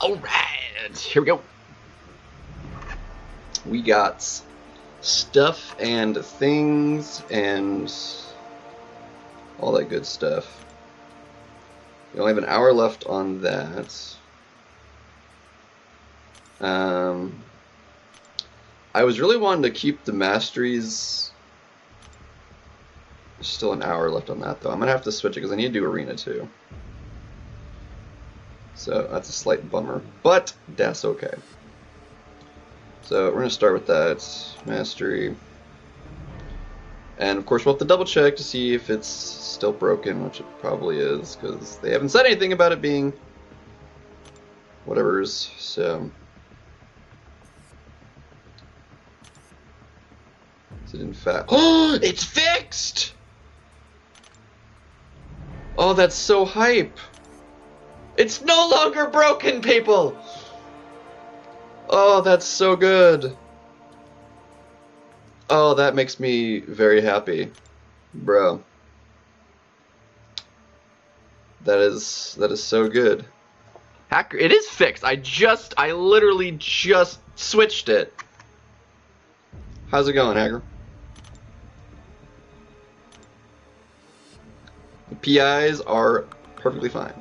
Alright, here we go. We got stuff and things and all that good stuff. We only have an hour left on that. I was really wanting to keep the masteries. There's still an hour left on that though. I'm gonna have to switch it because I need to do arena too. So that's a slight bummer, but that's okay. So we're going to start with that mastery. And of course we'll have to double check to see if it's still broken, which it probably is, because they haven't said anything about it being whatever's, so. Is it in fact? Oh, it's fixed! Oh, that's so hype! It's no longer broken, people! Oh, that's so good. Oh, that makes me very happy. Bro. That is so good. Hacker, it is fixed. I literally just switched it. How's it going, Hacker? The PIs are perfectly fine.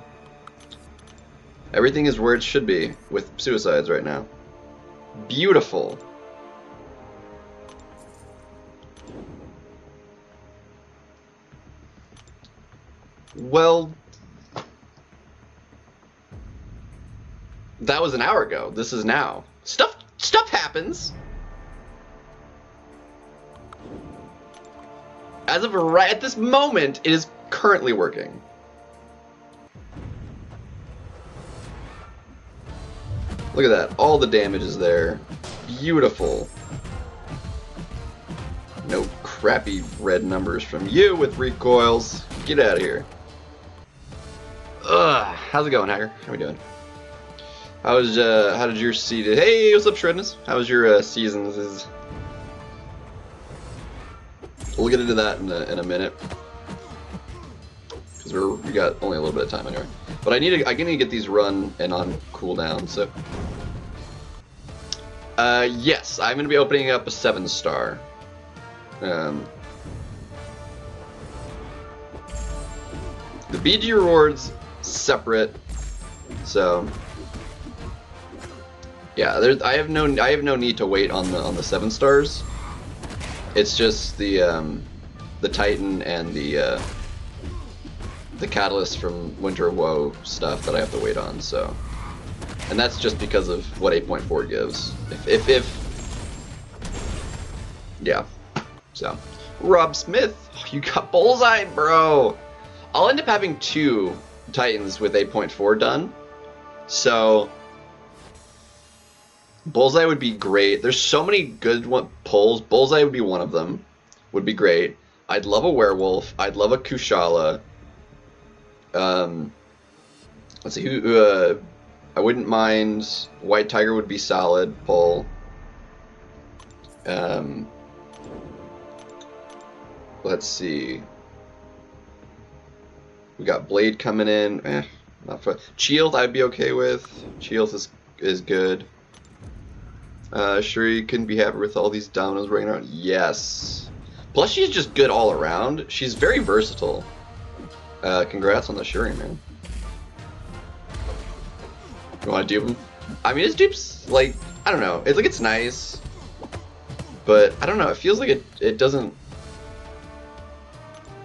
Everything is where it should be with suicides right now. Beautiful. Well, that was an hour ago. This is now. Stuff happens. As of right at this moment, it is currently working. Look at that. All the damage is there. Beautiful. No crappy red numbers from you with recoils. Get out of here. Ugh. How's it going, Hacker? How we doing? How did your season? Hey, what's up, Shredness? How was your seasons? We'll get into that in a minute. Because we got only a little bit of time anyway. But I need to get these run and on cooldown, so. Yes, I'm gonna be opening up a 7-star. The BG rewards separate, so yeah. I have no need to wait on the 7 stars. It's just the Titan and the Catalyst from Winter of Woe stuff that I have to wait on, so. And that's just because of what 8.4 gives. Yeah. So. Rob Smith, you got Bullseye, bro! I'll end up having 2 Titans with 8.4 done. So. Bullseye would be great. There's so many good pulls. Bullseye would be one of them. Would be great. I'd love a Werewolf. I'd love a Kushala. Let's see who. I wouldn't mind. White Tiger would be solid pull. Let's see. We got Blade coming in. Not fun. Shield I'd be okay with. Shield is good. Shuri couldn't be happy with all these dominoes running around. Yes. Plus she's just good all around. She's very versatile. Congrats on the Shuri, man. You want to dupe him? I mean, his dupe's like, I don't know. It's like, it's nice, but I don't know. It feels like it doesn't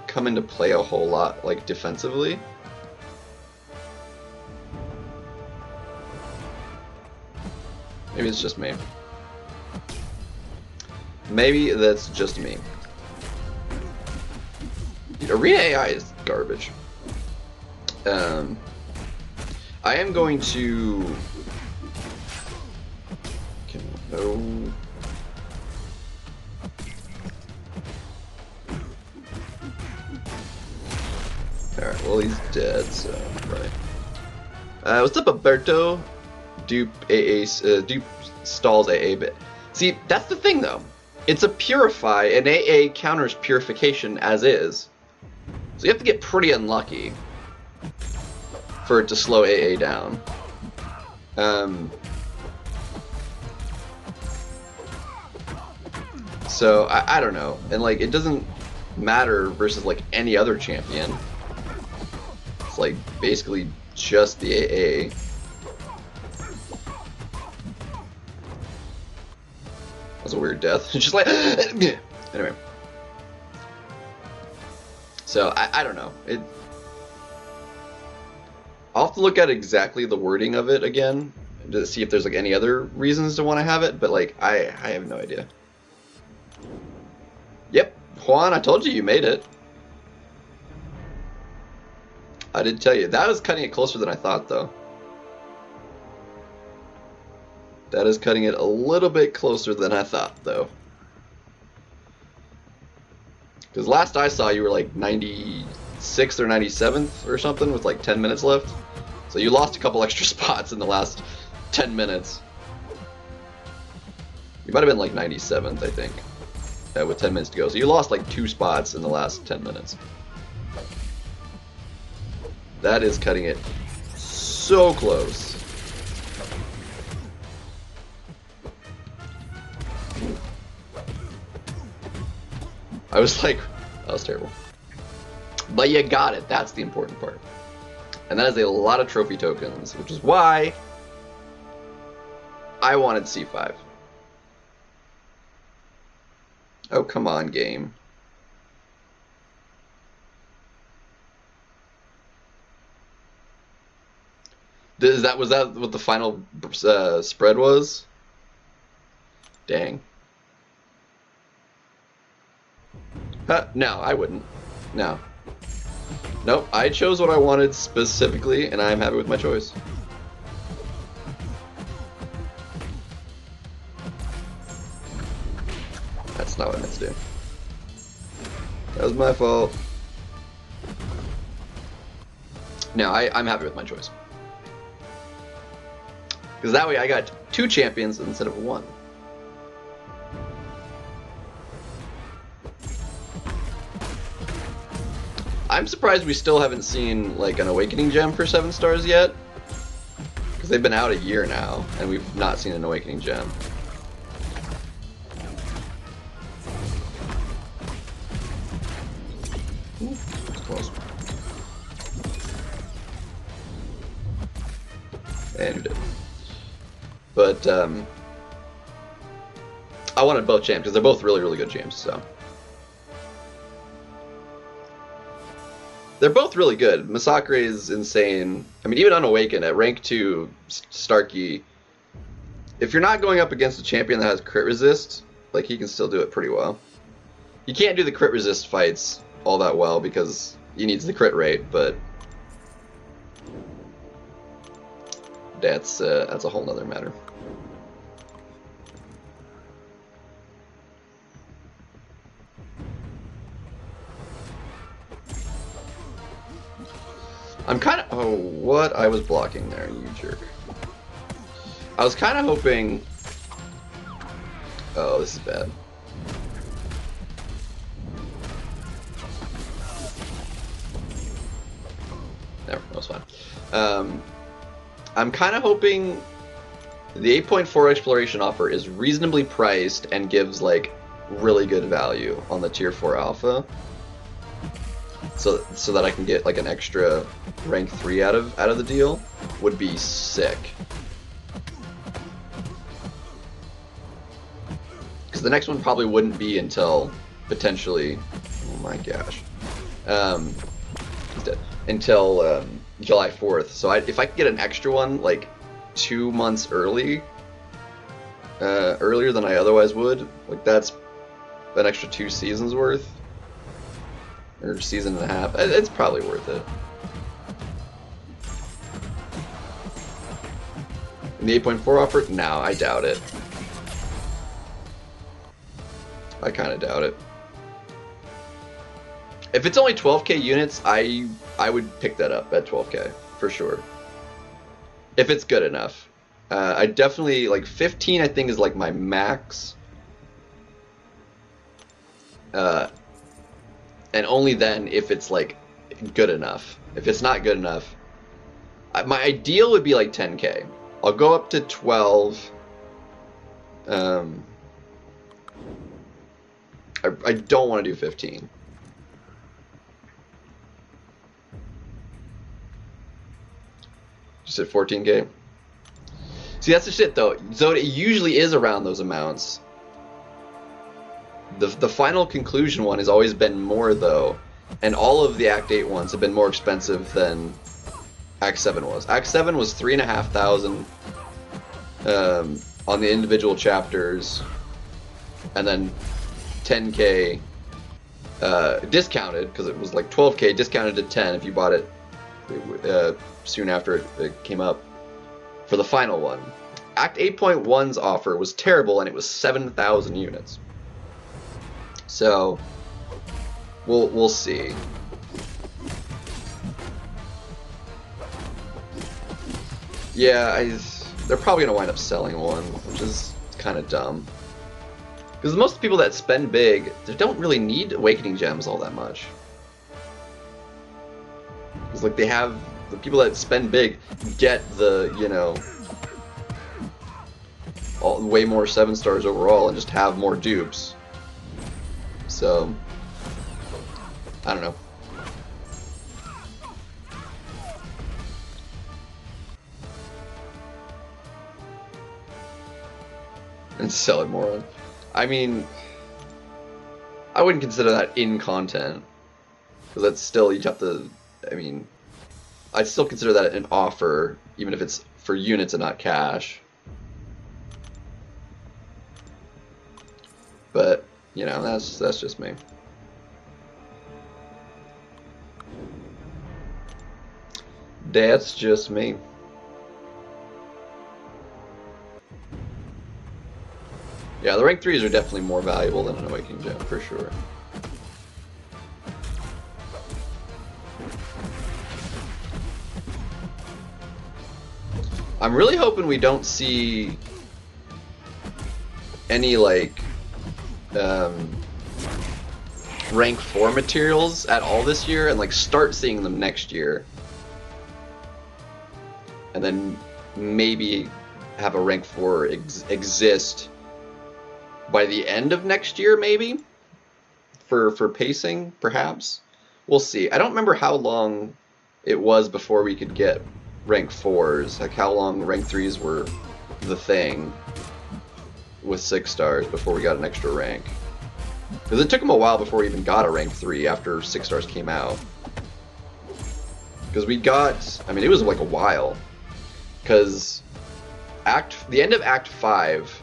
come into play a whole lot, like defensively. Maybe it's just me. Maybe that's just me. Dude, Arena AI is garbage. I am going to. No. Alright, well, he's dead, so. Right. What's up, Alberto? Dupe stalls AA bit. See, that's the thing, though. It's a purify, and AA counters purification as is. So you have to get pretty unlucky for it to slow AA down. So I don't know, and like it doesn't matter versus like any other champion. It's like basically just the AA. That's a weird death. It's just like anyway. So I don't know. I'll have to look at exactly the wording of it again to see if there's like any other reasons to want to have it, but like I have no idea. Yep, Juan, I told you made it. I did tell you. That was cutting it closer than I thought, though. That is cutting it a little bit closer than I thought, though. Because last I saw, you were like 96th or 97th or something with like 10 minutes left. So you lost a couple extra spots in the last 10 minutes. You might have been like 97th, I think, with 10 minutes to go. So you lost like 2 spots in the last 10 minutes. That is cutting it so close. I was like, that was terrible. But you got it. That's the important part. And that is a lot of trophy tokens, which is why I wanted C5. Oh, come on, game. Was that what the final spread was? Dang. No, I wouldn't. No. Nope, I chose what I wanted specifically, and I'm happy with my choice. That's not what I meant to do. That was my fault. No, I'm happy with my choice. Because that way I got 2 champions instead of 1. I'm surprised we still haven't seen like an Awakening Gem for 7 stars yet. Because they've been out a year now, and we've not seen an Awakening Gem. Ooh, close. And you did. But I wanted both champs because they're both really, really good champs. So they're both really good. Masacre is insane. I mean, even Unawakened at rank 2, Starkey. If you're not going up against a champion that has crit resist, like he can still do it pretty well. You can't do the crit resist fights all that well because he needs the crit rate, but that's a whole nother matter. I'm kind of... Oh, what? I was blocking there, you jerk. I was kind of hoping... Oh, this is bad. Never, that was fine. I'm kind of hoping the 8.4 exploration offer is reasonably priced and gives like really good value on the tier 4 alpha, so that I can get like an extra rank 3 out of the deal would be sick. Because the next one probably wouldn't be until potentially, oh my gosh, he's dead, until July 4th. So if I could get an extra one like 2 months earlier than I otherwise would, like that's an extra 2 seasons worth, or season and a half. It's probably worth it. And the 8.4 offer? No, I doubt it. I kind of doubt it. If it's only 12k units, I would pick that up at 12k for sure. If it's good enough. I definitely, like 15 I think is like my max. And only then if it's like good enough. If it's not good enough, my ideal would be like 10k. I'll go up to 12. I don't want to do 15. Just at 14k. See, that's the shit though. So it usually is around those amounts. The final conclusion one has always been more though, and all of the Act 8 ones have been more expensive than Act 7 was. Act 7 was 3,500 on the individual chapters, and then 10k discounted, because it was like 12k discounted to 10 if you bought it soon after it came up for the final one. Act 8.1's offer was terrible, and it was 7,000 units. So we'll see. Yeah, they're probably gonna wind up selling one, which is kind of dumb. Because most people that spend big, they don't really need Awakening Gems all that much. It's like they have the people that spend big get the, you know, way more 7 stars overall and just have more dupes. So I don't know. And sell it more. I mean, I wouldn't consider that in content, because that's still, you have to, I mean, I'd still consider that an offer, even if it's for units and not cash. But, you know, that's just me. That's just me. Yeah, the rank 3s are definitely more valuable than an Awakening Gem, for sure. I'm really hoping we don't see any, like, rank 4 materials at all this year, and, like, start seeing them next year. And then maybe have a rank 4 exist by the end of next year, maybe? For pacing, perhaps? We'll see. I don't remember how long it was before we could get rank 4s, like how long rank 3s were the thing with 6 stars before we got an extra rank. Because it took them a while before we even got a rank 3 after 6 stars came out. Because we got, I mean, it was like a while. Because the end of Act 5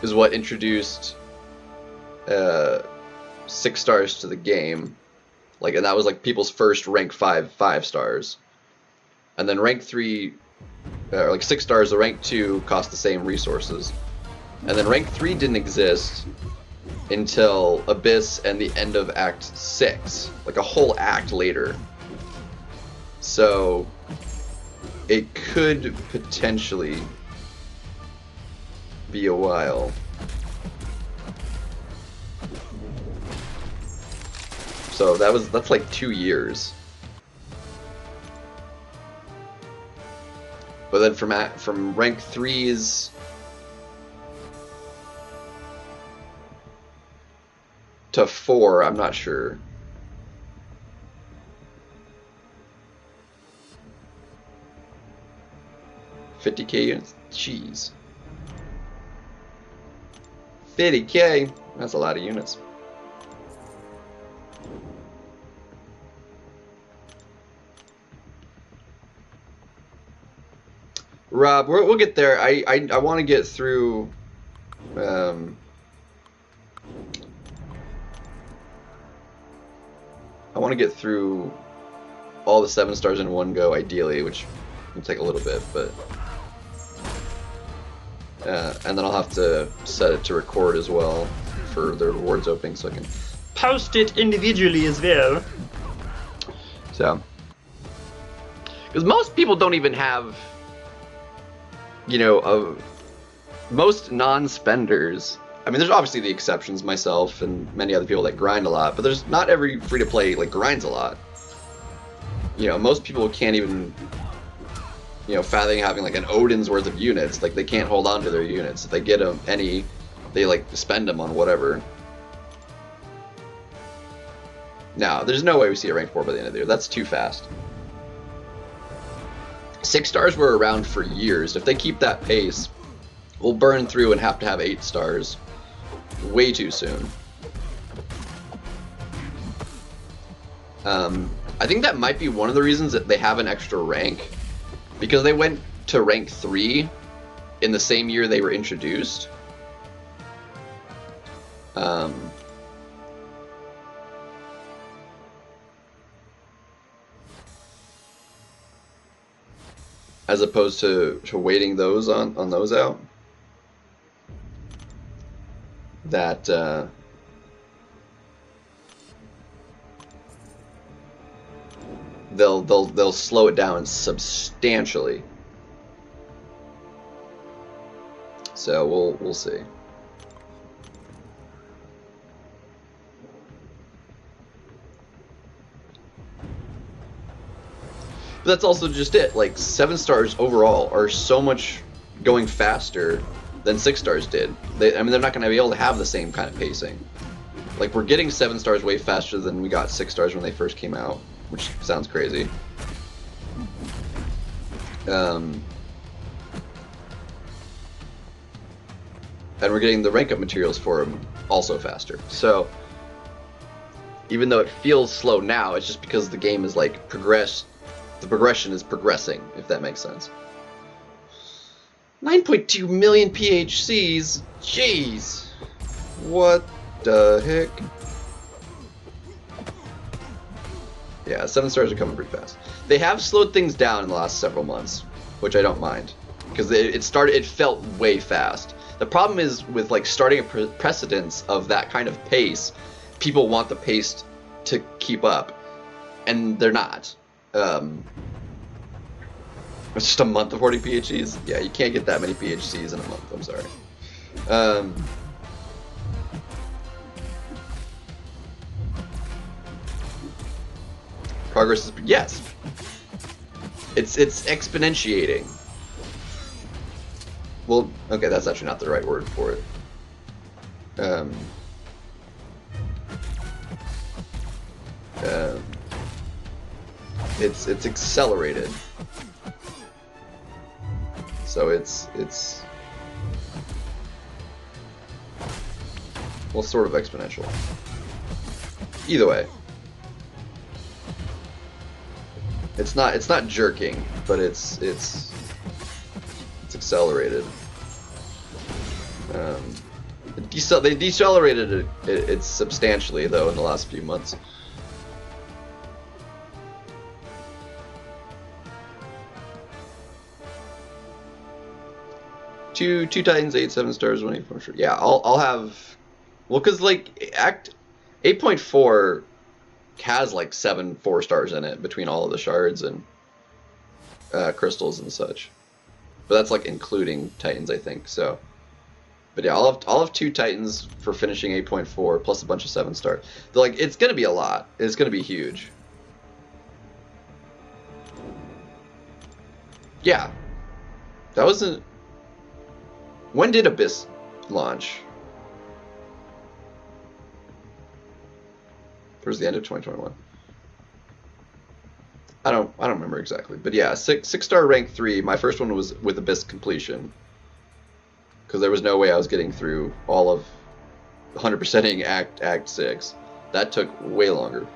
is what introduced 6 stars to the game, like, and that was like people's first rank 5 stars, and then rank 3, like 6 stars. The rank 2 cost the same resources, and then rank 3 didn't exist until Abyss and the end of Act 6, like a whole act later. So it could potentially be a while. So that's like 2 years. But then from rank 3s to 4, I'm not sure. $50k units? Jeez. 50k? That's a lot of units. Rob, we'll get there. I want to get through I want to get through all the 7 stars in one go, ideally, which will take a little bit, but and then I'll have to set it to record as well for the rewards opening, so I can post it individually as well. So, because most people don't even have, you know, most non-spenders. I mean, there's obviously the exceptions, myself and many other people that grind a lot, but there's not every free-to-play like grinds a lot. You know, most people can't even you know, Fathing having like an Odin's worth of units, like they can't hold on to their units. If they get them any, they like spend them on whatever. No, there's no way we see a rank 4 by the end of the year. That's too fast. 6 stars were around for years. If they keep that pace, we'll burn through and have to have 8 stars way too soon. I think that might be one of the reasons that they have an extra rank, because they went to rank 3 in the same year they were introduced. As opposed to waiting those on those out. That they'll slow it down substantially. So we'll see. But that's also just it. Like 7 stars overall are so much going faster than 6 stars did. I mean, they're not going to be able to have the same kind of pacing. Like, we're getting 7 stars way faster than we got 6 stars when they first came out, which sounds crazy. And we're getting the rank up materials for them also faster. So even though it feels slow now, it's just because the game is like progressed. The progression is progressing, if that makes sense. 9.2 million PHCs. Jeez. What the heck? Yeah, 7 stars are coming pretty fast. They have slowed things down in the last several months, which I don't mind, because it felt way fast. The problem is with like starting a precedence of that kind of pace, people want the pace to keep up, and they're not. It's just a month of hoarding PHCs? Yeah, you can't get that many PHCs in a month, I'm sorry. Progress is, yes. It's exponentiating. Well, okay, that's actually not the right word for it. It's accelerated. So it's well, sort of exponential. Either way, it's not jerking, but it's accelerated. They decelerated it substantially though in the last few months. Two Titans, 8 7 stars, 1 8 sure. Yeah, I'll have, well, cause like Act 8.4 has like 7 4 stars in it between all of the shards and crystals and such. But that's like including Titans, I think. So, but yeah, I'll have 2 Titans for finishing 8.4 plus a bunch of 7 stars. They're like, it's gonna be a lot. It's gonna be huge. Yeah, that wasn't. When did Abyss launch? Towards the end of 2021. I don't remember exactly, but yeah, 6 star rank 3. My first one was with Abyss completion, because there was no way I was getting through all of 100%ing Act 6. That took way longer.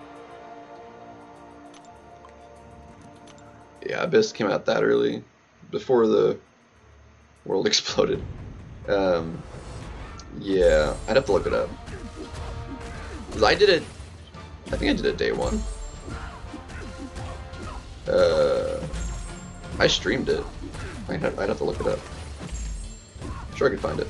Yeah, Abyss came out that early, before the world exploded. Yeah, I'd have to look it up. 'Cause I think I did it day 1. I streamed it. I'd have to look it up. Sure, I could find it.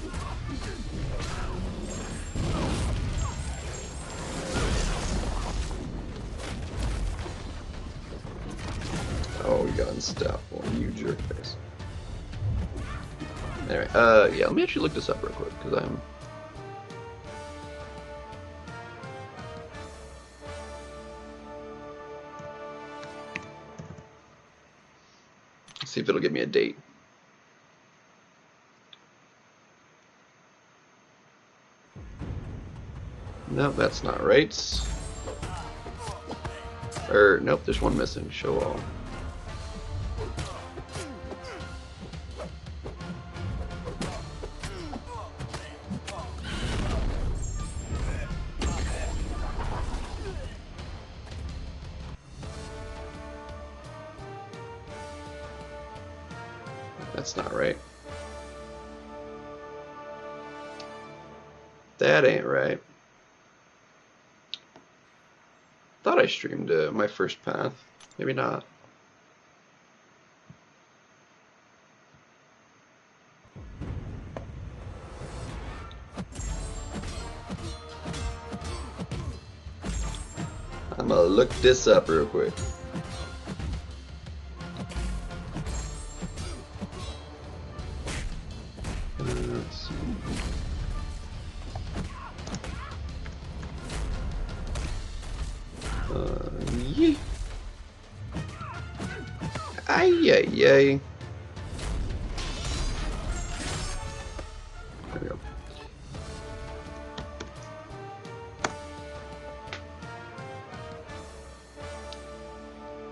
Oh, you got unstoppable, you jerk face. Anyway, yeah, let me actually look this up real quick, because I'm... see if it'll give me a date. Nope, that's not right. Or, nope, there's one missing. Show all. That's not right. That ain't right. Thought I streamed my first path. Maybe not. I'm gonna look this up real quick. Let's see. Yeah. Ay, ay, ay. There we go.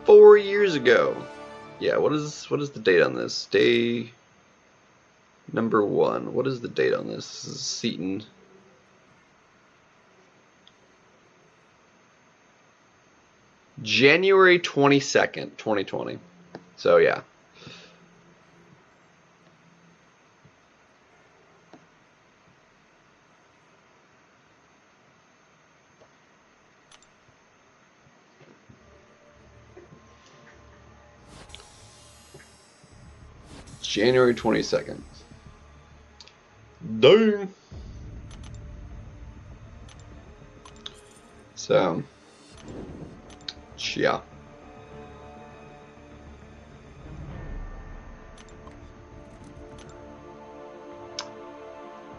Four years ago. Yeah, what is the date on this? Day number 1. What is the date on this? This is Seaton. January 22nd, 2020. So yeah. January 22nd. Dang. So yeah.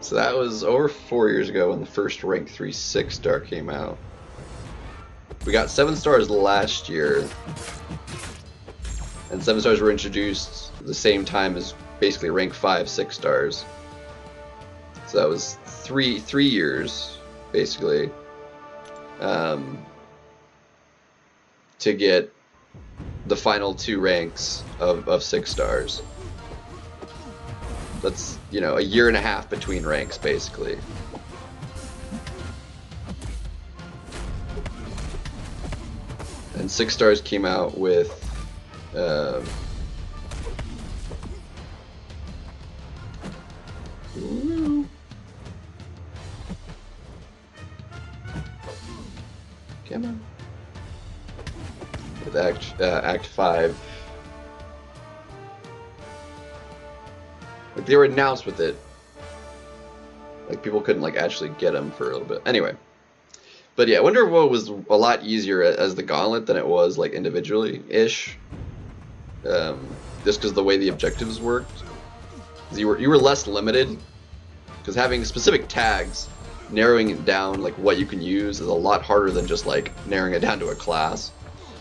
So that was over 4 years ago when the first rank 3 6-star came out. We got 7 stars last year, and 7 stars were introduced at the same time as basically rank 5 6 stars. So that was three years basically. To get the final 2 ranks of 6 stars. That's, you know, a year and a half between ranks, basically. And 6 stars came out with come on. With Act 5. Like, they were announced with it. Like, people couldn't, like, actually get them for a little bit. Anyway. But yeah, Wonder of Woe was a lot easier as the Gauntlet than it was, like, individually-ish. Just because the way the objectives worked. You were less limited. Because having specific tags, narrowing it down, like, what you can use is a lot harder than just, like, narrowing it down to a class.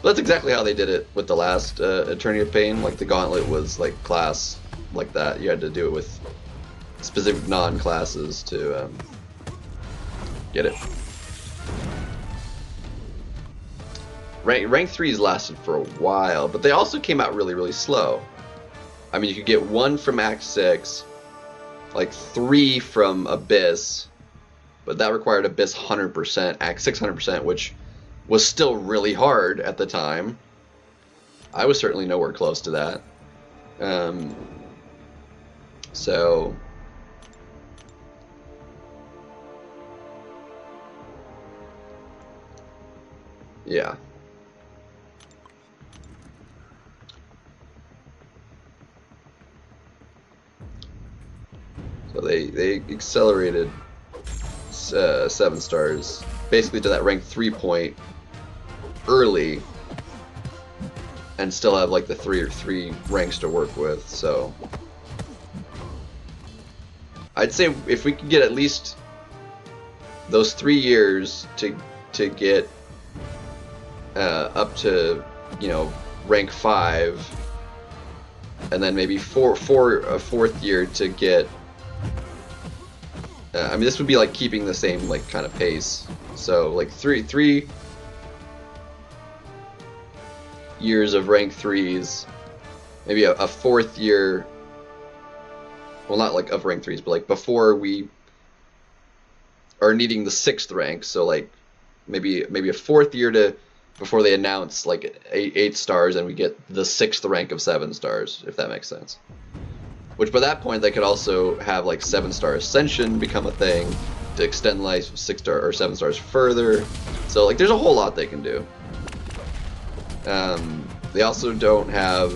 But that's exactly how they did it with the last Attorney of Pain. Like, the Gauntlet was, like, class like that. You had to do it with specific non-classes to get it. Rank 3s lasted for a while, but they also came out really, really slow. I mean, you could get 1 from Act 6, like 3 from Abyss, but that required Abyss 100%, Act 6 100%, which was still really hard at the time. I was certainly nowhere close to that. So yeah. So they accelerated 7 stars basically to that rank 3 point early, and still have like the 3 ranks to work with. So I'd say if we could get at least those 3 years to get up to, you know, rank 5, and then maybe a fourth year to get. I mean, this would be like keeping the same like kind of pace. So like three years of rank 3s, maybe a fourth year. Well, not like of rank 3s, but like before we are needing the 6th rank. So like maybe a fourth year to before they announce like 8 stars and we get the 6th rank of 7 stars, if that makes sense. Which by that point they could also have like 7-star ascension become a thing to extend life 6-star or 7 stars further. So like there's a whole lot they can do. They also don't have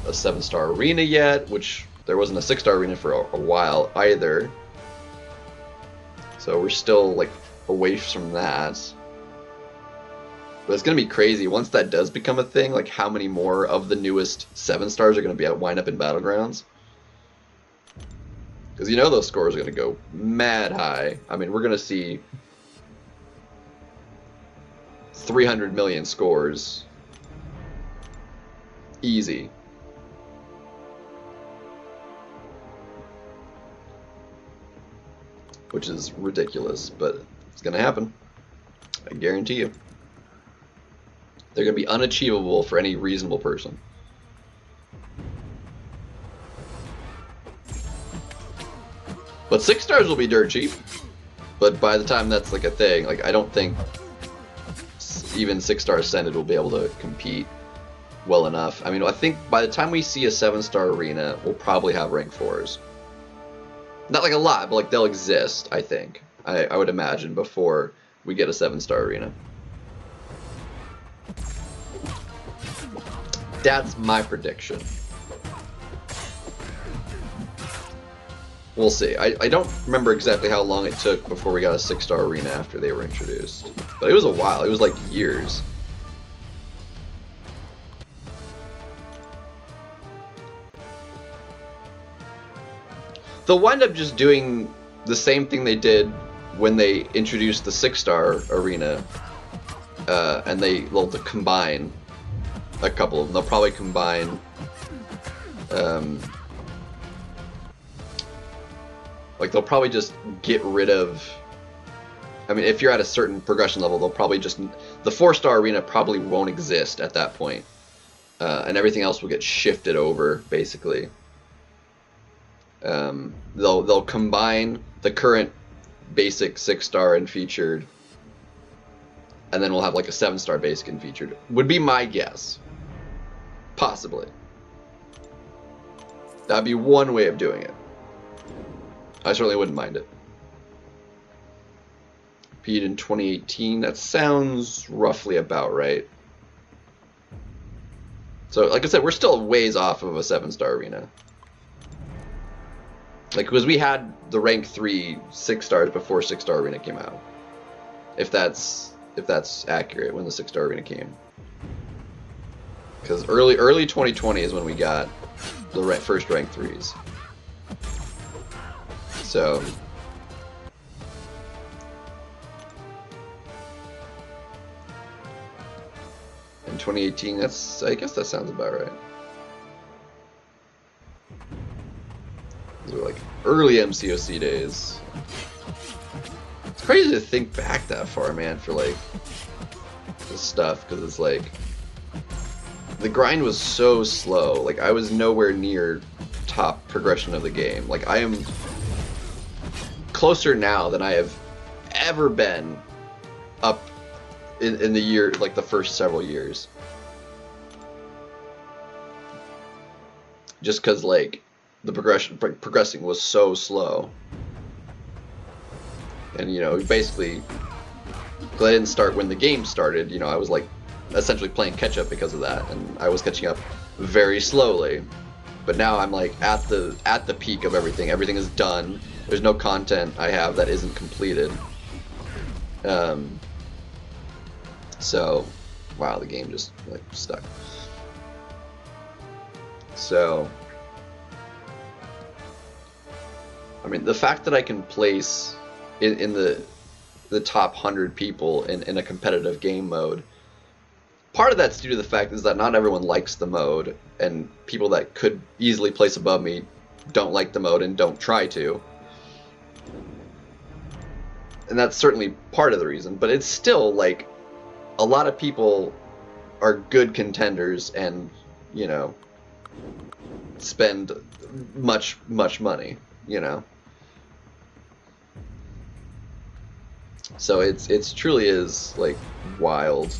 a 7-star arena yet, which there wasn't a 6-star arena for a while either. So we're still like away from that. But it's going to be crazy once that does become a thing, like how many more of the newest 7 stars are going to wind up in Battlegrounds. Because you know those scores are going to go mad high. I mean, we're going to see 300 million scores. Easy. Which is ridiculous, but it's going to happen. I guarantee you. They're going to be unachievable for any reasonable person. But 6 stars will be dirt cheap. But by the time that's like a thing, like I don't think even 6-star Ascended will be able to compete well enough. I mean, I think by the time we see a 7-star arena, we'll probably have rank 4s. Not like a lot, but like they'll exist, I think. I would imagine before we get a 7-star arena. That's my prediction. We'll see. I don't remember exactly how long it took before we got a 6-star arena after they were introduced. But it was a while. It was like years. They'll wind up just doing the same thing they did when they introduced the 6-star arena. And they'll combine a couple of them. They'll probably combine like they'll probably just get rid of, I mean, if you're at a certain progression level, they'll probably just, the 4-star arena probably won't exist at that point. And everything else will get shifted over, basically. They'll combine the current basic 6-star and featured, and then we'll have like a 7-star basic and featured. Would be my guess. Possibly. That'd be one way of doing it. I certainly wouldn't mind it. Repeat in 2018, that sounds roughly about right. So, like I said, we're still ways off of a 7-star arena. Like, because we had the rank 3 6 stars before 6-star arena came out. If that's accurate, when the 6-star arena came. Because early 2020 is when we got the first rank 3s. So in 2018, I guess that sounds about right. These were like early MCOC days. It's crazy to think back that far, man, for like this stuff, because it's like the grind was so slow. Like I was nowhere near top progression of the game. Like I am closer now than I have ever been up in the year, like the first several years. Just because like the progressing was so slow. And you know, basically, because I didn't start when the game started, you know, I was like essentially playing catch up because of that, and I was catching up very slowly. But now I'm like at the peak of everything. Everything is done. There's no content I have that isn't completed. So, wow, the game just like stuck. So, I mean, the fact that I can place in the top 100 people in a competitive game mode part of that's due to the fact is that not everyone likes the mode, and people that could easily place above me don't like the mode and don't try to. And that's certainly part of the reason, but it's still like a lot of people are good contenders and, you know, spend much money, you know. So it's truly is like wild.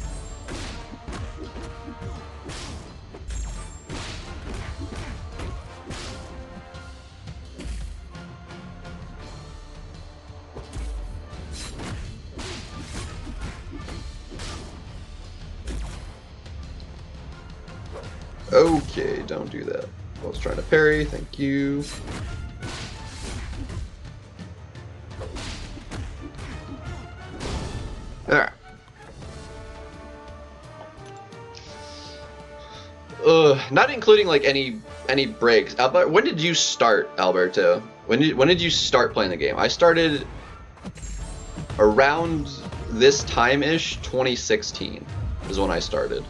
Okay, don't do that. I was trying to parry, thank you. Alright. Not including like any breaks. Albert, when did you start, Alberto? When did you start playing the game? I started around this time-ish, 2016 is when I started.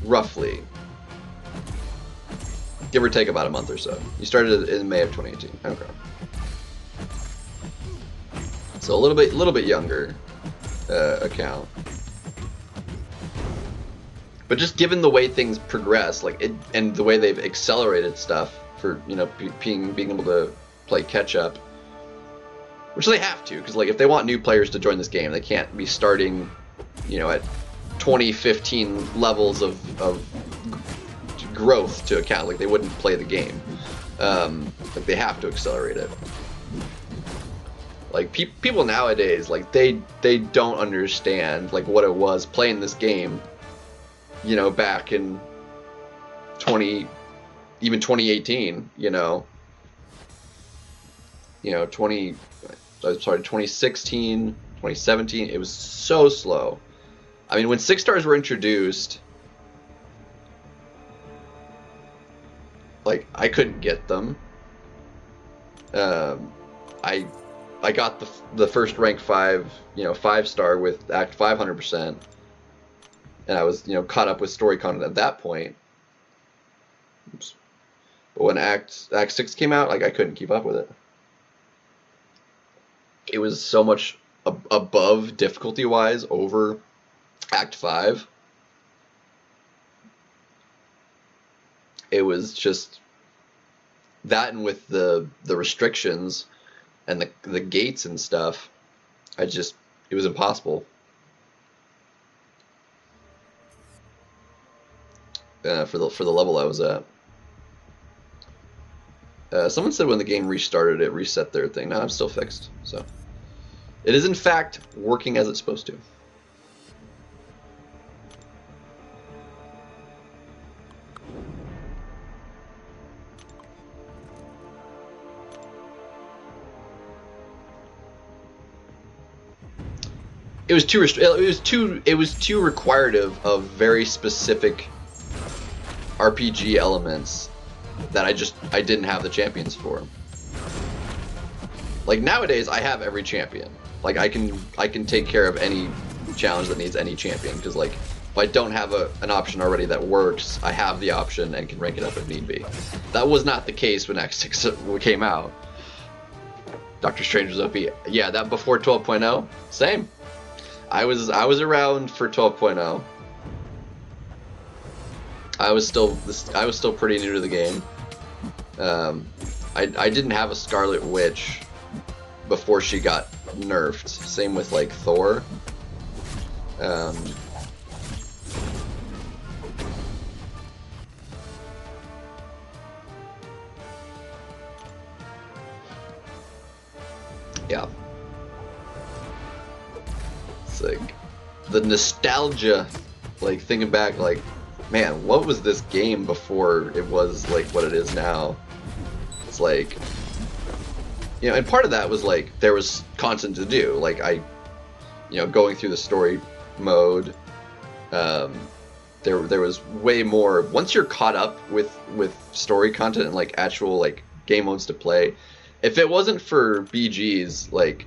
Roughly. Give or take about a month or so. You started in May of 2018. Okay. So a little bit younger account. But just given the way things progress, like it, and the way they've accelerated stuff for, you know, being able to play catch up, which they have to, because like if they want new players to join this game, they can't be starting, you know, at 2015 levels of growth to account. Like they wouldn't play the game. Like they have to accelerate it. Like people nowadays, like they don't understand like what it was playing this game, you know, back in 2018, you know, 2016, 2017, it was so slow. I mean, when 6 stars were introduced, like I couldn't get them. I got the first rank 5, you know, 5-star with Act 500%, and I was, you know, caught up with story content at that point. Oops. But when Act 6 came out, like I couldn't keep up with it. It was so much above difficulty-wise over Act 5. It was just that, and with the restrictions and the gates and stuff, it was impossible. For the level I was at. Someone said when the game restarted, it reset their thing. No, I'm still fixed. So it is in fact working as it's supposed to. It was too required of very specific RPG elements that I didn't have the champions for. Like nowadays, I have every champion. Like I can take care of any challenge that needs any champion, because like if I don't have an option already that works, I have the option and can rank it up if need be. That was not the case when Act 6 came out. Doctor Strange was OP. Yeah, that before 12.0. Same. I was around for 12.0. I was still pretty new to the game. I didn't have a Scarlet Witch before she got nerfed. Same with like Thor. Yeah. It's like the nostalgia, like thinking back, like, man, what was this game before it was like what it is now? It's like, you know, and part of that was like there was content to do. Like going through the story mode, there was way more. Once you're caught up with story content and like actual like game modes to play, if it wasn't for BGs, like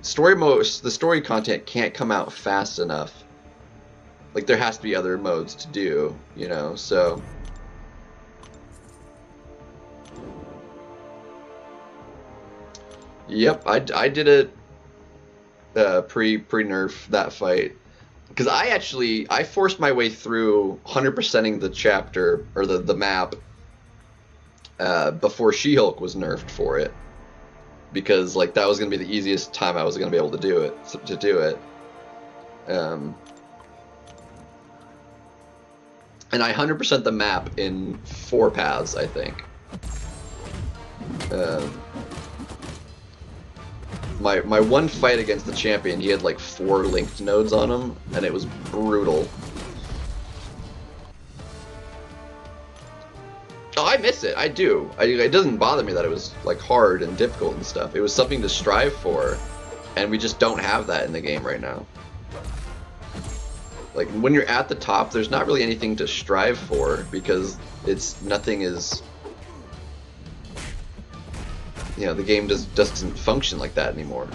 the story content can't come out fast enough. Like, there has to be other modes to do, you know, so... Yep, I did it pre-nerf that fight. Because I forced my way through 100%ing the chapter, or the map, before She-Hulk was nerfed for it. Because, like, that was going to be the easiest time I was going to be able to do it. And I 100% the map in 4 paths, I think. My one fight against the champion, he had like 4 linked nodes on him, and it was brutal. Oh, I miss it. I do. It doesn't bother me that it was like hard and difficult and stuff. It was something to strive for, and we just don't have that in the game right now. Like, when you're at the top, there's not really anything to strive for, because nothing is... You know, the game just doesn't function like that anymore.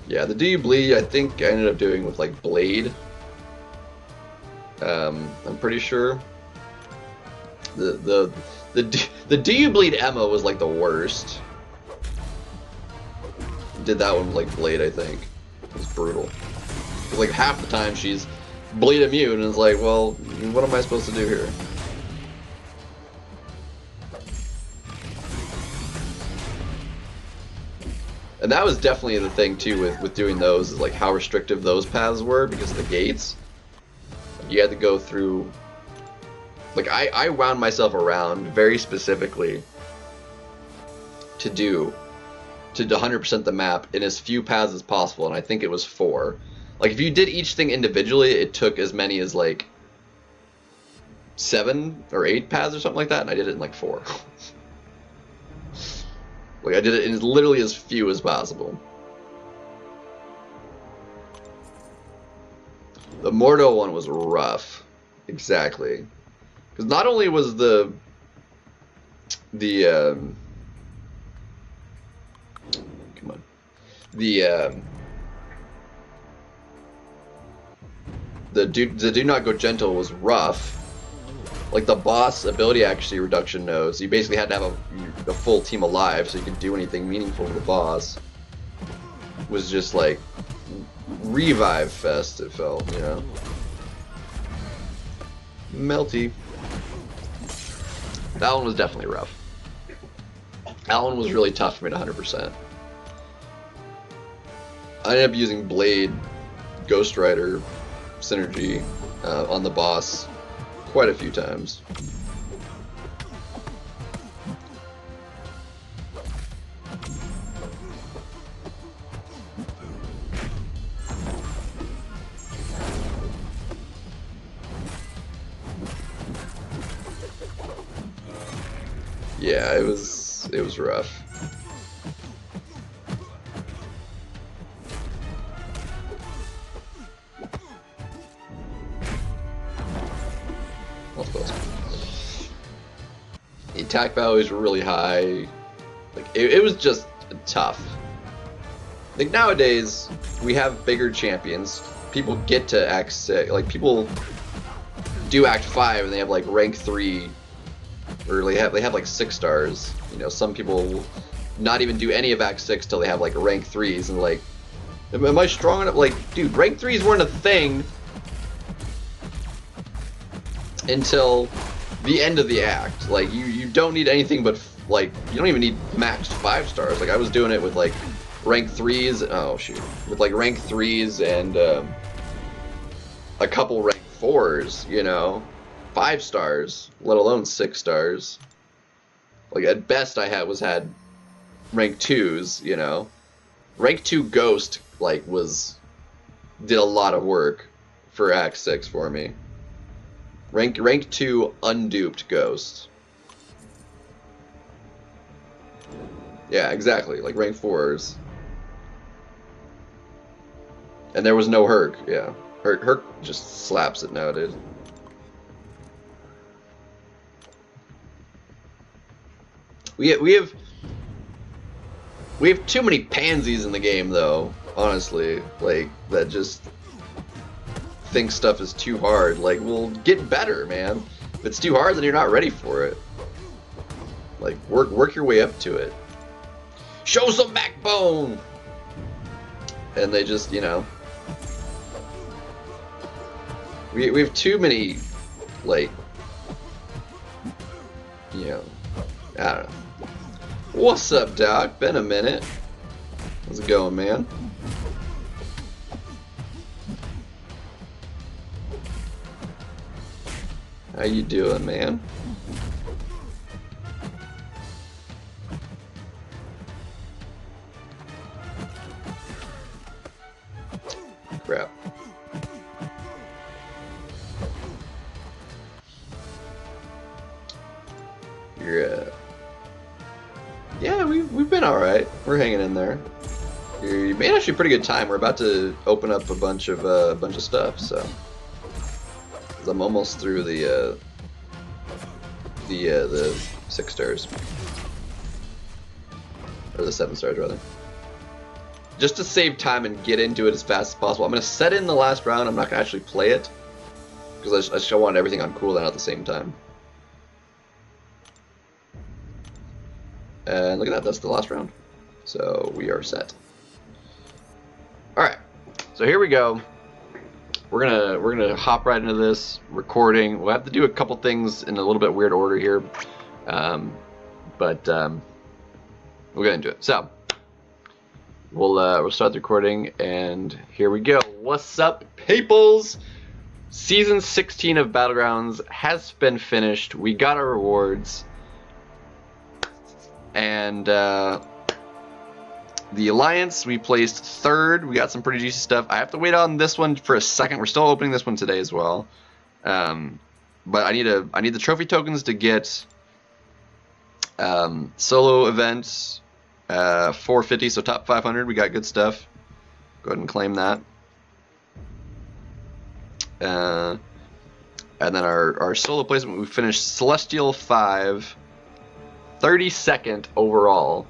Yeah, the Do You Bleed, I think I ended up doing with, like, Blade. I'm pretty sure. The Do You Bleed Emma was, like, the worst. Did that one with, like, Blade, I think. It was brutal. It was, like, half the time she's bleed immune, and it's like, well, what am I supposed to do here? And that was definitely the thing too with doing those, is like how restrictive those paths were because of the gates. You had to go through, like, I wound myself around very specifically to 100% the map in as few paths as possible, and I think it was 4. Like, if you did each thing individually, it took as many as, like, 7 or 8 paths or something like that, and I did it in, like, 4. Like, I did it in literally as few as possible. The Mordo one was rough. Exactly. Because not only was the Do Not Go Gentle was rough. Like, the boss ability accuracy reduction nodes, you basically had to have a full team alive so you could do anything meaningful to the boss. Was just like revive fest, it felt, you know. Melty. That one was definitely rough. That one was really tough for me to 100%. I ended up using Blade, Ghost Rider, Synergy on the boss quite a few times. Yeah, it was rough. The attack values were really high. Like, it was just tough. I think nowadays we have bigger champions. People get to Act 6. Like, people do Act 5 and they have like rank 3, or they have like 6 stars. You know, some people will not even do any of Act 6 till they have like rank 3s, and like, am I strong enough? Like, dude, rank 3s weren't a thing until the end of the act. Like, you don't need anything but, like, you don't even need maxed 5 stars. Like, I was doing it with like rank 3s. Oh shoot, with like rank 3s and a couple rank 4s. You know, 5 stars, let alone 6 stars. Like, at best I had rank 2s. You know, rank 2 Ghost like did a lot of work for Act 6 for me. Rank 2 unduped Ghost. Yeah, exactly. Like rank 4s. And there was no Herc. Yeah, Herc just slaps it nowadays. We have too many pansies in the game, though. Honestly, like that just think stuff is too hard. Like, well, get better, man. If it's too hard, then you're not ready for it. Like, work your way up to it. Show some backbone. And they just, you know, we have too many, like, you know, I don't know. What's up, Doc? Been a minute. How's it going, man? How you doing, man? Crap. You're, yeah, we've been all right. We're hanging in there. You made actually a pretty good time. We're about to open up a bunch of stuff, so. I'm almost through the 6 stars, or the 7 stars rather. Just to save time and get into it as fast as possible, I'm gonna set in the last round. I'm not gonna actually play it because I just want everything on cooldown at the same time. And look at that, that's the last round. So we are set. All right, so here we go. We're gonna hop right into this recording. We'll have to do a couple things in a little bit weird order here, but we'll get into it. So we'll start the recording, and here we go. What's up, peoples? Season 16 of Battlegrounds has been finished. We got our rewards, and the Alliance, we placed 3rd. We got some pretty juicy stuff. I have to wait on this one for a second. We're still opening this one today as well. But I need the trophy tokens to get solo events 450, so top 500. We got good stuff. Go ahead and claim that. And then our solo placement, we finished Celestial 5, 32nd overall.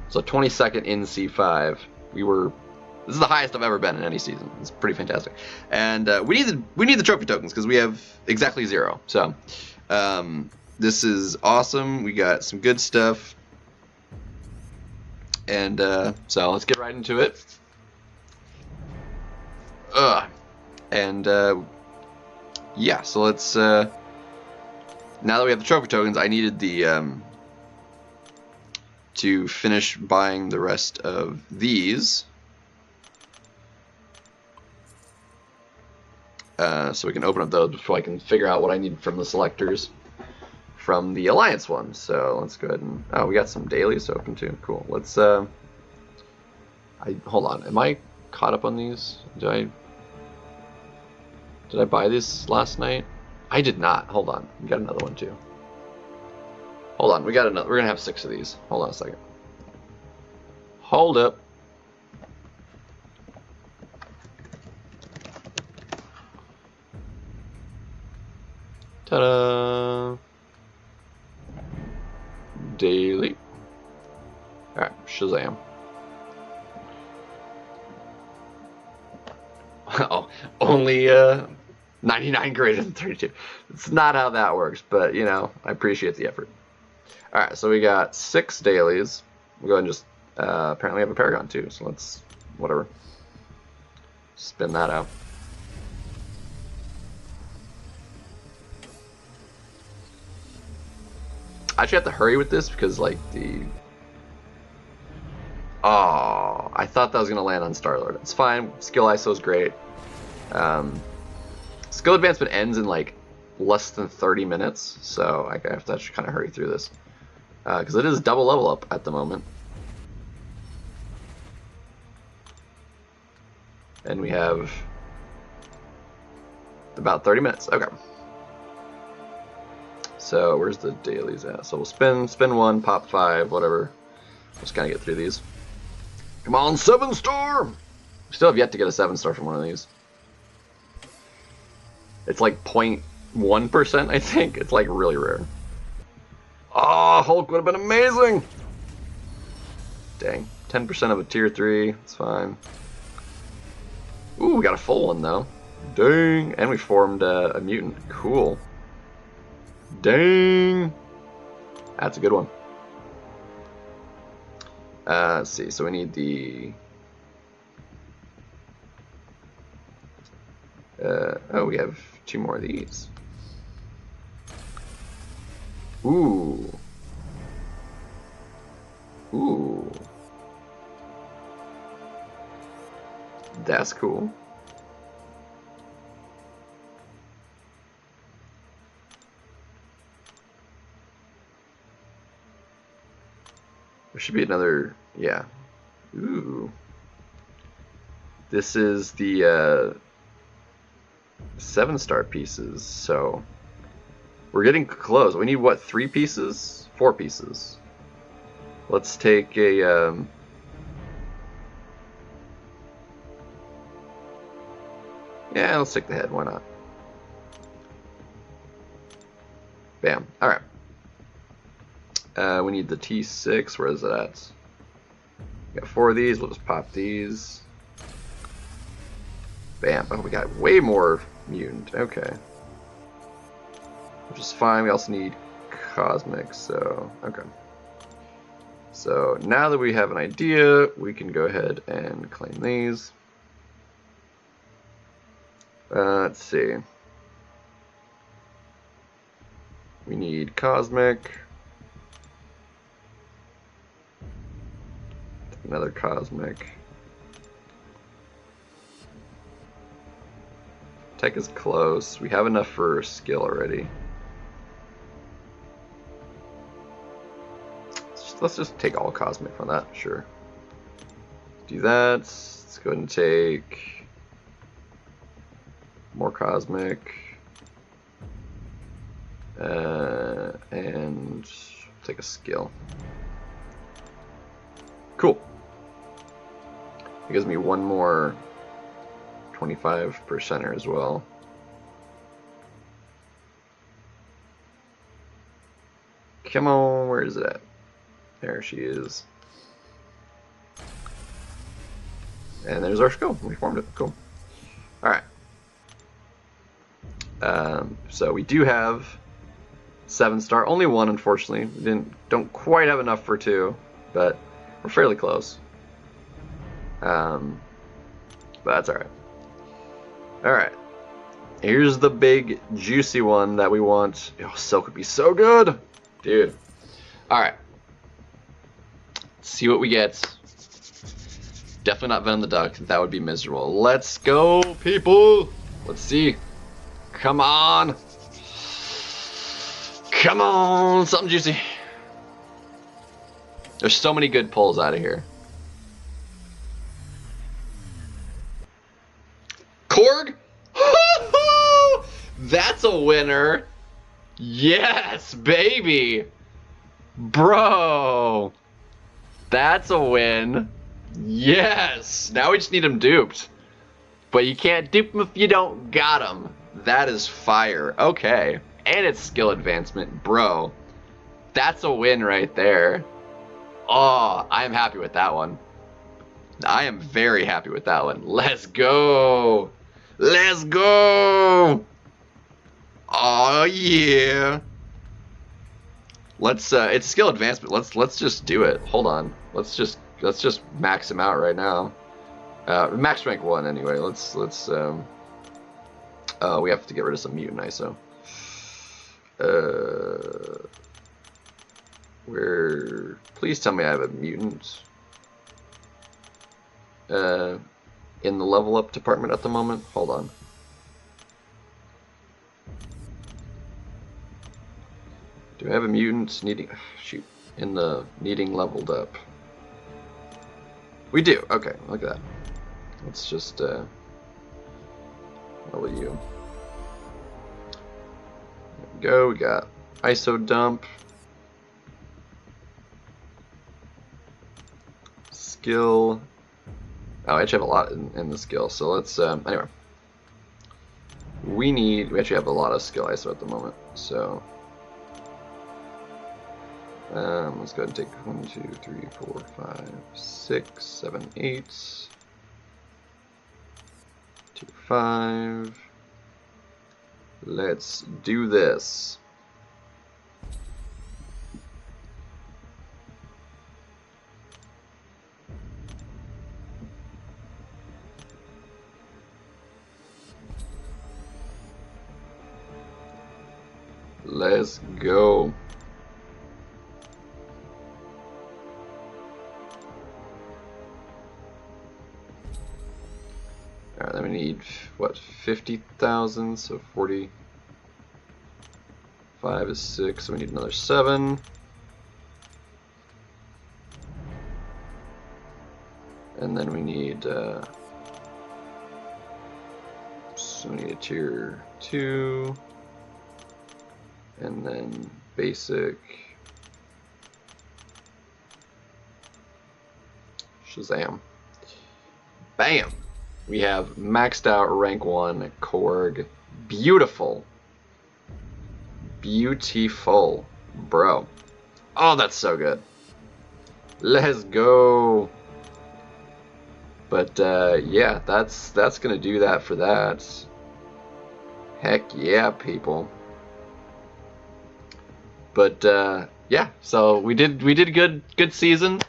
So 22nd in C5. This is the highest I've ever been in any season. It's pretty fantastic. And we need the trophy tokens because we have exactly 0. So this is awesome. We got some good stuff. And so let's get right into it. Yeah, so let's now that we have the trophy tokens, I needed the to finish buying the rest of these, so we can open up those before I can figure out what I need from the selectors from the Alliance one. So let's go ahead and, oh, we got some dailies to open too. Cool. Let's hold on. Am I caught up on these? Did I buy this last night? I did not. Hold on. We got another one too. Hold on, we got another. We're gonna have 6 of these. Hold on a second. Hold up. Ta-da! Daily. All right, Shazam. Oh, only 99 greater than 32. It's not how that works, but you know, I appreciate the effort. Alright, so we got 6 dailies. We'll go ahead and just, apparently have a Paragon too, so let's, whatever, spin that out. I actually have to hurry with this because, like, oh, I thought that was going to land on Star-Lord. It's fine, skill ISO is great. Skill advancement ends in, like, less than 30 minutes, so I have to actually kind of hurry through this. Because it is double level up at the moment. And we have about 30 minutes. Okay. So where's the dailies at? So we'll spin 1, pop 5, whatever. Just kind of get through these. Come on, 7-star! We still have yet to get a 7-star from one of these. It's like 0.1%, I think. It's like really rare. Oh, Hulk would have been amazing. Dang. 10% of a tier 3. It's fine. Ooh, we got a full one though. Dang. And we formed a mutant. Cool. Dang. That's a good one. Let's see. So we need the... oh, we have 2 more of these. Ooh. Ooh. That's cool. There should be another, yeah. Ooh. This is the 7-star pieces, so we're getting close. We need what, 3 pieces? 4 pieces. Let's take a yeah, let's take the head, why not? Bam. Alright. We need the T6, where is it at? We got 4 of these, we'll just pop these. Bam. Oh, we got way more mutant. Okay. Which is fine. We also need cosmic, so okay. So now that we have an idea, we can go ahead and claim these. Let's see. We need cosmic. Another cosmic. Tech is close. We have enough for skill already. Let's just take all cosmic from that, sure. Do that. Let's go ahead and take more cosmic. And take a skill. Cool. It gives me one more 25%er as well. Come on, where is it at? There she is. And there's our skull. We formed it. Cool. Alright. So we do have 7-star. Only 1, unfortunately. We don't quite have enough for 2, but we're fairly close. But that's alright. Alright. Here's the big, juicy one that we want. Oh, Silk would be so good! Dude. Alright. See what we get. Definitely not Venom the Duck. That would be miserable. Let's go, people! Let's see. Come on! Come on! Something juicy. There's so many good pulls out of here. Korg? That's a winner! Yes, baby! Bro! That's a win. Yes! Now we just need him duped. But you can't dupe him if you don't got him. That is fire. Okay. And it's skill advancement. Bro. That's a win right there. Oh, I am happy with that one. I am very happy with that one. Let's go. Let's go. Oh yeah. Let's it's skill advancement. Let's just do it. Hold on. Let's just max him out right now. Max rank 1 anyway. Let's we have to get rid of some mutant ISO. Please tell me I have a mutant in the level up department at the moment. Hold on. Do I have a mutant needing in the needing leveled up? We do. Okay, look at that. Let's just level you. There we go. We got ISO dump. Skill. Oh, I actually have a lot in the skill, so let's anyway. We actually have a lot of skill ISO at the moment, so Let's go ahead and take 1, 2, 3, 4, 5, 6, 7, 8. 2, 5. Let's do this. Let's go. Alright, then we need, what, 50,000, so 45 is 6, so we need another 7. And then we need, so we need a tier 2. And then basic. Shazam. Bam! We have maxed out rank 1 Korg. Beautiful. Beautiful. Bro. Oh, that's so good. Let's go. But yeah, that's gonna do that for that. Heck yeah, people. But yeah, so we did good season,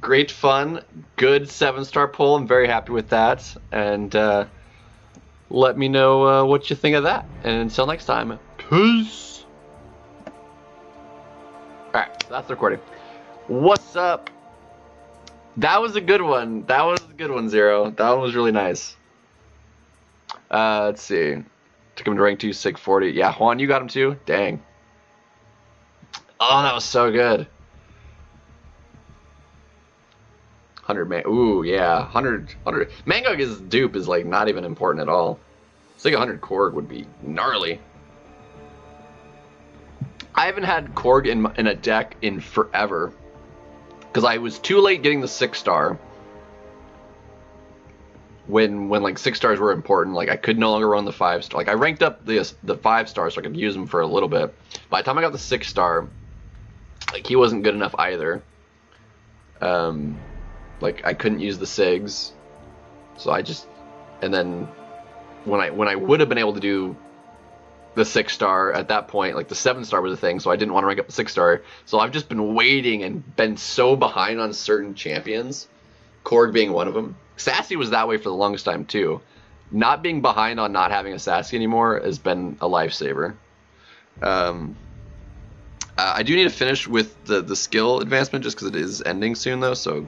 great fun, good 7-star pull. I'm very happy with that, and let me know what you think of that. And until next time, peace. All right, so that's the recording. What's up? That was a good one. That was a good one, Zero. That one was really nice. Let's see. Took him to rank 2, SIG 40. Yeah, Juan, you got him too? Dang. Oh, that was so good. 100 man. Ooh, yeah. 100. Mangog's dupe is like not even important at all. It's like 100 Korg would be gnarly. I haven't had Korg in a deck in forever. Because I was too late getting the 6-star. When like 6 stars were important, like I could no longer run the 5-star. Like I ranked up the 5-star so I could use them for a little bit. By the time I got the 6-star, like he wasn't good enough either. Like I couldn't use the SIGs, so I just, and then when I would have been able to do the 6-star at that point, like the 7-star was a thing, so I didn't want to rank up the 6-star. So I've just been waiting and been so behind on certain champions, Korg being one of them. Sassy was that way for the longest time too. Not being behind on not having a Sassy anymore has been a lifesaver. I do need to finish with the skill advancement just because it is ending soon though, so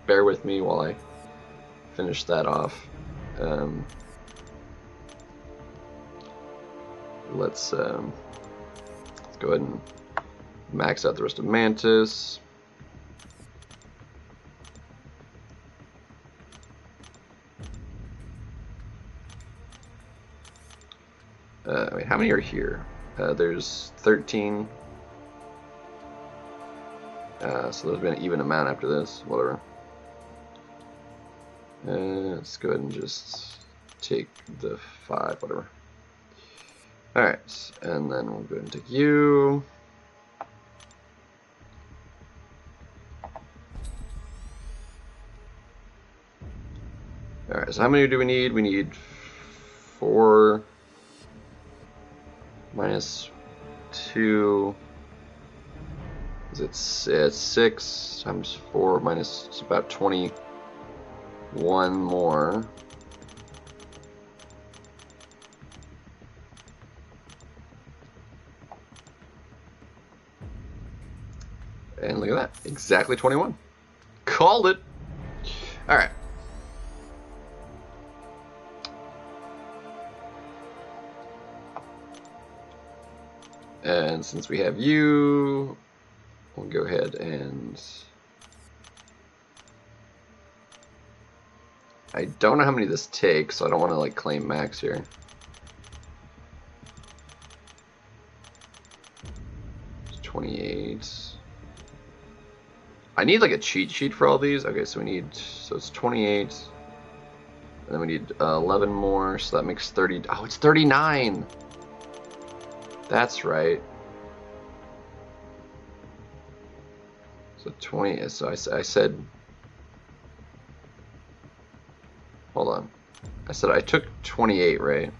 bear with me while I finish that off. Let's go ahead and max out the rest of Mantis. Wait, how many are here? There's 13. So there's been an even amount after this, whatever. Let's go ahead and just take the 5, whatever. Alright, and then we'll go ahead and take you. Alright, so how many do we need? We need 4 minus 2. It's 6 times 4 minus, it's about 21 more. And look at that, exactly 21. Called it. All right. And since we have you, we'll go ahead and I don't know how many this takes, so I don't want to like claim max here. It's 28. I need like a cheat sheet for all these. Okay, so we need, so it's 28. And then we need 11 more, so that makes 30. Oh, it's 39. That's right. So 20, so I said, hold on. I said I took 28, right?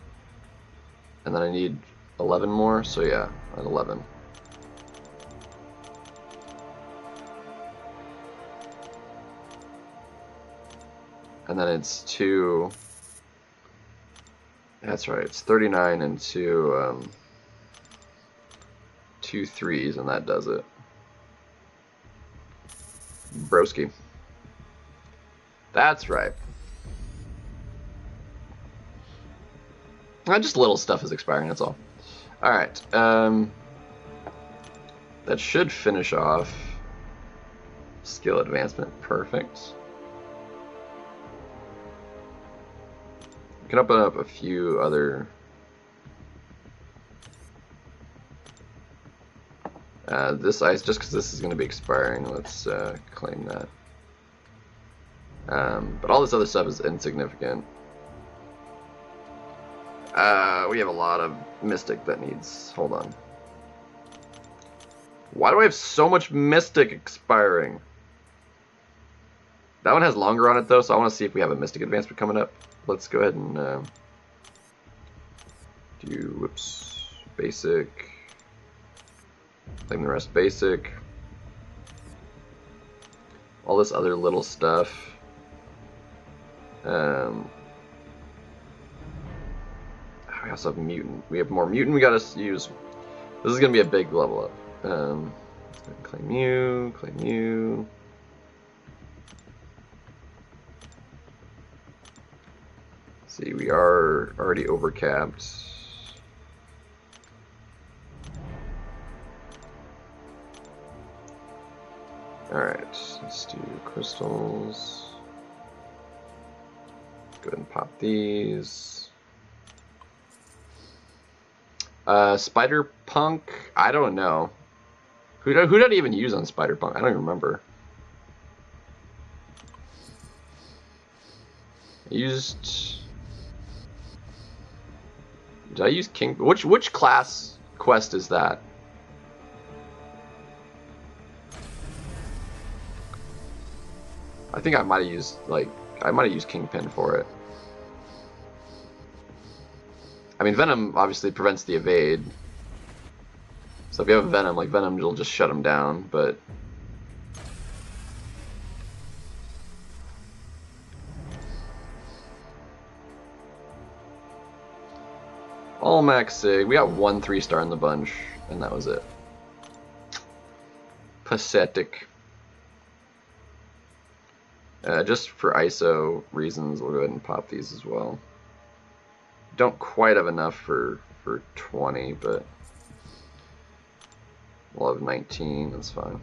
And then I need 11 more, so yeah, at 11. And then it's 2, that's right, it's 39 and 2 3s, and that does it. Broski. That's right. Just little stuff is expiring, that's all. Alright, that should finish off skill advancement. Perfect. We can open up a few other this ice, just because this is going to be expiring, let's claim that. But all this other stuff is insignificant. We have a lot of Mystic that needs... Hold on. Why do I have so much Mystic expiring? That one has longer on it, though, so I want to see if we have a Mystic advancement coming up. Let's go ahead and do... Whoops. Basic. Claim the rest basic. All this other little stuff. We also have mutant. We have more mutant we gotta use. This is gonna be a big level up. Claim you, claim you. See, we are already overcapped. Alright, let's do crystals. Go ahead and pop these. Spider Punk? I don't know. Who did I even use on Spider Punk? I don't even remember. I used... Did I use King? Which class quest is that? I think I might have used, like, I might have used Kingpin for it. I mean, Venom obviously prevents the evade. So if you have Venom, like, Venom will just shut him down, but... All max sig. We got one 3-star in the bunch, and that was it. Pathetic. Just for ISO reasons, we'll go ahead and pop these as well. Don't quite have enough for 20, but we'll have 19, that's fine.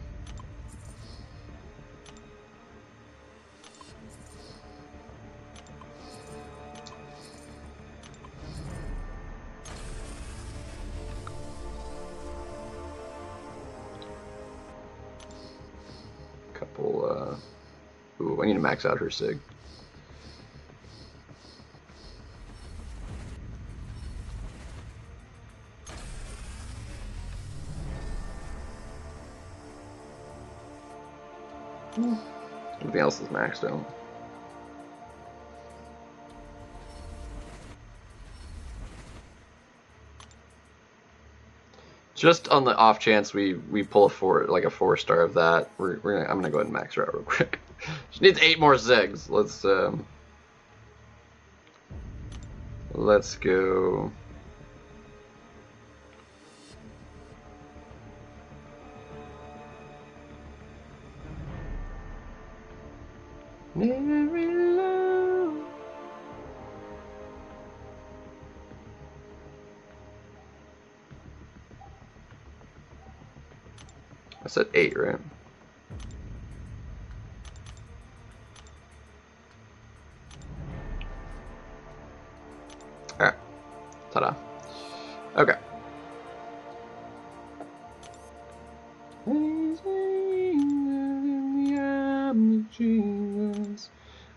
Couple, ooh, I need to max out her sig. Everything else is maxed out. Just on the off chance we pull a 4-star of that, I'm gonna go ahead and max her out real quick. She needs 8 more zigs. Let's go. I said 8, right? Alright. Ta-da. Okay.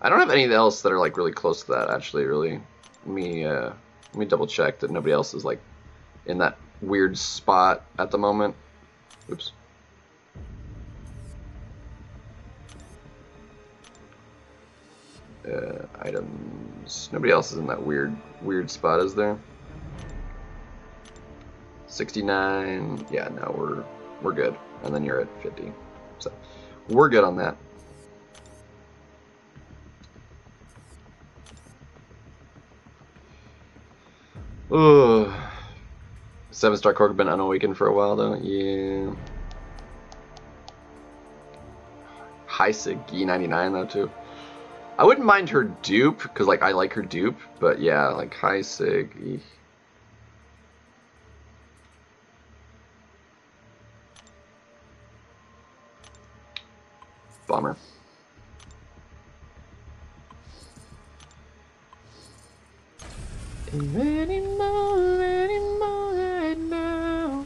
I don't have anything else that are like really close to that, actually, really. Let me double check that nobody else is like in that weird spot at the moment. Oops. Items. Nobody else is in that weird spot, is there? 69. Yeah, no, we're good. And then you're at 50. So we're good on that. Ugh. 7-star Cork have been unawakened for a while though. Yeah. Heisig E99 though too. I wouldn't mind her dupe because like I like her dupe, but yeah, like Heisig. Bummer. Anymore right now.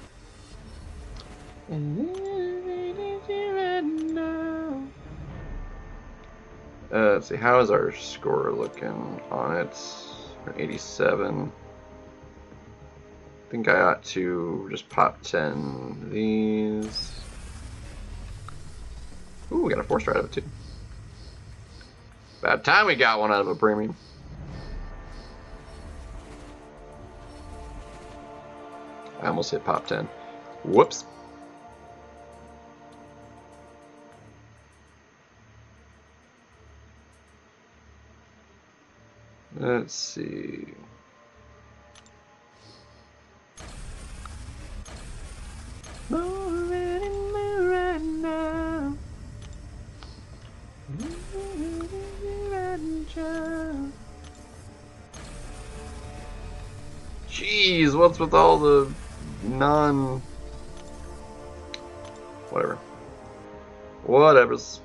Let's see, how is our score looking on it? 87. I think I ought to just pop 10 of these. Ooh, we got a 4-star out of it too. About time we got one out of a premium. I almost hit pop 10. Whoops. Let's see. Right now. Jeez, what's with all the whatever's.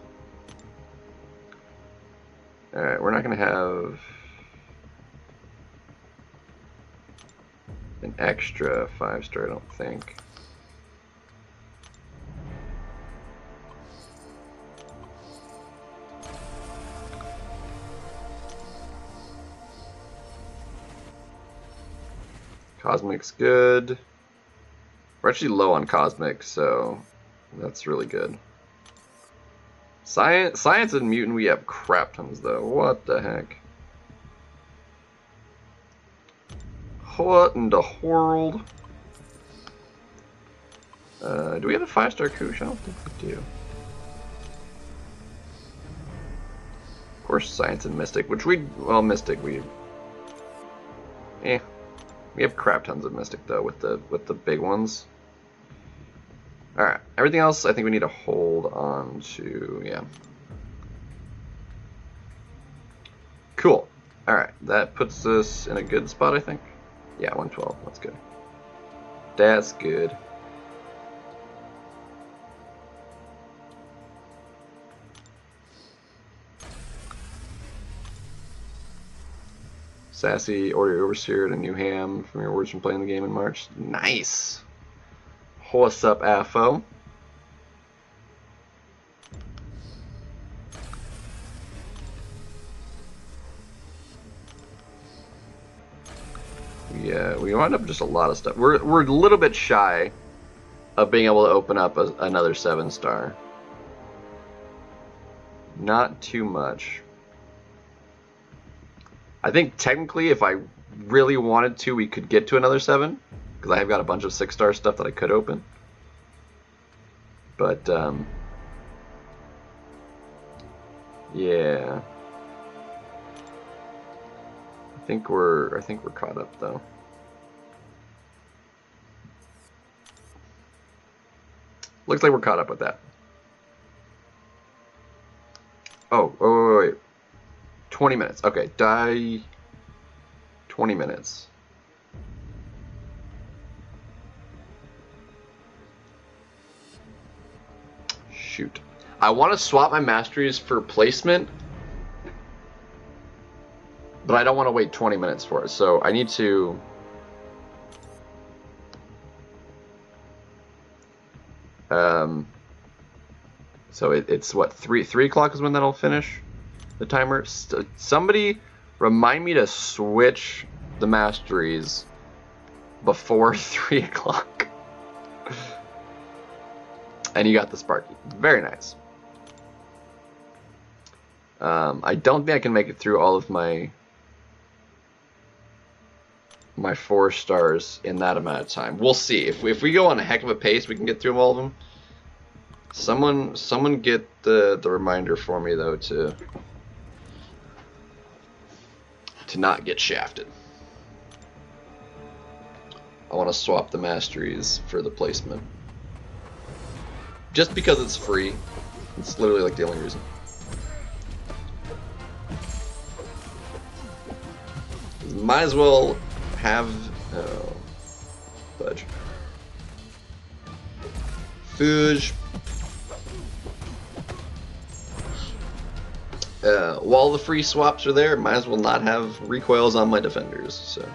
Alright, we're not gonna have an extra 5-star, I don't think. Cosmic's good. We're actually low on Cosmic, so that's really good. Science and Mutant, we have crap tons though. What the heck? What in the world? Do we have a 5-star Koosh? I don't think we do. Of course, Science and Mystic, which Mystic we have crap tons of Mystic though with the big ones. All right, everything else I think we need to hold on to. Yeah. Cool. All right, that puts us in a good spot, I think. Yeah, 112. That's good. That's good. Sassy, order your overseer and a new ham from your orders from playing the game in March. Nice. What's up, AFO? Yeah, we wound up just a lot of stuff. We're a little bit shy of being able to open up another 7-star. Not too much. I think technically if I really wanted to, we could get to another 7. Because I have got a bunch of 6-star stuff that I could open. But, yeah. I think we're caught up though. Looks like we're caught up with that. Oh, wait. 20 minutes. Okay, die 20 minutes. Shoot. I want to swap my masteries for placement, but I don't want to wait 20 minutes for it, so I need to... So it's what, 3 o'clock is when that'll finish? The timer? Somebody remind me to switch the masteries before 3 o'clock. And you got the Sparky. Very nice. I don't think I can make it through all of my 4 stars in that amount of time. We'll see. If we go on a heck of a pace, we can get through all of them. Someone get the reminder for me though to not get shafted. I want to swap the masteries for the placement. Just because it's free. It's literally like the only reason. Might as well have... Oh. Fudge. Fudge. While the free swaps are there, might as well not have recoils on my defenders, so...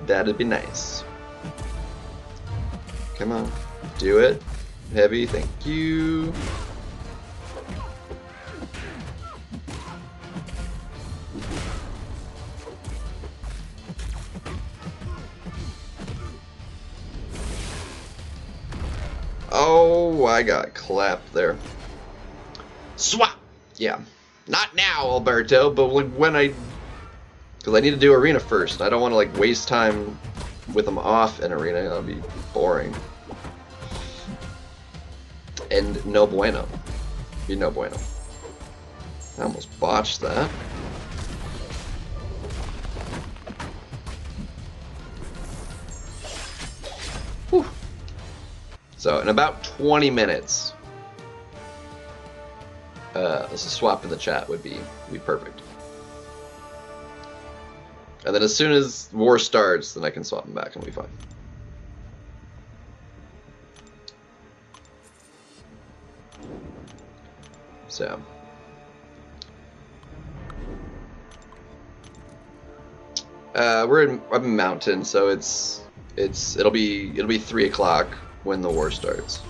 That'd be nice. Come on. Do it. Heavy, thank you. Oh, I got clapped there. Swap! Yeah. Not now, Alberto, but when I... Because I need to do arena first. I don't want to like waste time with them off in arena. That'll be boring. And no bueno. Be no bueno. I almost botched that. Whew. So in about 20 minutes, this is swap in the chat would be perfect. And then as soon as war starts, then I can swap them back and we'll be fine. So. I'm in Mountain, so it'll be 3 o'clock when the war starts.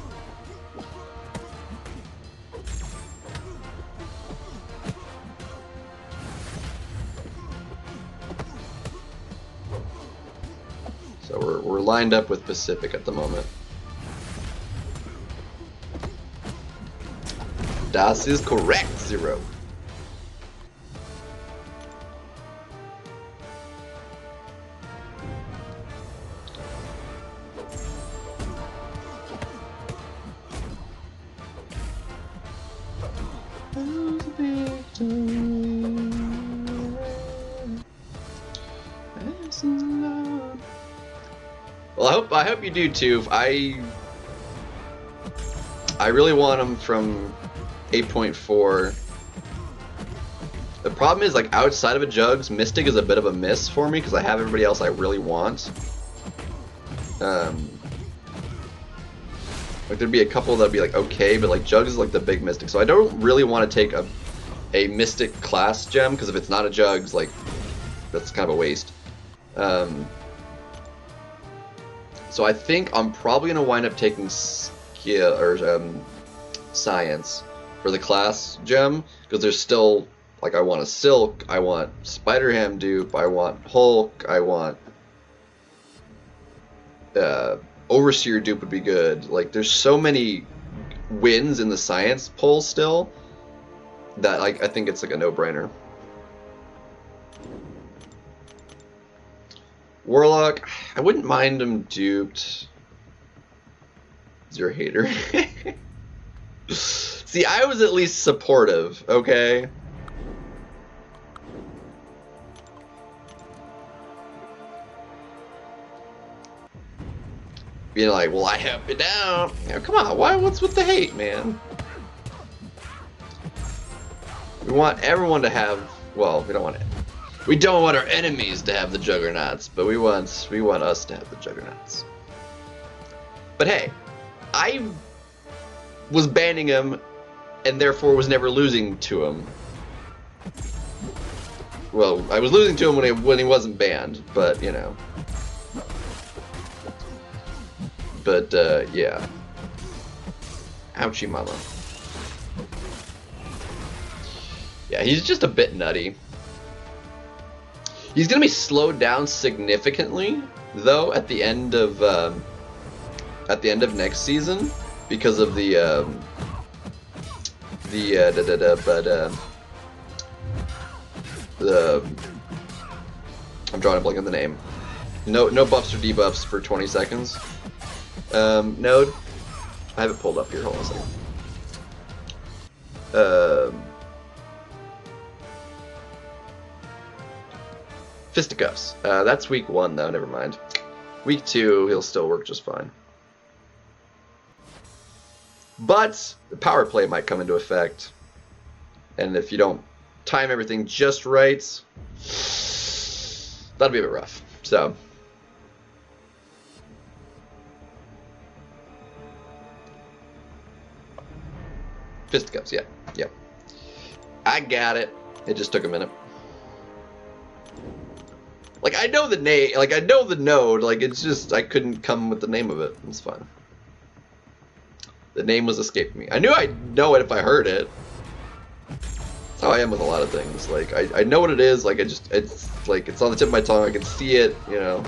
So we're lined up with Pacific at the moment. Das is correct, Zero. Well, I hope you do too. I really want them from 8.4. The problem is, like, outside of a Jugs, Mystic is a bit of a miss for me because I have everybody else I really want. Like, there'd be a couple that'd be like okay, but like Jugs is like the big Mystic, so I don't really want to take a Mystic class gem because if it's not a Jugs, like, that's kind of a waste. So I think I'm probably gonna wind up taking skill or science for the class gem because there's still, like, I want a Silk, I want Spider-Ham dupe, I want Hulk, I want Overseer dupe would be good. Like, there's so many wins in the science poll still that, like, I think it's like a no-brainer. Warlock, I wouldn't mind him duped. You're a hater. See, I was at least supportive, okay? Being like, well, I help you down. You know, come on, what's with the hate, man? We want everyone to have, well, we don't want our enemies to have the Juggernauts, but we want us to have the Juggernauts. But hey, I was banning him and therefore was never losing to him. Well, I was losing to him when he wasn't banned, but you know. But yeah. Ouchie mama. Yeah, he's just a bit nutty. He's gonna be slowed down significantly, though, at the end of next season, because of the I'm drawing a blank on the name. No buffs or debuffs for 20 seconds. Node. I have it pulled up here. Hold on a second. Fisticuffs. That's week 1 though. Never mind. Week 2, he'll still work just fine. But the power play might come into effect, and if you don't time everything just right, that'll be a bit rough. So. Fisticuffs, yeah. I got it. It just took a minute. Like, I know the name, like, I know the node, like, it's just, I couldn't come with the name of it. It's fine. The name was escaping me. I knew I'd know it if I heard it. That's how I am with a lot of things. Like, I know what it is, like, it's, like, it's on the tip of my tongue, I can see it, you know.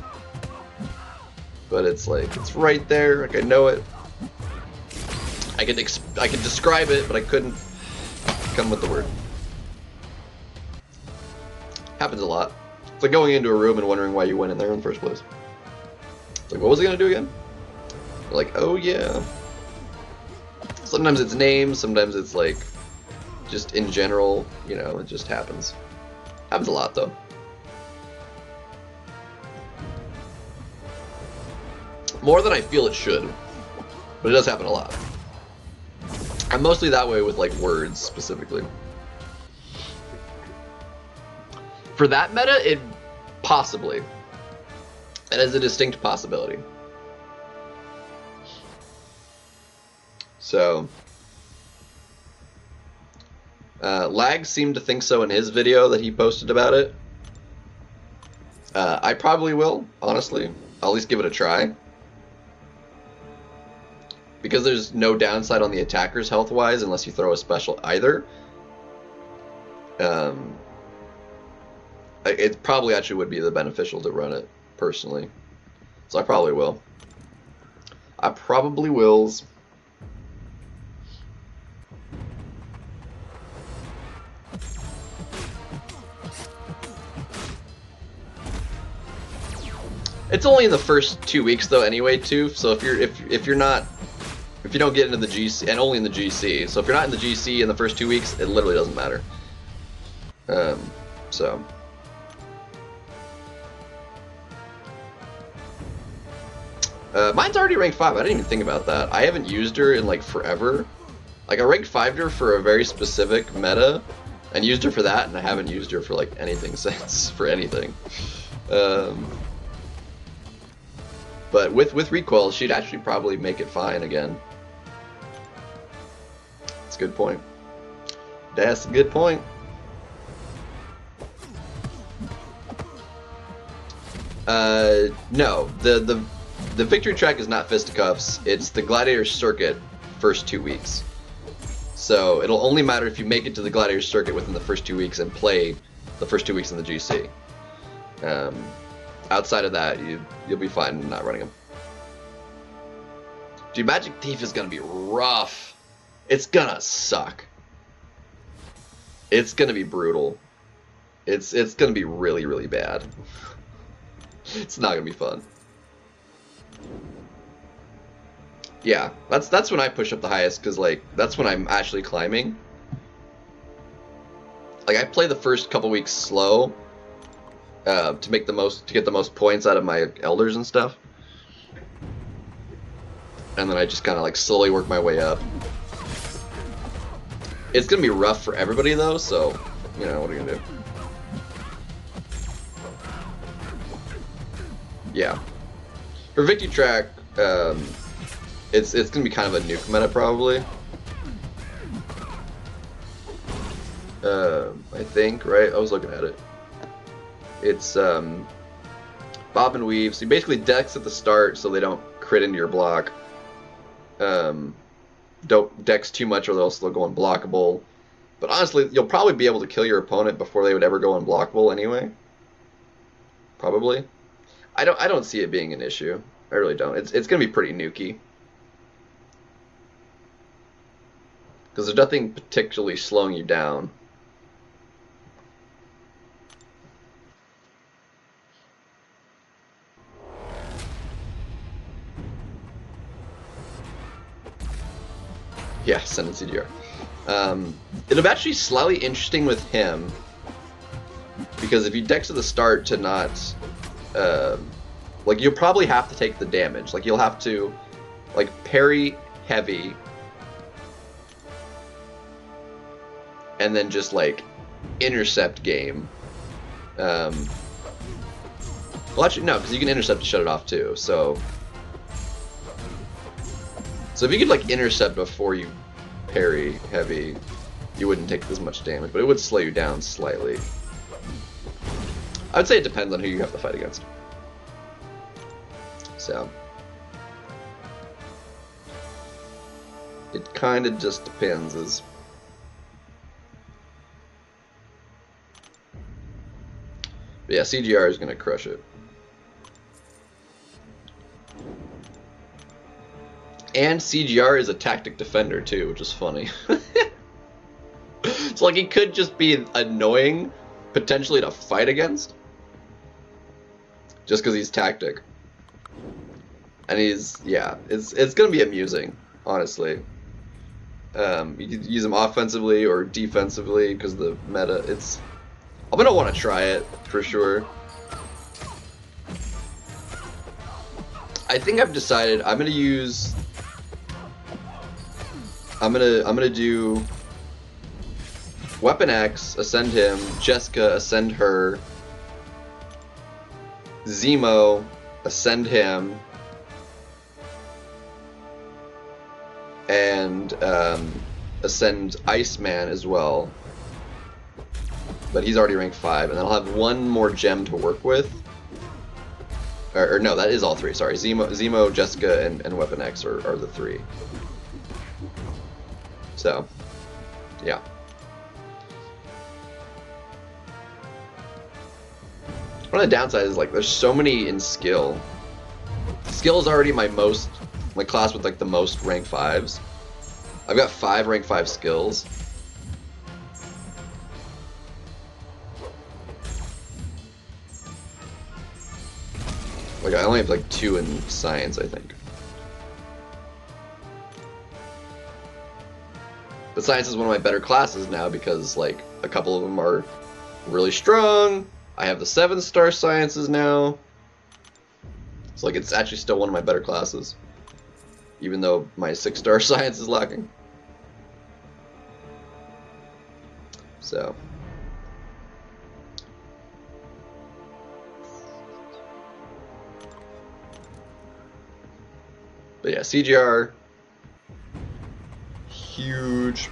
But it's, like, it's right there, like, I know it. I can describe it, but I couldn't come with the word. Happens a lot. It's like going into a room and wondering why you went in there in the first place. It's like, what was he gonna do again? You're like, oh yeah. Sometimes it's names, sometimes it's like, just in general, you know, it just happens. Happens a lot though. More than I feel it should, but it does happen a lot. I'm mostly that way with like words specifically. For that meta, it possibly. It is a distinct possibility. So, Lag seemed to think so in his video that he posted about it. I probably will, honestly. I'll at least give it a try. Because there's no downside on the attackers health-wise unless you throw a special either. It probably actually would be the beneficial to run it, personally. So I probably will. I probably wills. It's only in the first 2 weeks though anyway too, so if you don't get into the GC, and only in the GC, so if you're not in the GC in the first 2 weeks, it literally doesn't matter. So. Mine's already ranked 5, I didn't even think about that. I haven't used her in like forever. Like I ranked 5'd her for a very specific meta, and used her for that, and I haven't used her for like anything since, for anything. But with recoil, she'd actually probably make it fine again. That's a good point. That's a good point. No, the victory track is not fisticuffs. It's the gladiator circuit first 2 weeks. So it'll only matter if you make it to the gladiator circuit within the first 2 weeks and play the first 2 weeks in the GC. Outside of that, you'll be fine not running them. Dude, Magic Thief is gonna be rough. It's gonna suck. It's gonna be brutal. It's gonna be really, really bad. It's not gonna be fun. Yeah, that's when I push up the highest, because like that's when I'm actually climbing. Like I play the first couple weeks slow to get the most points out of my elders and stuff, and then I just kind of like slowly work my way up. It's gonna be rough for everybody though, so you know what are you gonna do? Yeah, for Victory Track, it's gonna be kind of a nuke meta probably. I think, right? I was looking at it. It's bob and weave. So you basically dex at the start so they don't crit into your block. Don't dex too much or else they'll go unblockable. But honestly, you'll probably be able to kill your opponent before they would ever go unblockable anyway. Probably. I don't see it being an issue. I really don't. It's gonna be pretty nukey. Because there's nothing particularly slowing you down. Yeah, send in CGR. It'll be actually slightly interesting with him, because if you dex at the start to not, like, you'll probably have to take the damage. Like, you'll have to, like, parry heavy, and then just, like, intercept game. Well, actually, no, because you can intercept to shut it off, too, so if you could, like, intercept before you parry heavy, you wouldn't take as much damage, but it would slow you down slightly. I would say it depends on who you have to fight against. So it kind of just depends. But yeah, CGR is gonna crush it. And CGR is a tactic defender too, which is funny. So like, he could just be annoying, potentially, to fight against, just because he's tactic. And he's, yeah, it's gonna be amusing, honestly. You could use him offensively or defensively because the meta. I'm gonna want to try it for sure. I think I've decided I'm gonna use. I'm gonna do Weapon X, ascend him, Jessica, ascend her, Zemo, ascend him, and ascend Iceman as well. But he's already rank 5, and then I'll have one more gem to work with. Or no, that is all 3. Sorry, Zemo, Jessica, and Weapon X are the 3. So, yeah. One of the downsides is, like, there's so many in skill. Skill is already my class with, like, the most rank 5s. I've got 5 rank 5 skills. Like, I only have, like, 2 in science, I think. But science is one of my better classes now because, like, a couple of them are really strong. I have the 7-star sciences now. So, like, it's actually still one of my better classes, even though my 6-star science is lacking. So. But yeah, CGR. Huge.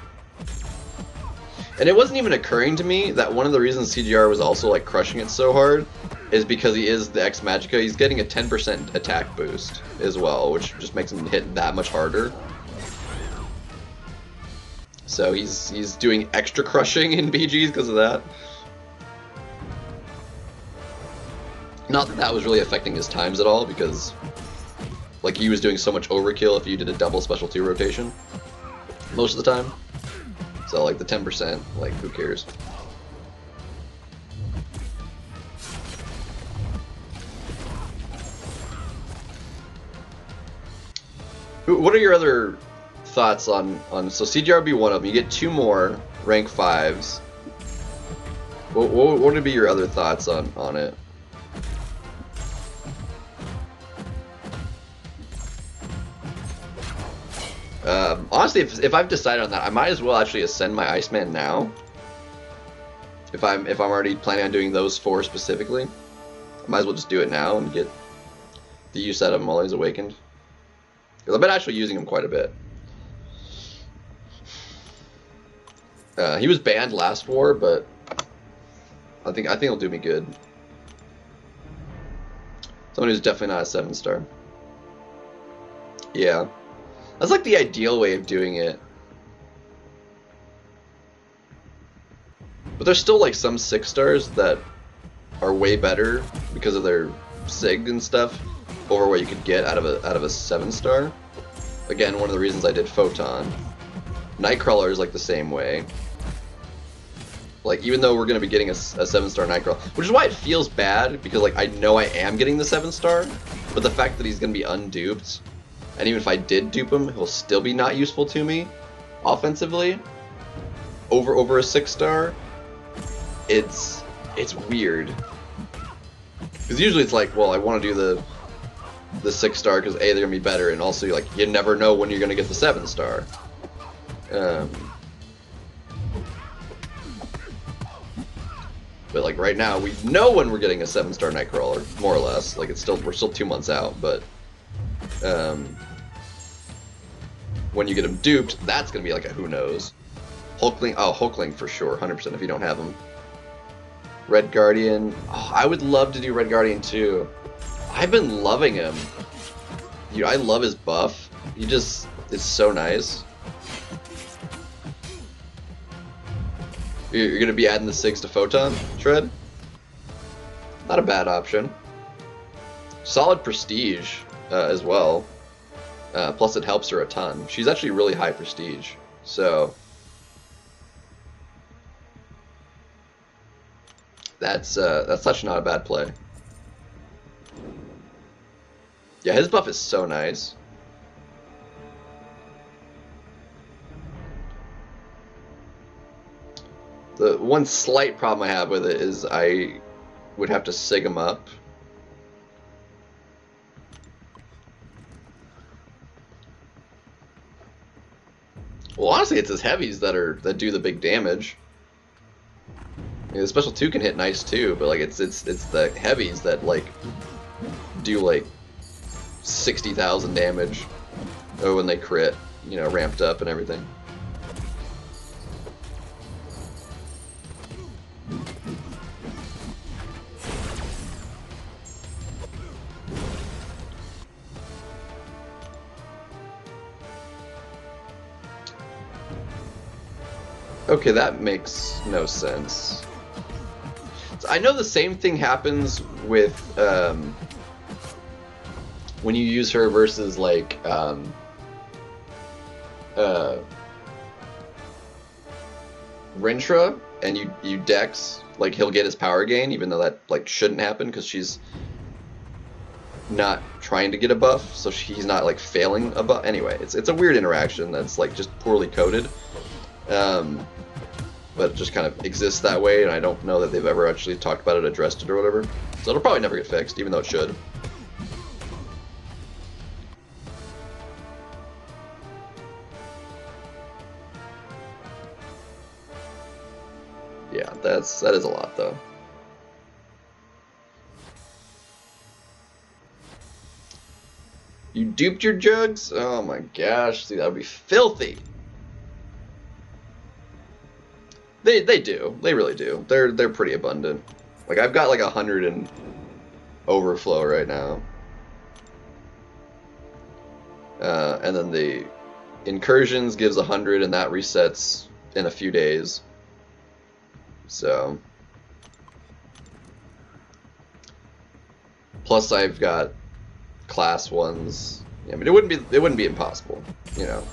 And it wasn't even occurring to me that one of the reasons CGR was also, like, crushing it so hard is because he is the Ex Magica. He's getting a 10% attack boost as well, which just makes him hit that much harder. So he's doing extra crushing in BGs because of that. Not that that was really affecting his times at all, because, like, he was doing so much overkill if you did a double specialty rotation most of the time. So, like, the 10%, like, who cares? What are your other thoughts on so CGR be one of them? You get 2 more rank 5s. What would be your other thoughts on it? Honestly, if I've decided on that, I might as well actually ascend my Iceman now. If I'm already planning on doing those 4 specifically, I might as well just do it now and get the use out of him while he's awakened. Because I've been actually using him quite a bit. He was banned last war, but I think it'll do me good. Someone who's definitely not a 7-star. Yeah. That's like the ideal way of doing it. But there's still, like, some 6-stars that are way better because of their sig and stuff over what you could get out of a 7-star. Again, one of the reasons I did Photon. Nightcrawler is like the same way. Like, even though we're going to be getting a 7-star Nightcrawler, which is why it feels bad, because like I know I am getting the 7-star, but the fact that he's going to be unduped, and even if I did dupe him, he'll still be not useful to me offensively over a 6-star. It's weird. Because usually it's like, well, I want to do the 6-star because A, they're going to be better, and also like you never know when you're going to get the 7-star. But like right now, we know when we're getting a 7-star Nightcrawler, more or less. Like we're still 2 months out, but when you get him duped, that's gonna be like a who knows. Hulkling, oh Hulkling for sure, 100% if you don't have him. Red Guardian, oh, I would love to do Red Guardian too. I've been loving him. I love his buff. He just is so nice. You're gonna be adding the 6 to Photon Shred? Not a bad option. Solid prestige as well. Plus it helps her a ton. She's actually really high prestige, so that's such not a bad play. Yeah, his buff is so nice. The one slight problem I have with it is I would have to sig him up. Well, honestly, it's his heavies that do the big damage. The special 2 can hit nice too, but like it's the heavies that like do like 60,000 damage. Oh, when they crit, you know, ramped up and everything. Okay, that makes no sense. So I know the same thing happens with when you use her versus like Rintrah, and you dex, like he'll get his power gain, even though that like shouldn't happen because she's not trying to get a buff, so he's not like failing a buff. Anyway, it's a weird interaction that's like just poorly coded. But it just kind of exists that way, and I don't know that they've ever actually talked about it, addressed it, or whatever. So it'll probably never get fixed, even though it should. Yeah, that is a lot, though. You duped your jugs? Oh my gosh, see, that would be filthy. They do. They really do. They're pretty abundant. Like I've got like 100 in overflow right now. And then the incursions gives 100, and that resets in a few days. So plus I've got class ones. I mean, it wouldn't be impossible, you know.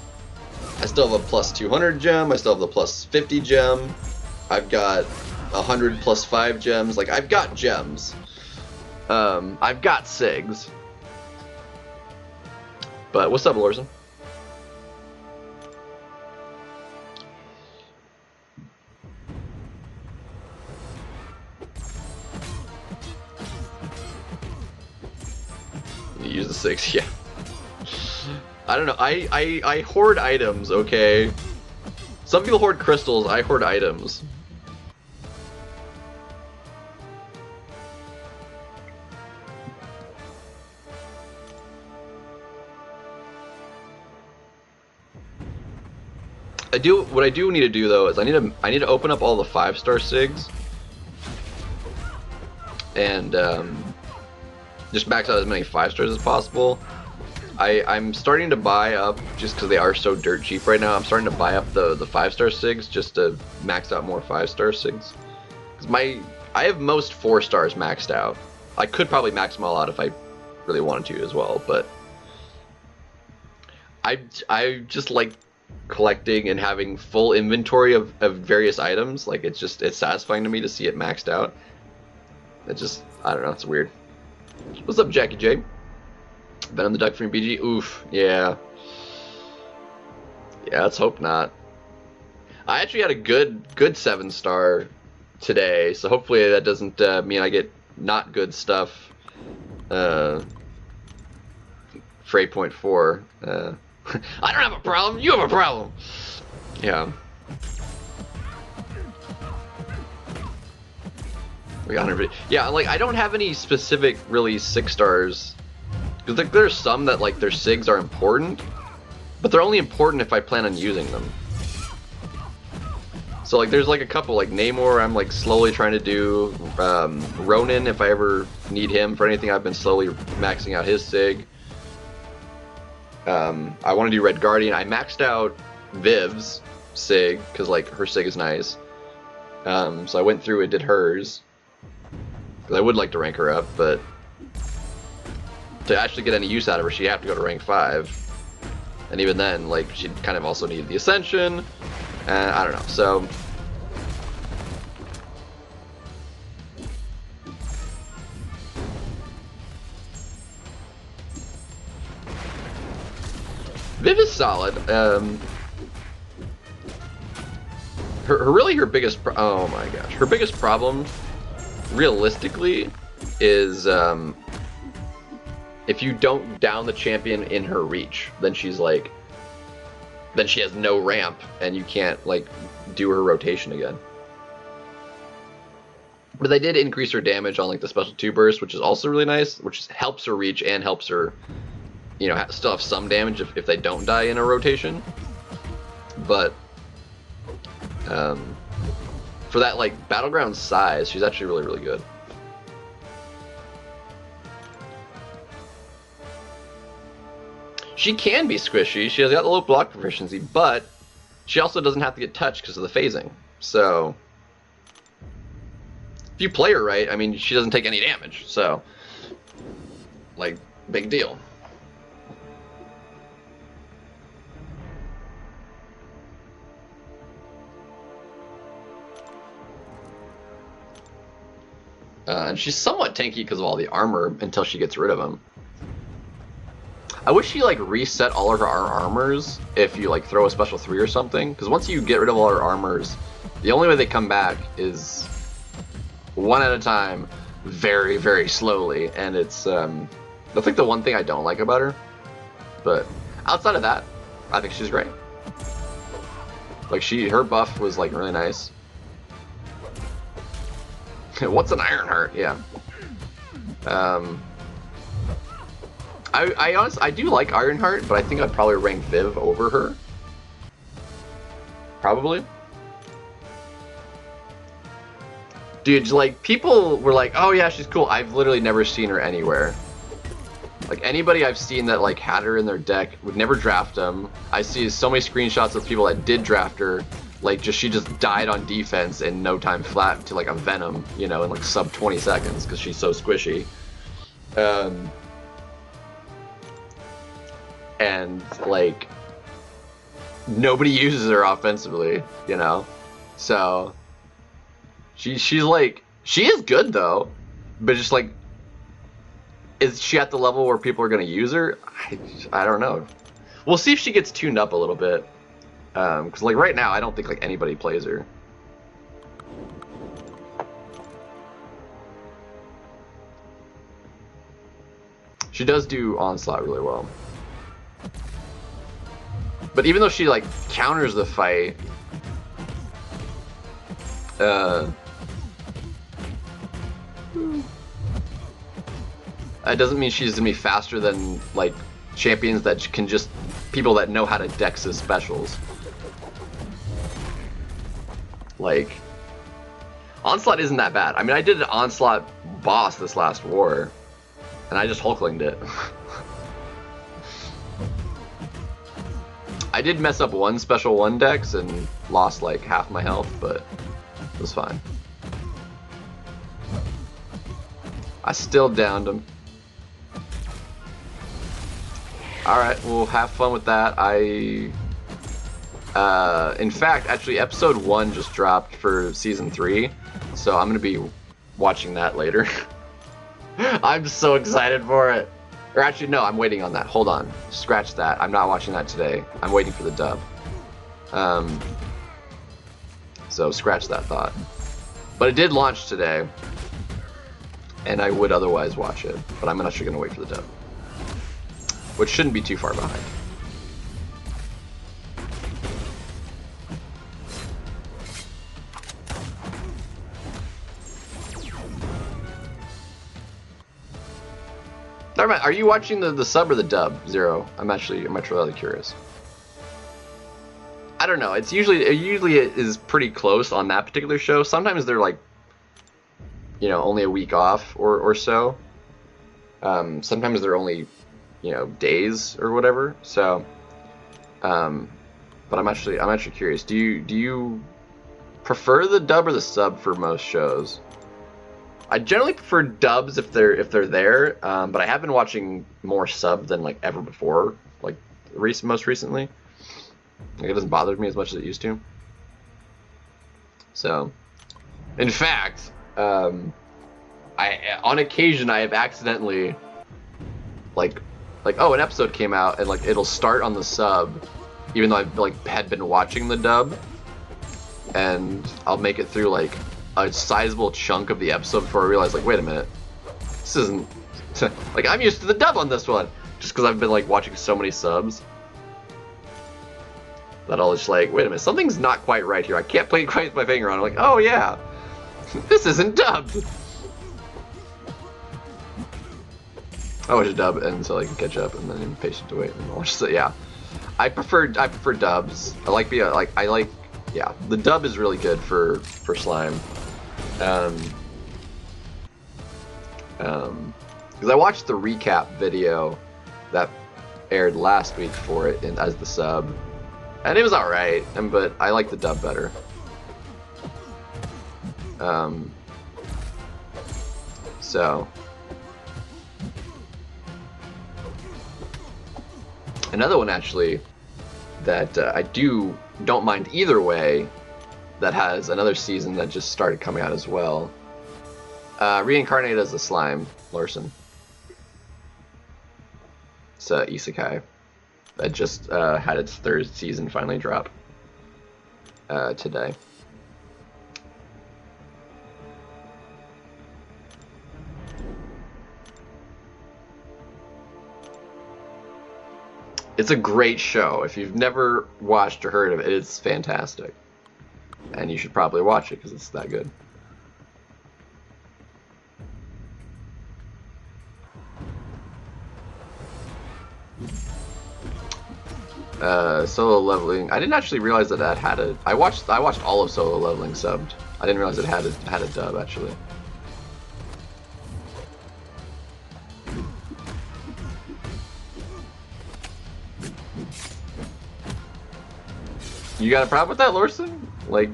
I still have a plus 200 gem, I still have the plus 50 gem, I've got 100 plus 5 gems, like I've got gems. I've got SIGs. But what's up, Lorson? You use the 6, yeah. I don't know, I hoard items, okay? Some people hoard crystals, I hoard items. What I do need to do though is I need to open up all the 5-star SIGs and just max out as many 5-stars as possible. I'm starting to buy up, just because they are so dirt cheap right now, I'm starting to buy up the 5-star SIGs just to max out more 5-star SIGs. Because I have most 4 stars maxed out. I could probably max them all out if I really wanted to as well, but I just like collecting and having full inventory of various items. Like it's satisfying to me to see it maxed out. I don't know, it's weird. What's up, Jackie J? Venom the Duck from BG? Oof, yeah. Yeah, let's hope not. I actually had a good 7-star today, so hopefully that doesn't mean I get not good stuff for 8.4. I don't have a problem, you have a problem! Yeah. We got 150. Yeah, like, I don't have any specific, really, 6 stars. Because like, there's some that, like, their SIGs are important, but they're only important if I plan on using them. So, like, there's, like, a couple, like, Namor, I'm, like, slowly trying to do. Ronin, if I ever need him for anything, I've been slowly maxing out his SIG. I want to do Red Guardian. I maxed out Viv's SIG, because, like, her SIG is nice. So I went through and did hers. Because I would like to rank her up, but to actually get any use out of her, she'd have to go to rank 5. And even then, like, she'd kind of also need the Ascension. And I don't know, so... Viv is solid. Her biggest oh my gosh, her biggest problem, realistically, is if you don't down the champion in her reach, then she's like, then she has no ramp, and you can't like do her rotation again. But they did increase her damage on like the special 2 burst, which is also really nice, which helps her reach and helps her, you know, still have some damage if they don't die in a rotation. But for that like battleground size, she's actually really, really good. She can be squishy. She has got the low block proficiency, but she also doesn't have to get touched because of the phasing. So if you play her right, I mean, she doesn't take any damage. So, like, big deal. And she's somewhat tanky because of all the armor until she gets rid of them. I wish she like reset all of her armors if you like throw a special 3 or something, because once you get rid of all her armors, the only way they come back is one at a time, very, very slowly, and it's that's like the one thing I don't like about her. But outside of that, I think she's great. Like her buff was like really nice. What's an Ironheart? Yeah. I honestly, I do like Ironheart, but I think I'd probably rank Viv over her. Probably. Dude, like, people were like, oh yeah, she's cool. I've literally never seen her anywhere. Like, anybody I've seen that, like, had her in their deck would never draft them. I see so many screenshots of people that did draft her. Like, she just died on defense in no time flat to, like, a Venom, you know, in, like, sub 20 seconds because she's so squishy. And, like, nobody uses her offensively, you know? So, she's, like, she is good, though, but just, like, is she at the level where people are going to use her? I don't know. We'll see if she gets tuned up a little bit. Because, like, right now, I don't think, like, anybody plays her. She does do Onslaught really well. But even though she, like, counters the fight, that doesn't mean she's gonna be faster than, like, champions that can just, people that know how to dex as specials. Like, Onslaught isn't that bad. I mean, I did an Onslaught boss this last war, and I just Hulklinged it. I did mess up one special 1 dex and lost like half my health, but it was fine. I still downed him. Alright, we'll have fun with that. In fact, actually, episode 1 just dropped for season 3, so I'm gonna be watching that later. I'm so excited for it. Or actually, no, I'm waiting on that. Hold on, scratch that. I'm not watching that today. I'm waiting for the dub. So scratch that thought. But it did launch today, and I would otherwise watch it. But I'm actually gonna wait for the dub, which shouldn't be too far behind. Never mind. Are you watching the sub or the dub, Zero? I'm much rather curious. I don't know. It usually is pretty close on that particular show. Sometimes they're like, you know, only a week off or so. Sometimes they're only, you know, days or whatever. So, but I'm actually curious. Do you prefer the dub or the sub for most shows? I generally prefer dubs if they're there, but I have been watching more sub than like ever before, like most recently. Like, it doesn't bother me as much as it used to. So, in fact, on occasion I have accidentally like oh, an episode came out and like it'll start on the sub, even though I've like had been watching the dub, and I'll make it through like a sizable chunk of the episode before I realize, like, wait a minute, this isn't like, I'm used to the dub on this one, just because I've been like watching so many subs that I'll just like, wait a minute, something's not quite right here. I can't quite my finger on it. I'm like, oh yeah, this isn't dubbed. I watch a dub until I can catch up, and then I'm patient to wait and watch it. Yeah, I prefer dubs. Yeah, the dub is really good for Slime. Because I watched the recap video that aired last week for it as the sub, and it was alright, but I like the dub better. So another one actually that I don't mind either way, that has another season that just started coming out as well. Reincarnated as a Slime, Larson. It's isekai that just had its 3rd season finally drop today. It's a great show. If you've never watched or heard of it, it's fantastic. And you should probably watch it because it's that good. Solo Leveling. I didn't actually realize that that had a. I watched all of Solo Leveling subbed. I didn't realize it had a dub actually. You got a problem with that, Lorson? Like,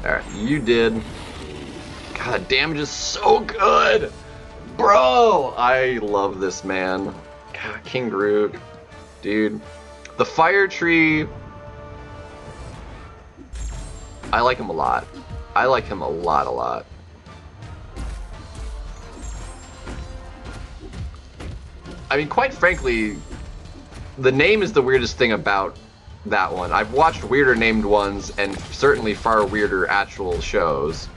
alright, you did. God, damage is so good! Bro! I love this man. God, King Groot. Dude. The Fire Tree. I like him a lot. I like him a lot. I mean, quite frankly, the name is the weirdest thing about that one. I've watched weirder named ones, and certainly far weirder actual shows.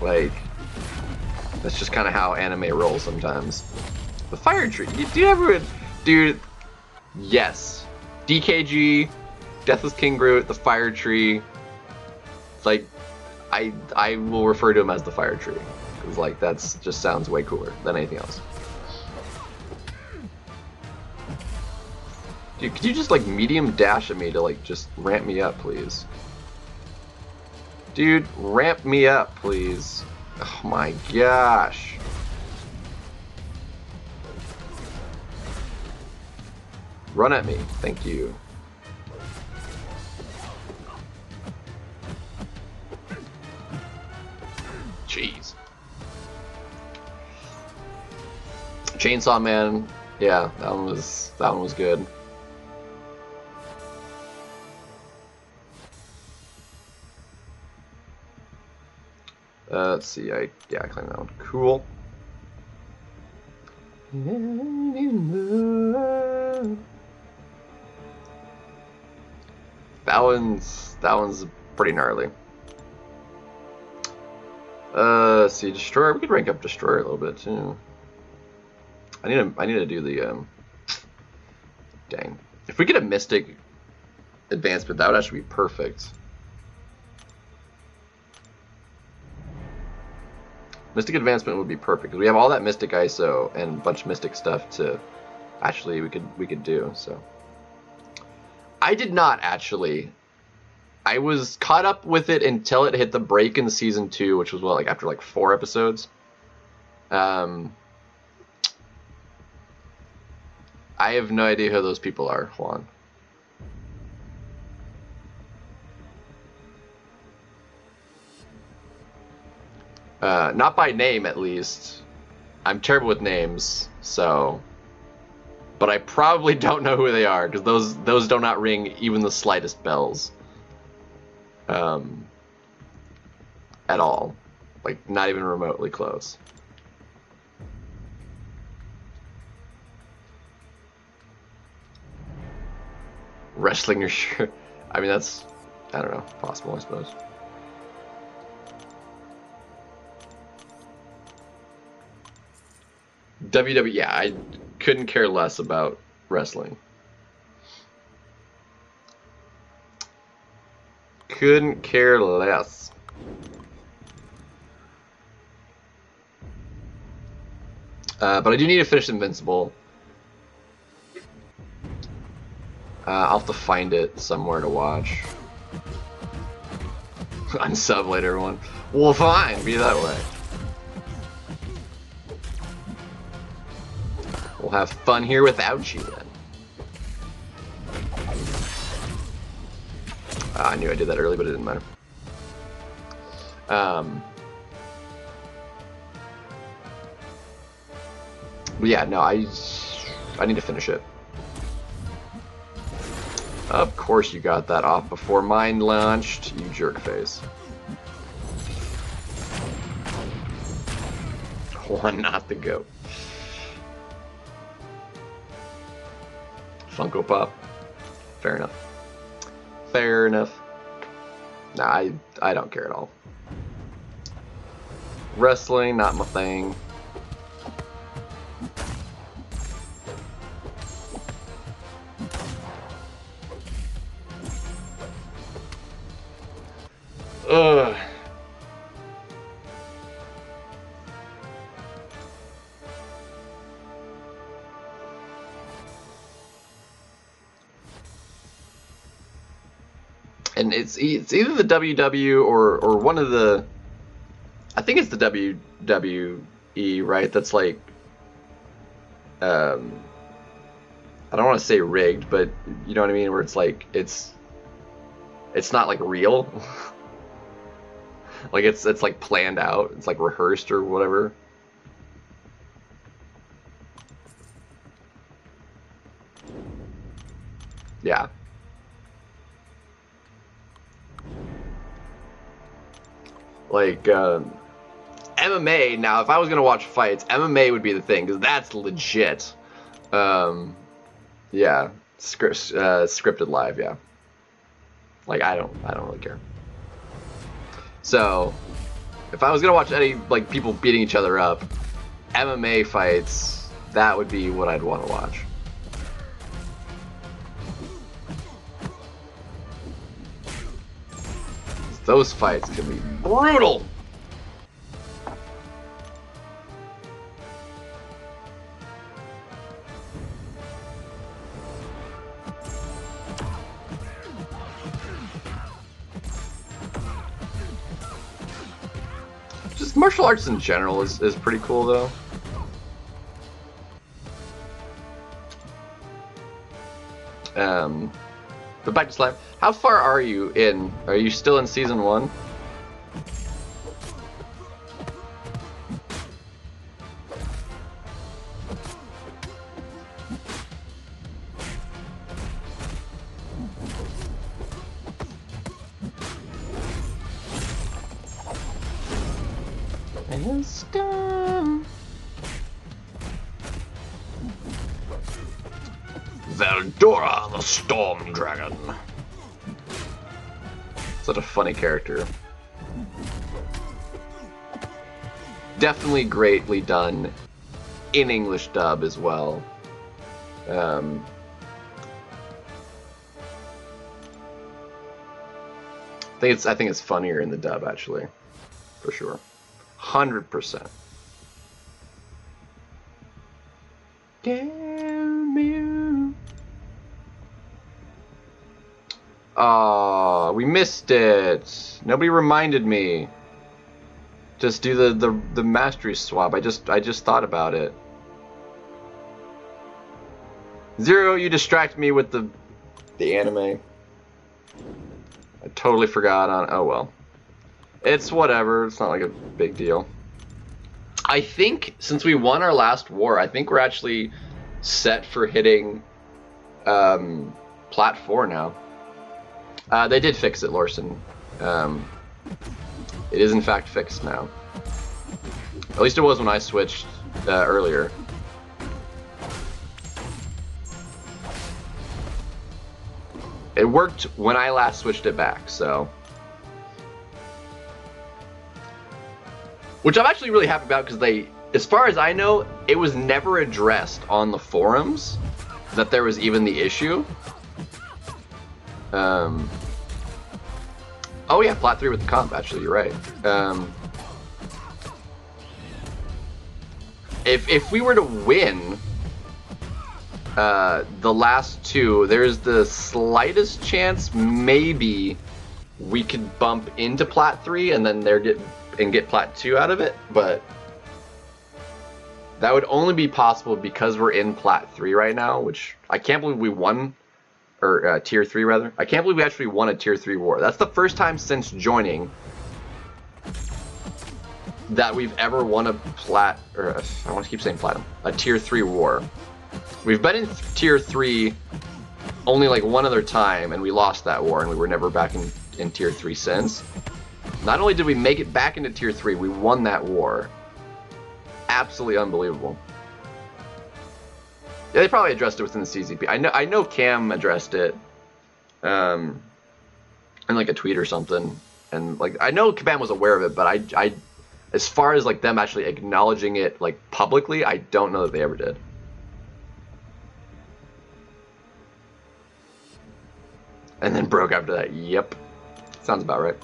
Like, that's just kind of how anime rolls sometimes. The Fire Tree. Dude, yes. DKG, Deathless King Groot, the Fire Tree. Like, I will refer to him as the Fire Tree. Because, like, that's just sounds way cooler than anything else. Dude, could you just, like, medium dash at me to, like, just ramp me up, please? Dude, ramp me up, please. Oh my gosh. Run at me. Thank you. Jeez. Chainsaw Man, yeah, that one was good. Let's see, I claim that one. Cool. That one's pretty gnarly. Let's see, Destroyer. We could rank up Destroyer a little bit too. I need to do the dang. If we get a Mystic advancement, that would actually be perfect. Mystic advancement would be perfect because we have all that Mystic ISO and a bunch of Mystic stuff to actually we could do. So I did not actually. I was caught up with it until it hit the break in season 2, which was what, like after like 4 episodes. I have no idea who those people are, Juan. Not by name, at least. I'm terrible with names, so. But I probably don't know who they are, because those do not ring even the slightest bells. At all. Like, not even remotely close. Wrestling your shirt. I mean, that's, I don't know, possible, I suppose. WWE, yeah, I couldn't care less about wrestling. Couldn't care less. But I do need to finish Invincible. I'll have to find it somewhere to watch. Unsub later, everyone. Well, fine, be that way. We'll have fun here without you, then. I knew I did that early, but it didn't matter. But yeah, no, I need to finish it. Of course you got that off before mine launched, you jerk face. One, not the goat. Funko Pop. Fair enough. Fair enough. Nah, I don't care at all. Wrestling, not my thing. Ugh. And it's either the WW or one of the, I think it's the WWE, right? That's like, I don't want to say rigged, but you know what I mean, where it's like it's not like real. Like it's like planned out. It's like rehearsed or whatever. Yeah. Like MMA. Now, if I was gonna watch fights, MMA would be the thing because that's legit. Yeah, scripted live. Yeah. Like I don't really care. So, if I was gonna watch any like people beating each other up, MMA fights, that would be what I'd want to watch. Those fights can be brutal. Just martial arts in general is pretty cool though. But back to Slime. How far are you in? Are you still in season 1? Hailstorm. Veldora the Storm Dragon. Such a funny character. Definitely greatly done in English dub as well. I think it's funnier in the dub actually, for sure, 100%. Damn you! Oh, we missed it. Nobody reminded me. Just do the mastery swap. I just thought about it. Zero, you distract me with the anime. I totally forgot on. Oh well. It's whatever. It's not like a big deal. I think since we won our last war, I think we're actually set for hitting Plat 4 now. They did fix it, Lorson. It is in fact fixed now. At least it was when I switched earlier. It worked when I last switched it back, so. Which I'm actually really happy about because they, as far as I know, it was never addressed on the forums that there was even the issue. Oh yeah, Plat 3 with the comp, actually, you're right. If we were to win the last two, there's the slightest chance maybe we could bump into Plat 3 and then get Plat 2 out of it, but that would only be possible because we're in Plat 3 right now, which I can't believe we won, or Tier 3 rather. I can't believe we actually won a Tier 3 war. That's the first time since joining that we've ever won a Plat, or I want to keep saying Platinum, a Tier 3 war. We've been in Tier 3 only like one other time, and we lost that war, and we were never back in Tier 3 since. Not only did we make it back into Tier 3, we won that war. Absolutely unbelievable. Yeah, they probably addressed it within the CZP. I know Cam addressed it in like a tweet or something. And like I know Kabam was aware of it, but I as far as like them actually acknowledging it like publicly, I don't know that they ever did. And then broke after that. Yep. Sounds about right.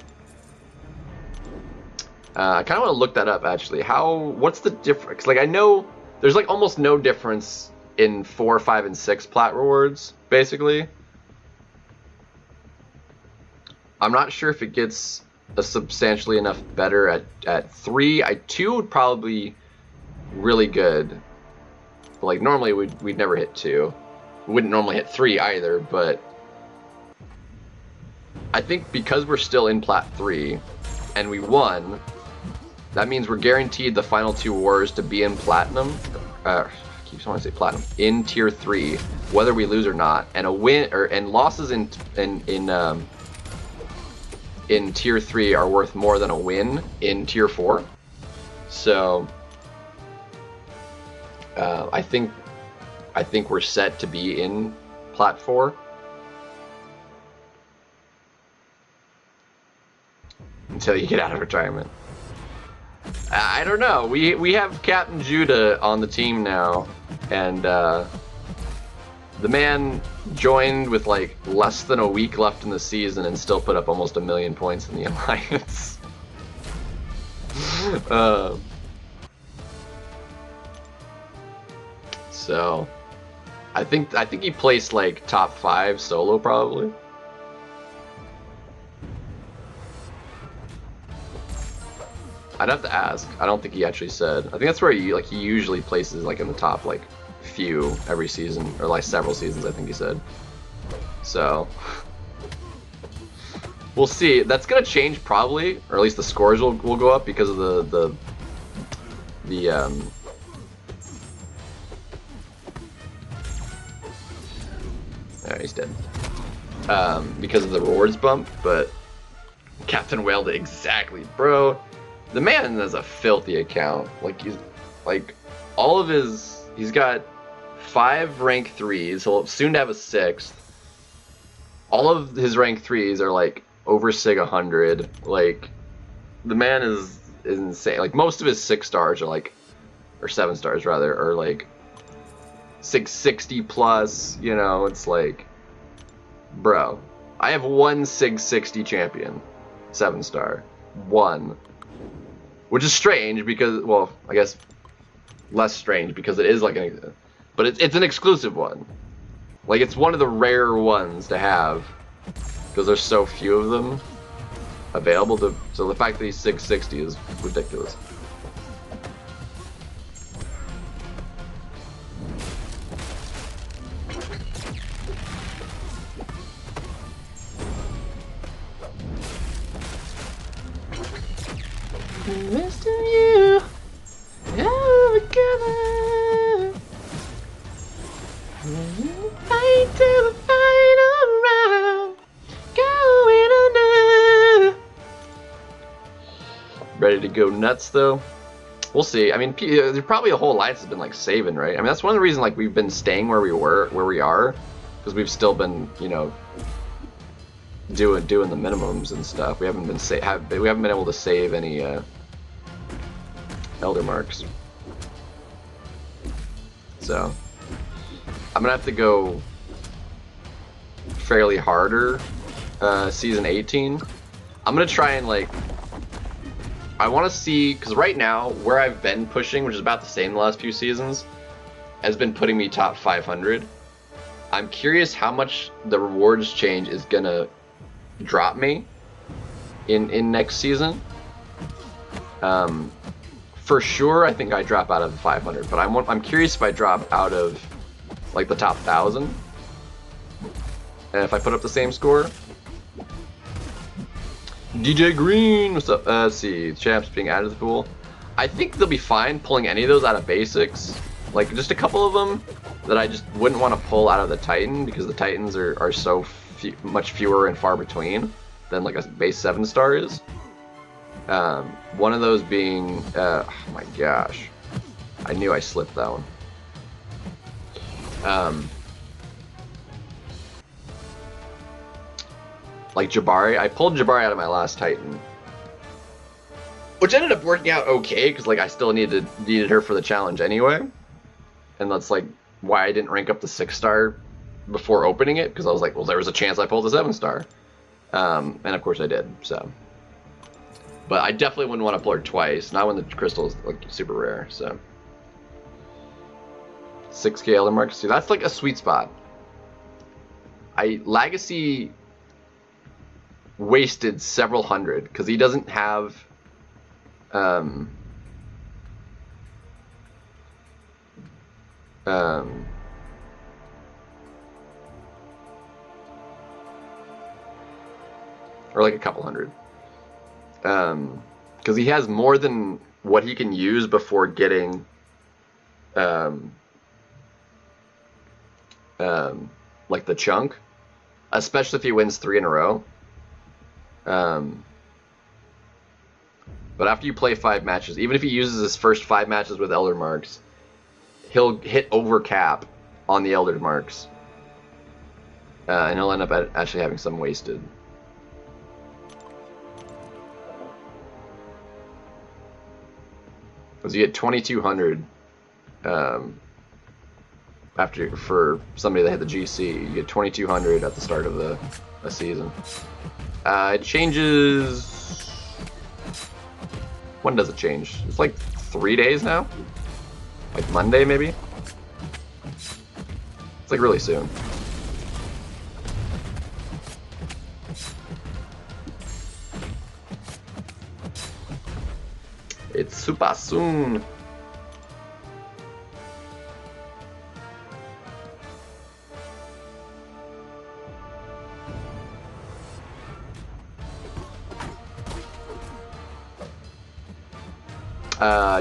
I kind of want to look that up actually. What's the difference? Like I know there's like almost no difference in 4, 5, and 6 Plat rewards, basically. I'm not sure if it gets a substantially enough better at 3. 2 would probably be really good. But like normally we'd never hit 2. We wouldn't normally hit 3 either, but I think because we're still in Plat 3 and we won, that means we're guaranteed the final 2 wars to be in Platinum. I keep wanting to say Platinum in Tier 3, whether we lose or not, and a win and losses in Tier 3 are worth more than a win in Tier 4. So I think we're set to be in Plat 4. Until you get out of retirement. I don't know. We have Captain Judah on the team now, and the man joined with like less than a week left in the season and still put up almost 1 million points in the Alliance. So I think he placed like top 5 solo probably. I'd have to ask. I don't think he actually said. I think that's where he usually places like in the top like few every season, or like several seasons, I think he said. So we'll see. That's gonna change probably, or at least the scores will go up because of the he's dead. Because of the rewards bump, but Captain wailed it exactly, bro. The man has a filthy account. Like he's got 5 rank 3s. He'll soon have a 6th. All of his rank 3s are like over sig 100. Like the man is insane. Like most of his 6 stars are like, or 7 stars rather, are like 660 plus. You know, it's like, bro, I have one 660 champion, 7 star, one. Which is strange because, well, I guess less strange because it is like but it's an exclusive one. Like it's one of the rare ones to have because there's so few of them available to. So the fact that he's 660 is ridiculous. Rest of you, together. Fight to the final round, going under. Ready to go nuts though? We'll see. I mean, there's probably a whole alliance has been like saving, right? I mean, that's one of the reasons like we've been staying where we are, because we've still been, you know, doing the minimums and stuff. We haven't been we haven't been able to save any Elder Marks. So I'm gonna have to go fairly harder season 18. I'm gonna try and like, I want to see, because right now where I've been pushing, which is about the same the last few seasons, has been putting me top 500. I'm curious how much the rewards change is gonna drop me in next season. For sure, I think I drop out of the 500, but I'm curious if I drop out of like the top 1,000, and if I put up the same score. DJ Green, what's up? Let's see, champs being added to the pool. I think they'll be fine pulling any of those out of basics. Like just a couple of them that I just wouldn't want to pull out of the Titan because the Titans are so much fewer and far between than like a base 7 star is. One of those being, oh my gosh, I knew I slipped that one. Like Jabari, I pulled Jabari out of my last Titan, which ended up working out okay because like I still needed her for the challenge anyway, and that's like why I didn't rank up the 6 star before opening it, because I was like, well, there was a chance I pulled a 7 star, and of course I did. So. But I definitely wouldn't want to pull her twice, not when the crystal is like super rare. So 6k Elder Marks, see, that's like a sweet spot. Legacy wasted several hundred because he doesn't have or like a couple hundred. Because he has more than what he can use before getting like the chunk, especially if he wins 3 in a row. But after you play 5 matches, even if he uses his first 5 matches with Elder Marks, he'll hit over cap on the Elder Marks, and he'll end up actually having some wasted. Because you get 2,200 for somebody that had the GC. You get 2,200 at the start of the season. It changes. When does it change? It's like 3 days now. Like Monday maybe. It's like really soon. It's super soon.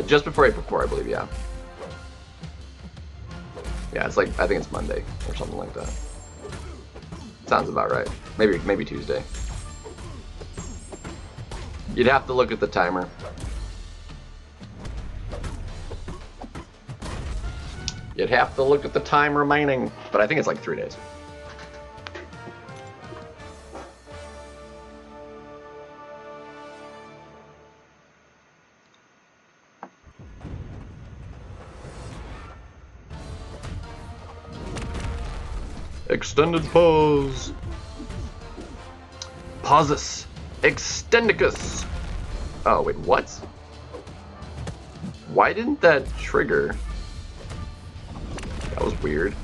Just before April 4, I believe, yeah. Yeah, it's like, I think it's Monday or something like that. Sounds about right. Maybe Tuesday. You'd have to look at the timer. You'd have to look at the time remaining, but I think it's like 3 days. Extended pause. Pausus. Extendicus. Oh, wait, what? Why didn't that trigger? That was weird.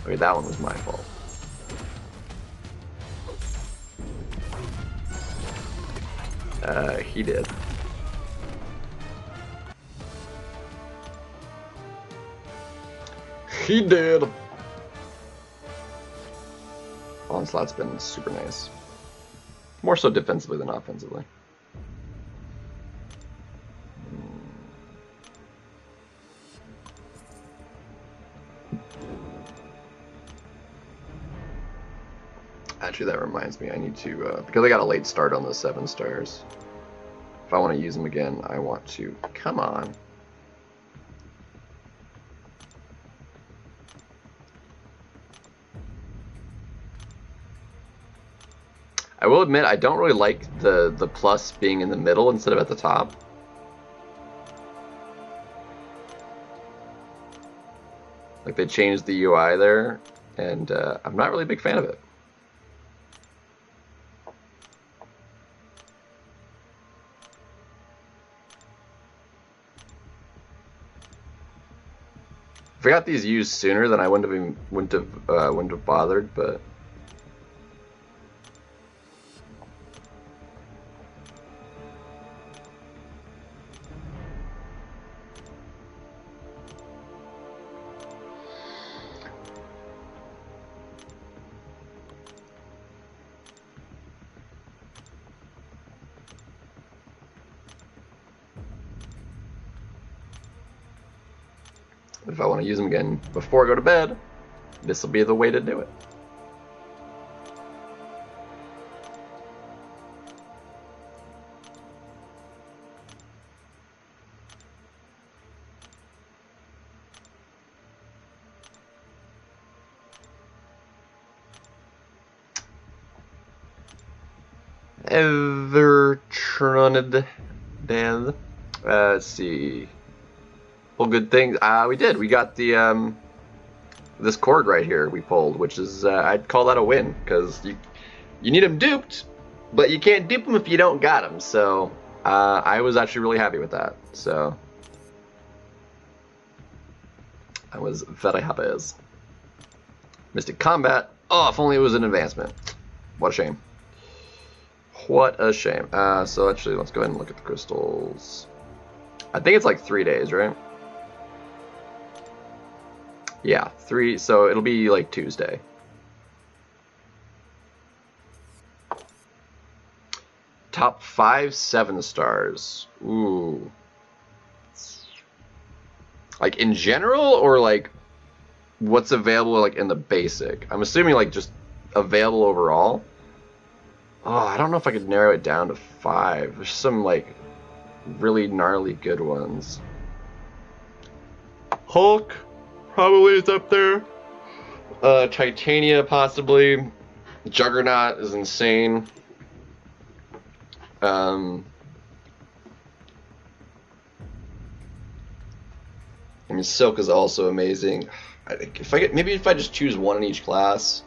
Okay, that one was my fault. He did. He did. Onslaught's been super nice. More so defensively than offensively. Actually, that reminds me, I need to, because I got a late start on the 7 stars. If I want to use them again, I want to, come on. I will admit, I don't really like the plus being in the middle instead of at the top. Like, they changed the UI there, and I'm not really a big fan of it. If I got these used sooner, then I wouldn't have bothered, but. If I want to use them again before I go to bed, this will be the way to do it. Evertronid Dan. Let's see. Well, good thing we did. We got the this cord right here we pulled, which is I'd call that a win, because you need them duped, but you can't dupe them if you don't got them. So I was actually really happy with that. So I was very happy. Mystic Combat. Oh, if only it was an advancement. What a shame. What a shame. So actually, let's go ahead and look at the crystals. I think it's like 3 days, right? Yeah, 3, so it'll be like Tuesday. Top 5 7 stars. Ooh. Like in general, or like what's available like in the basic? I'm assuming like just available overall. Oh, I don't know if I could narrow it down to 5. There's some like really gnarly good ones. Hulk probably is up there. Titania possibly. Juggernaut is insane. I mean, Silk is also amazing. If I just choose one in each class.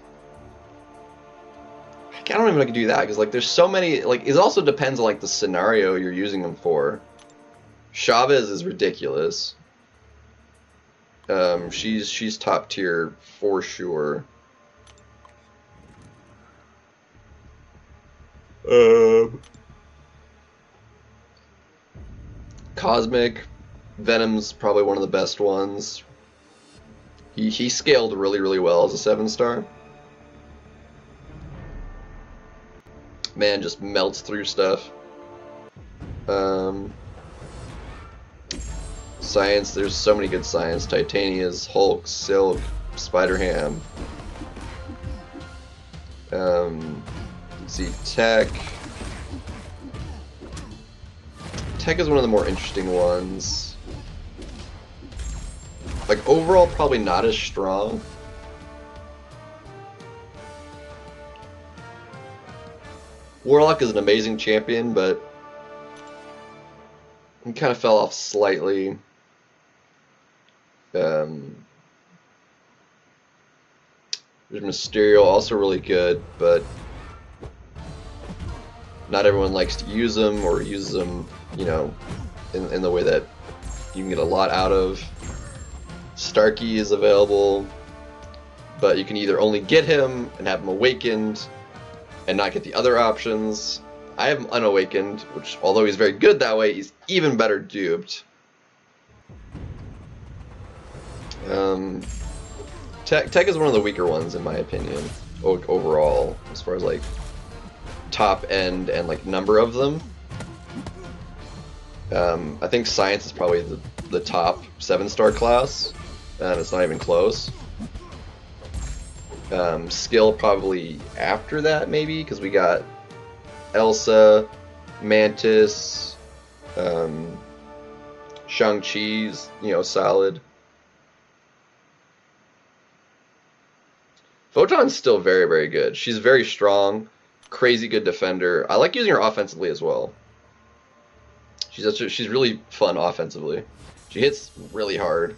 I don't even know if I can do that, because like there's so many. Like, it also depends on like the scenario you're using them for. Chavez is ridiculous. She's top tier for sure. Cosmic Venom's probably one of the best ones. He scaled really well as a 7 star. Man just melts through stuff. Science, there's so many good science. Titania's, Hulk, Silk, Spider-Ham. Let's see, Tech. Tech is one of the more interesting ones. Like, overall, probably not as strong. Warlock is an amazing champion, but he kind of fell off slightly. There's Mysterio, also really good, but not everyone likes to use them or use them, you know, in the way that you can get a lot out of. Starkey is available, but you can either only get him and have him awakened and not get the other options. I have him unawakened, which, although he's very good that way, he's even better duped. Tech is one of the weaker ones in my opinion, overall, as far as like top end and like number of them. I think Science is probably the top 7-star class, and it's not even close. Skill probably after that, maybe, because we got Elsa, Mantis, Shang-Chi's, you know, solid. Photon's still very, very good. She's very strong, crazy good defender. I like using her offensively as well. She's really fun offensively. She hits really hard.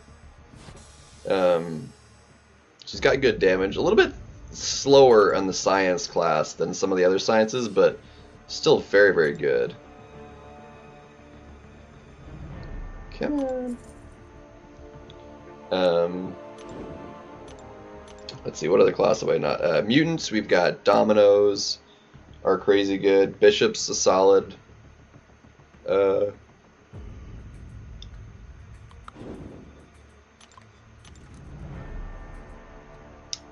She's got good damage. A little bit slower on the science class than some of the other sciences, but still very, very good. Come on. Let's see, what other class have I not? Mutants, we've got Dominoes, are crazy good. Bishop's a solid.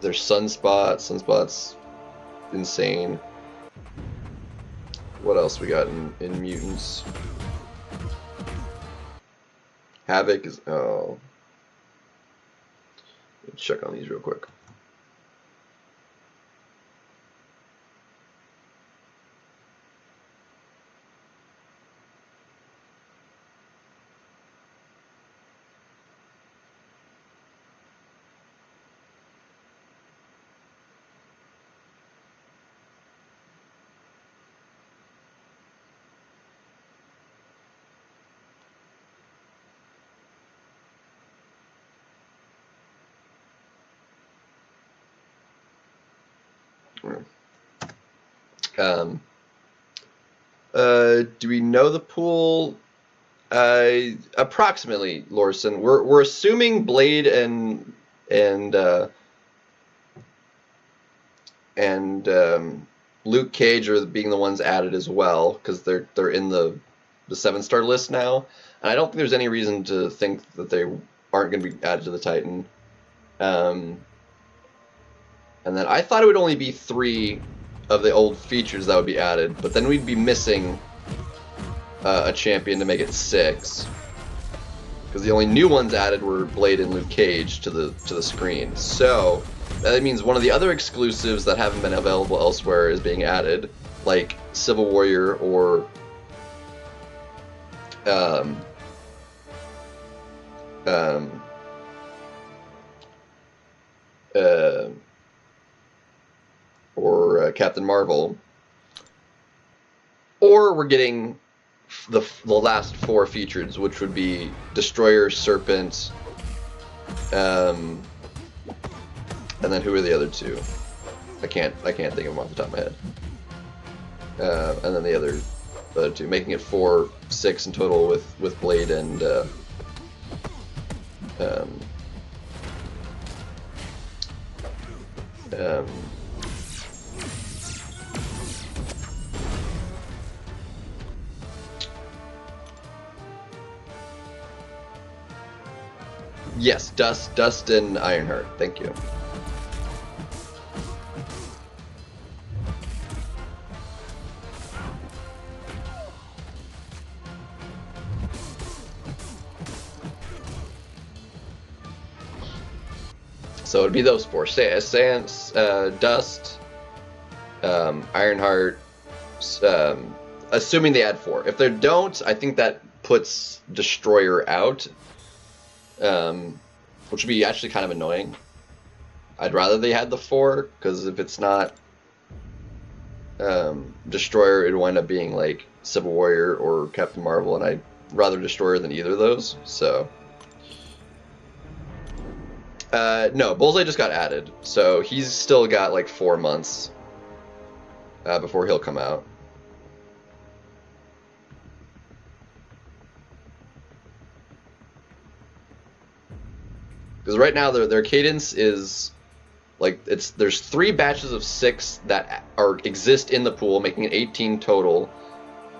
There's Sunspot. Sunspot's insane. What else we got in Mutants? Havoc is... oh. Let's check on these real quick. Do we know the pool? Approximately, Lorson. We're assuming Blade and Luke Cage are being the ones added as well, because they're in the 7-star list now, and I don't think there's any reason to think that they aren't going to be added to the Titan. And then I thought it would only be 3 of the old features that would be added, but then we'd be missing a champion to make it 6, because the only new ones added were Blade and Luke Cage to the screen. So that means one of the other exclusives that haven't been available elsewhere is being added, like Civil Warrior or Captain Marvel, or we're getting the last 4 features, which would be Destroyer, Serpent, and then who are the other 2? I can't think of them off the top of my head. And then the other 2, making it 4, 6 in total with Blade and yes, Dust and Ironheart. Thank you. So it'd be those 4: Dust, Ironheart, assuming they add 4. If they don't, I think that puts Destroyer out. which would be actually kind of annoying. I'd rather they had the 4, because if it's not Destroyer, it would wind up being like Civil Warrior or Captain Marvel, and I'd rather Destroyer than either of those, so... no, Bullseye just got added, so he's still got like 4 months before he'll come out. Because right now their cadence is like there's 3 batches of 6 that exist in the pool, making it 18 total,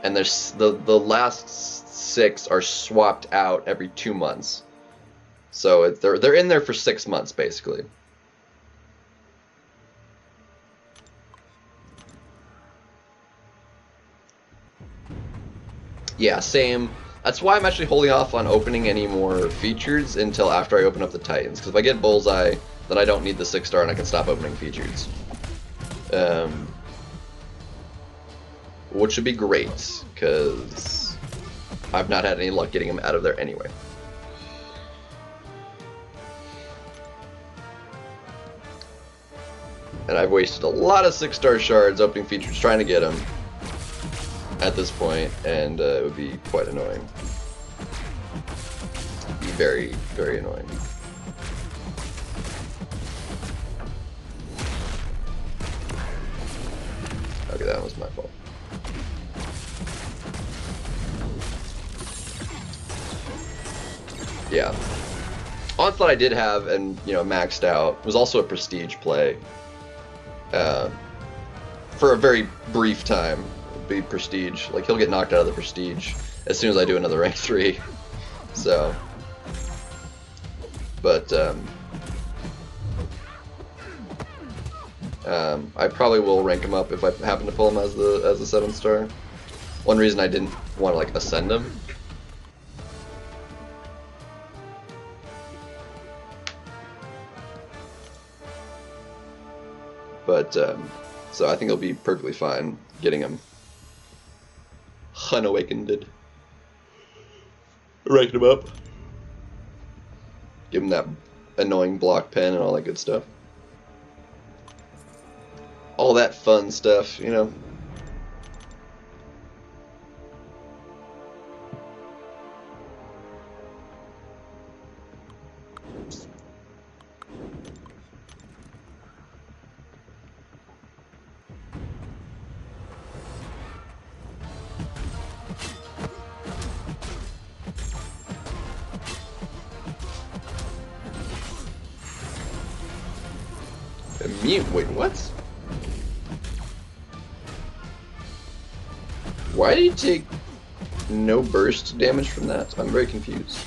and there's the last 6 are swapped out every 2 months. So they're in there for 6 months basically. Yeah, same. That's why I'm actually holding off on opening any more features until after I open up the Titans. Because if I get Bullseye, then I don't need the 6-star and I can stop opening features. Which would be great, because I've not had any luck getting them out of there anyway. And I've wasted a lot of 6-star shards opening features trying to get them at this point, and it would be quite annoying. It'd be very, very annoying. Okay, that was my fault. Yeah. Onslaught I did have, and maxed out, was also a prestige play. For a very brief time. Be prestige. Like, he'll get knocked out of the prestige as soon as I do another rank 3. So, but I probably will rank him up if I happen to pull him as the 7-star. One reason I didn't want to like ascend him, but so I think it'll be perfectly fine getting him unawakened. Rank him up. Give him that annoying block pen and all that good stuff. All that fun stuff, Immune? Wait, what? Why did he take no burst damage from that? I'm very confused.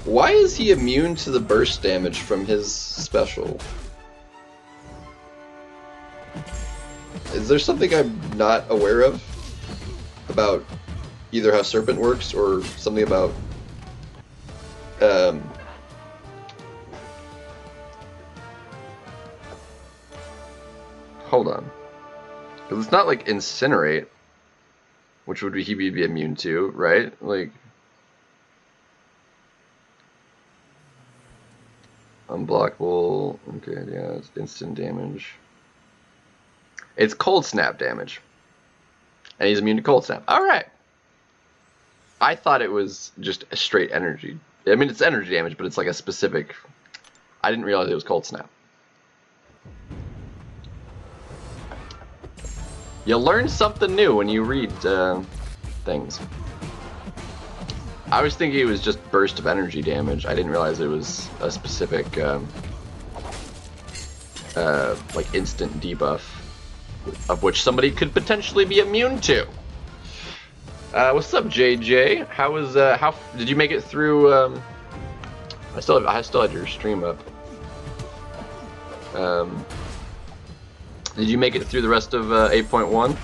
Why is he immune to the burst damage from his special? Is there something I'm not aware of about either how Serpent works or something about hold on, because it's not like Incinerate, which would he be immune to, right? Like unblockable. Okay, yeah, it's instant damage. It's Cold Snap damage, and he's immune to Cold Snap. All right. I thought it was just a straight energy. I mean, it's energy damage, but it's like a specific... I didn't realize it was Cold Snap. You learn something new when you read things. I was thinking it was just burst of energy damage. I didn't realize it was a specific like instant debuff, of which somebody could potentially be immune to. What's up, JJ? How did you make it through? I still had your stream up. Did you make it through the rest of 8.1?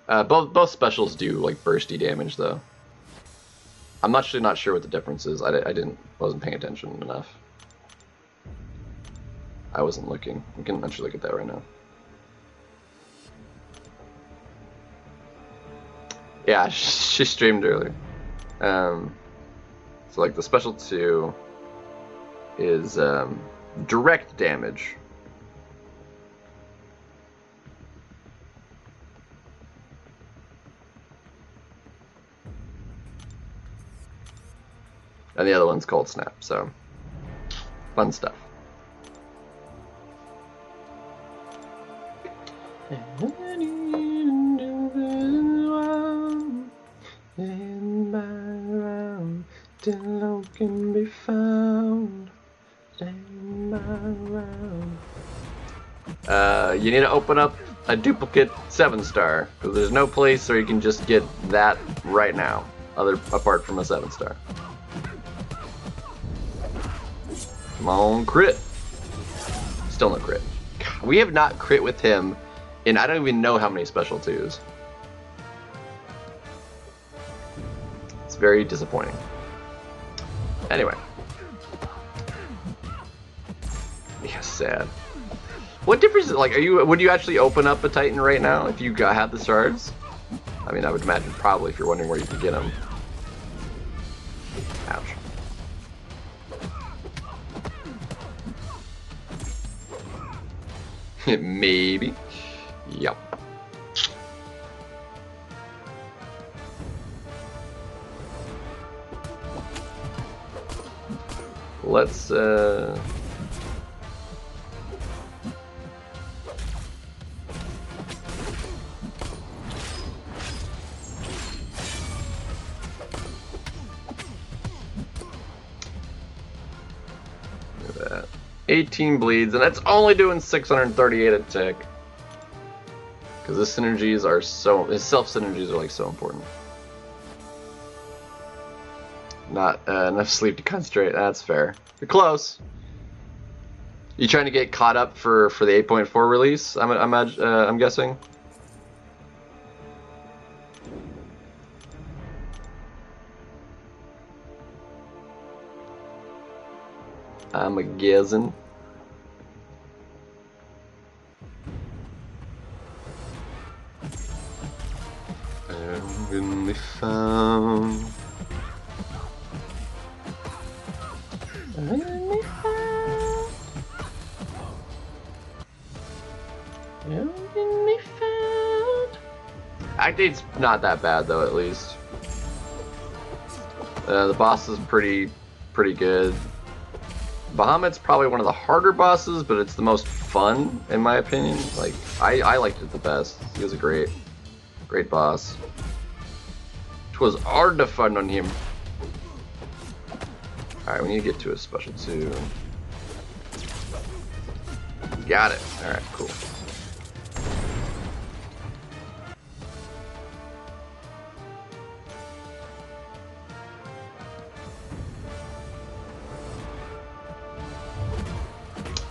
Both specials do like bursty damage though. I'm actually not sure what the difference is. Wasn't paying attention enough. I wasn't looking. We can actually look at that right now. Yeah, she streamed earlier. So like the special 2 is direct damage. And the other one's Cold Snap, so fun stuff. Can be found. You need to open up a duplicate 7-star because there's no place where you can just get that right now, apart from a 7-star. Come on, crit. Still no crit. We have not crit with him in I don't even know how many special 2s. It's very disappointing. Anyway. Yeah, sad. What difference is it? Like, would you actually open up a Titan right now if you had the shards? I mean, I would imagine probably if you're wondering where you could get them. Ouch. Maybe. Yep. Let's look at that. 18 bleeds, and that's only doing 638 a tick. Because his synergies are his self synergies are like so important. Not enough sleep to concentrate. That's fair. You're close. You trying to get caught up for the 8.4 release? I'm guessing. I'm a guessing. I'm gonna be found. Act 8's not that bad though, at least. The boss is pretty good. Bahamut's probably one of the harder bosses, but it's the most fun in my opinion. Like I liked it the best. He was a great boss. It was hard to fun on him. Alright, we need to get to a special 2. Got it. Alright, cool.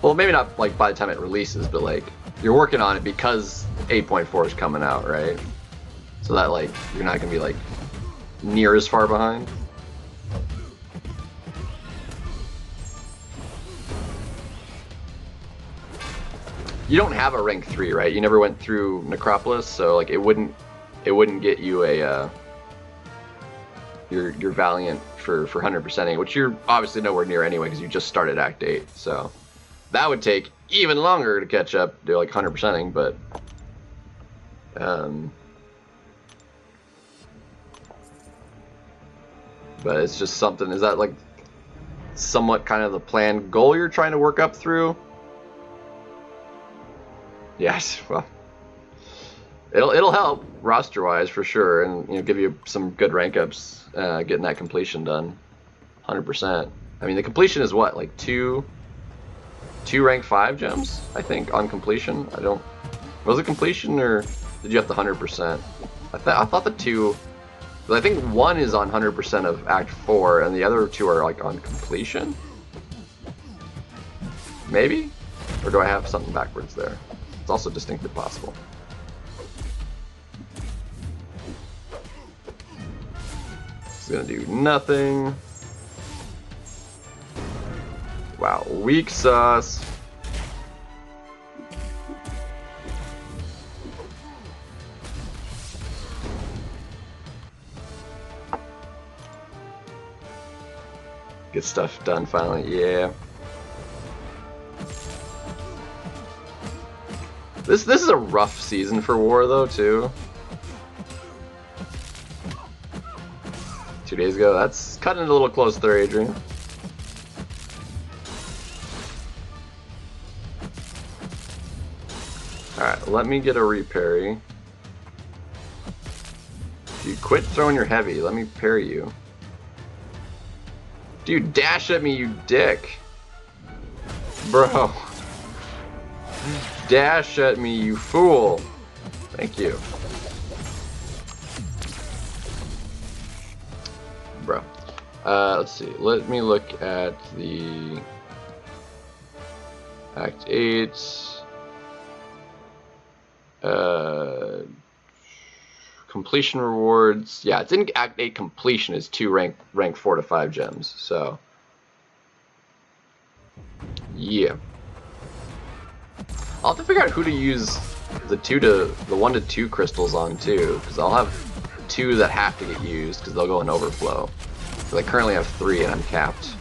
Well, maybe not like by the time it releases, but like you're working on it because 8.4 is coming out, right? So that like you're not gonna be like near as far behind. You don't have a rank 3, right? You never went through Necropolis, so like it wouldn't get you a your Valiant for 100%ing, which you're obviously nowhere near anyway because you just started Act 8. So that would take even longer to catch up to like 100%ing, but it's just something. Is that like somewhat kind of the planned goal you're trying to work up through? Yes, well, it'll help roster-wise for sure, and give you some good rank ups, getting that completion done, 100%. I mean, the completion is what, like two rank 5 gems, I think, on completion. Was it completion or did you have the 100%? I thought the 2. I think 1 is on 100% of Act 4, and the other 2 are like on completion. Maybe, or do I have something backwards there? It's also distinctly possible. It's gonna do nothing. Wow, weak sauce. Get stuff done finally, yeah. This is a rough season for War though too. 2 days ago, that's cutting it a little close there, Adrian. Alright, let me get a reparry. Dude, quit throwing your heavy, let me parry you. Dude, dash at me, you dick. Bro. Dash at me, you fool. Thank you. Bro. Let's see. Let me look at the Act 8. Completion rewards. Yeah, it's in Act 8 completion is 2 rank 4 to 5 gems. So yeah. I'll have to figure out who to use the 1 to 2 crystals on too, because I'll have 2 that have to get used because they'll go in overflow. Because I currently have 3 and I'm capped.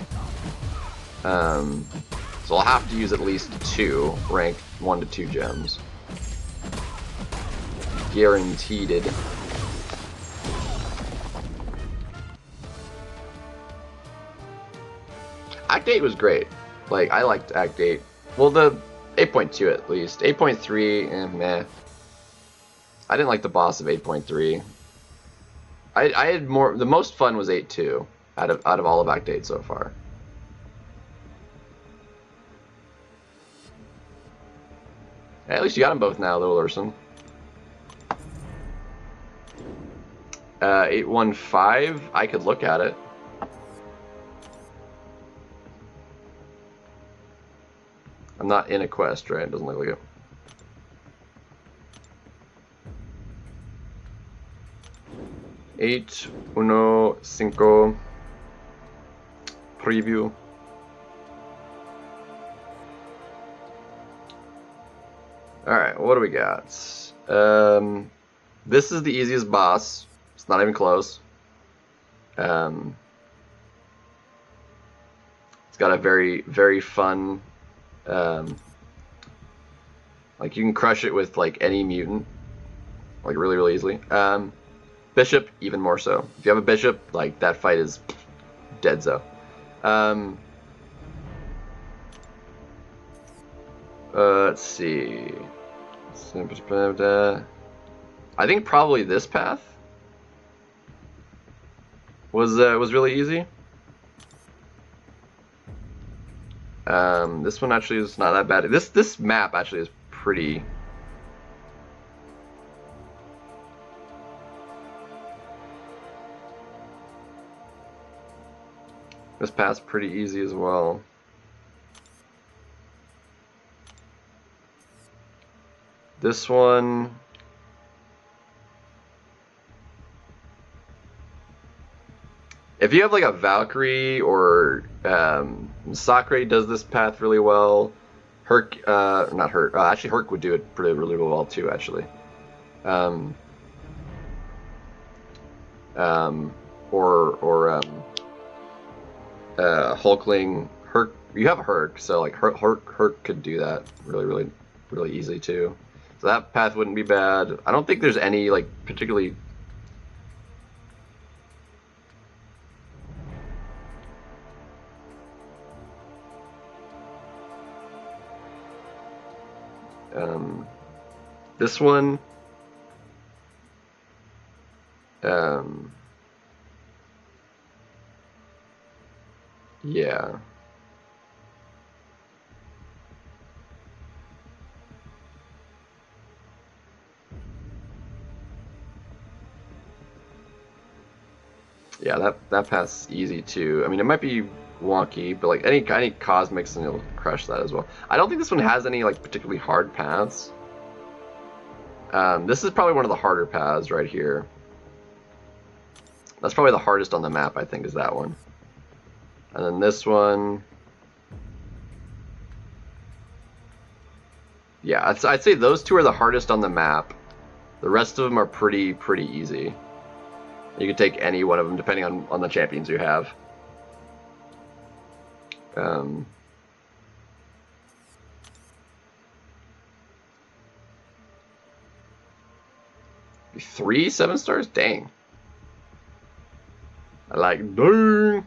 So I'll have to use at least 2 ranked 1 to 2 gems. Guaranteed. Act 8 was great. Like, I liked Act 8. Well, the 8.2 at least. 8.3, meh. I didn't like the boss of 8.3. I had more. The most fun was 8.2 out of all of Act 8 so far. Hey, at least you got them both now, though, Lurson. 815. I could look at it. I'm not in a quest, right? It doesn't look like it. Eight, uno, cinco. Preview. Alright, what do we got? This is the easiest boss. It's not even close. It's got a very, very fun... like you can crush it with like any mutant, like really, really easily. Bishop, even more so. If you have a bishop, like that fight is dead so. Let's see. I think probably this path was really easy. This one actually is not that bad. This map actually is pretty. This path's pretty easy as well. This one. If you have like a Valkyrie or Sakurai does this path really well. Herc, not Herc. Actually, Herc would do it really well too. Actually, Hulkling. Herc. You have Herc, so like Herc could do that really easily too. So that path wouldn't be bad. I don't think there's any like particularly. This one, yeah. Yeah, that path's easy too. I mean, it might be wonky, but like any cosmics and you'll crush that as well. I don't think this one has any like particularly hard paths. This is probably one of the harder paths right here. That's probably the hardest on the map, I think, is that one. And then this one... Yeah, I'd say those two are the hardest on the map. The rest of them are pretty easy. You can take any one of them depending on the champions you have. 3 7-stars? Dang. I like dang.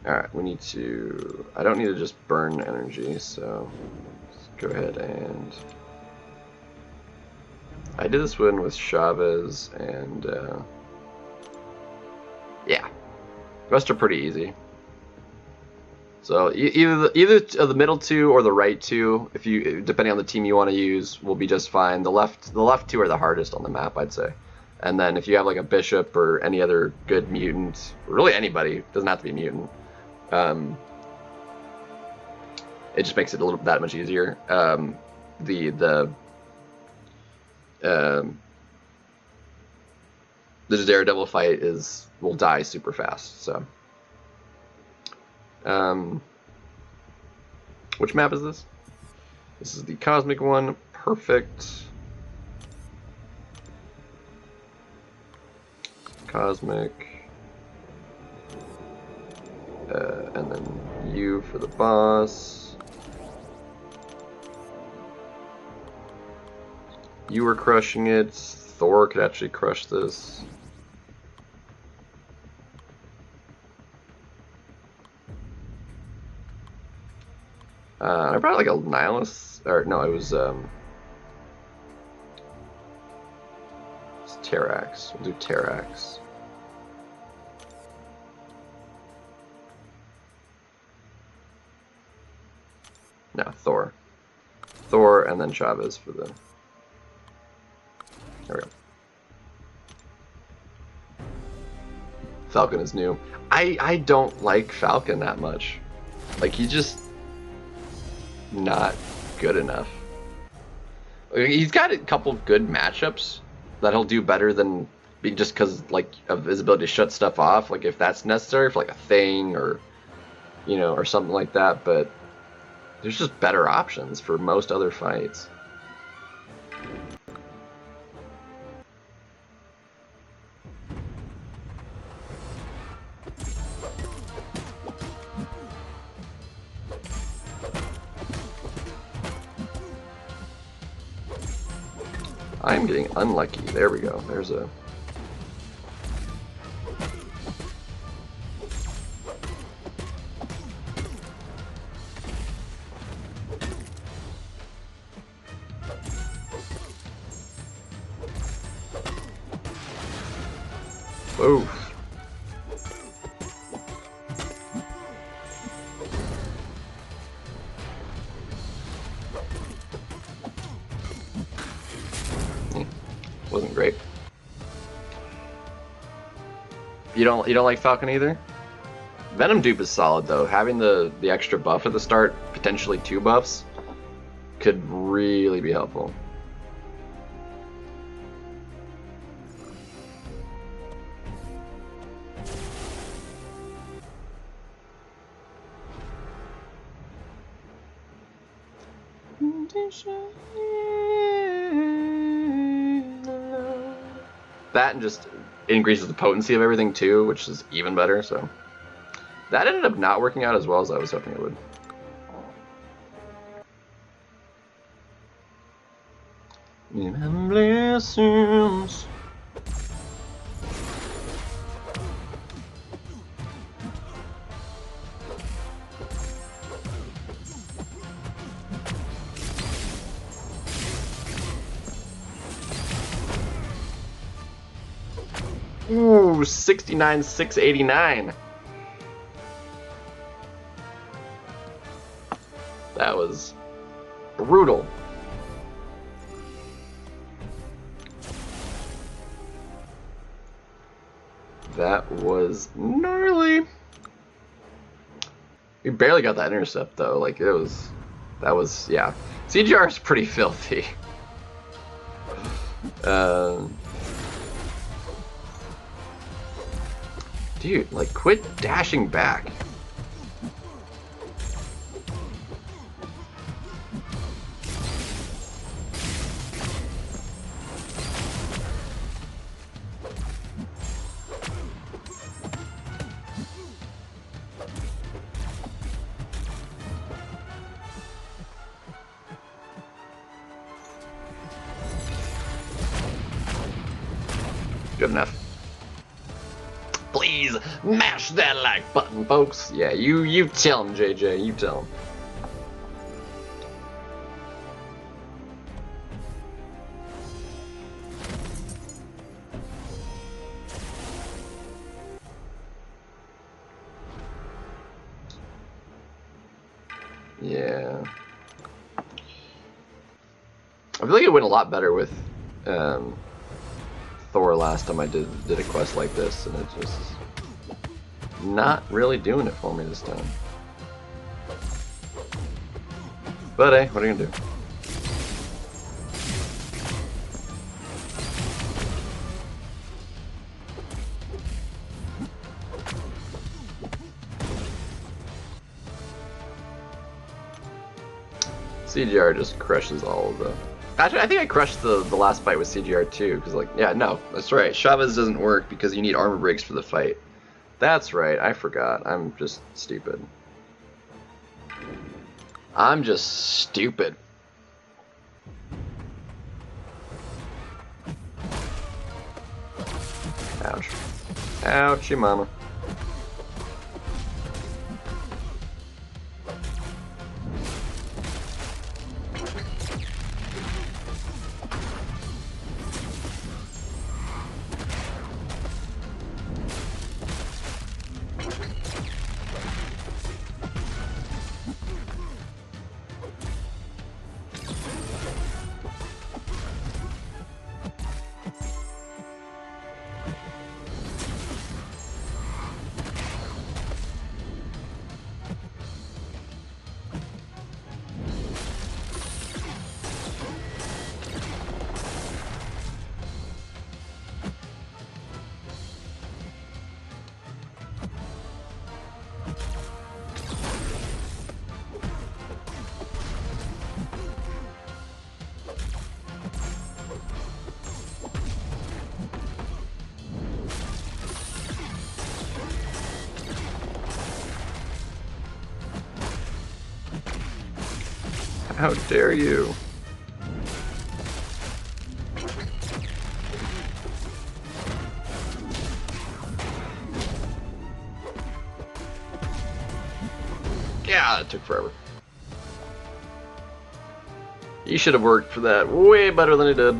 Alright, we need to... I don't need to just burn energy, so... Let's go ahead and... I did this one with Chavez, and... yeah. The rest are pretty easy. So either of the middle two or the right two, if you depending on the team you want to use, will be just fine. The left two are the hardest on the map, I'd say. And then if you have like a bishop or any other good mutant, or really anybody, doesn't have to be mutant, it just makes it that much easier. The Daredevil fight will die super fast. So. Which map is this? This is the Cosmic one. Perfect. Cosmic. And then U for the boss. You were crushing it. Thor could actually crush this. I brought like a Nihilus, or no, it was it's Terrax. We'll do Terrax. No, Thor. Thor and then Chavez for the... There we go. Falcon is new. I don't like Falcon that much. Like, he's just not good enough. He's got a couple good matchups that he'll do better than just because like of his ability to shut stuff off, like if that's necessary for like a thing or or something like that, but there's just better options for most other fights. I'm getting unlucky. There we go. There's a... Oof. Wasn't great. You don't like Falcon either? Venom dupe is solid though. Having the extra buff at the start, potentially 2 buffs, could really be helpful. That and just increases the potency of everything too, which is even better. So that ended up not working out as well as I was hoping it would. Blessings. Ooh, 69,689. That was brutal. That was gnarly. We barely got that intercept though. Like that was yeah. CGR is pretty filthy. Dude, like, quit dashing back. Good enough. Please mash that like button, folks. Yeah, you tell him, JJ. You tell him. Yeah. I feel like it went a lot better with Thor last time I did a quest like this, and it's just not really doing it for me this time. But hey, what are you gonna do? CGR just crushes all of the... Actually, I think I crushed the last fight with CGR too, because like, yeah, no, that's right. Chavez doesn't work because you need armor breaks for the fight. That's right, I forgot. I'm just stupid. I'm just stupid. Ouch. Ouchie mama. How dare you? Yeah, it took forever. He should have worked for that way better than he did.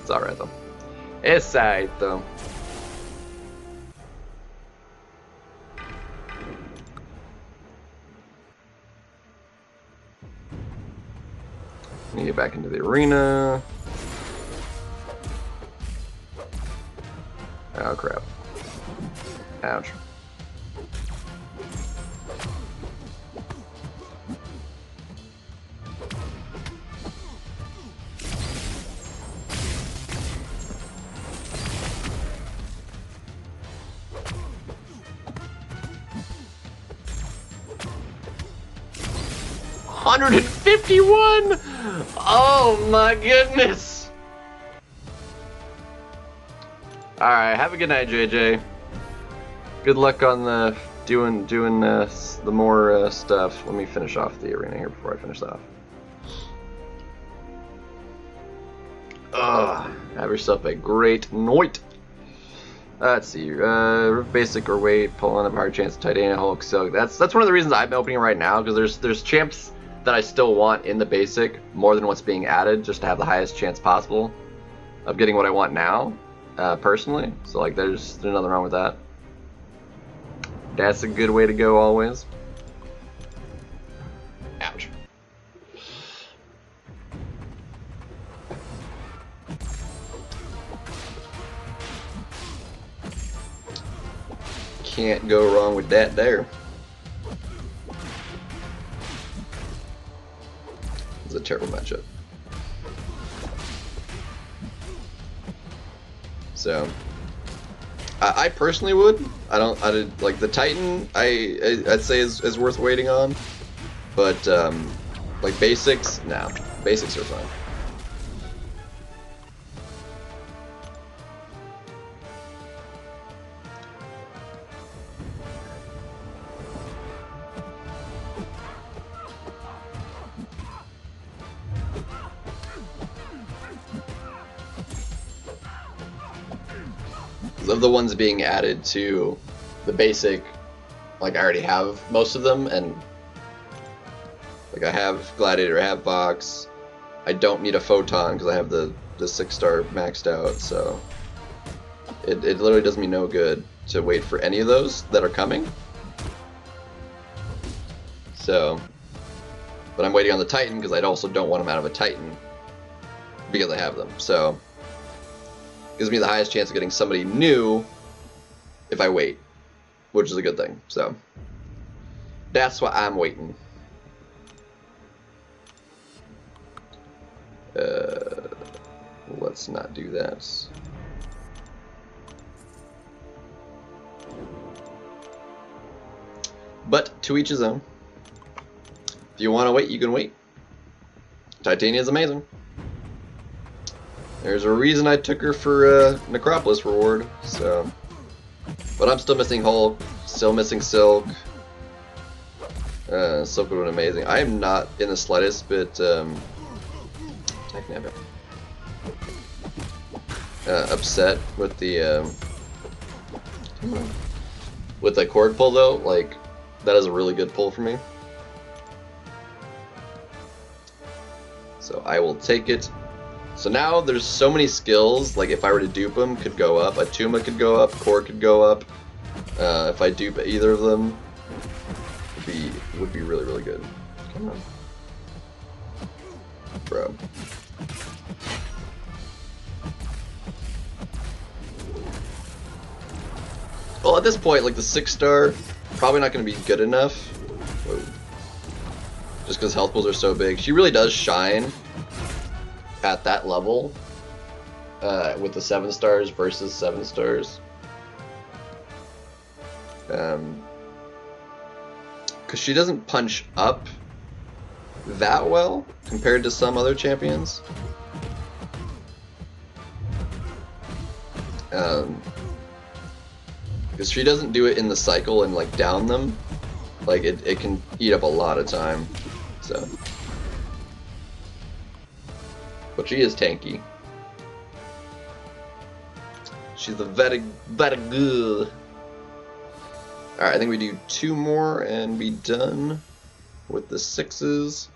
It's alright though. It's alright though. Need to get back into the arena. Oh crap. Ouch. $151! Oh my goodness! Alright, have a good night, JJ. Good luck on the doing the more stuff. Let me finish off the arena here before I finish that off. Have yourself a great night. Let's see. Basic or weight, pulling up hard chance of Titania Hulk. So that's one of the reasons I'm opening right now, because there's champs that I still want in the basic more than what's being added, just to have the highest chance possible of getting what I want now, personally. So like, there's nothing wrong with that. That's a good way to go always. Ouch. Can't go wrong with that there. It's a terrible matchup. So I personally would. I did like the Titan. I'd say is worth waiting on, but like basics, no. Basics are fine. Of the ones being added to the basic, like I already have most of them, and like I have Gladiator, I have Vox. I don't need a Photon because I have the 6-star maxed out, so it literally does me no good to wait for any of those that are coming. So, but I'm waiting on the Titan because I also don't want them out of a Titan because I have them. So gives me the highest chance of getting somebody new if I wait, which is a good thing. So that's why I'm waiting. Let's not do that. But to each his own. If you want to wait, you can wait. Titania is amazing. There's a reason I took her for Necropolis reward, so. But I'm still missing Hulk, still missing Silk. Silk would have been amazing. I am not in the slightest bit upset with the cord pull though. Like, that is a really good pull for me. So I will take it. So now there's so many skills, like if I were to dupe them, could go up. Atuma could go up, Core could go up. If I dupe either of them, would be really, really good. Come on. Bro. Well, at this point, like the 6-star, probably not going to be good enough. Whoa. Just because health pools are so big. She really does shine at that level with the 7-stars versus 7-stars. Because she doesn't punch up that well compared to some other champions. Because she doesn't do it in the cycle and like down them. Like it can eat up a lot of time. So, but she is tanky. She's a very, very good. Alright, I think we do 2 more and be done with the 6s.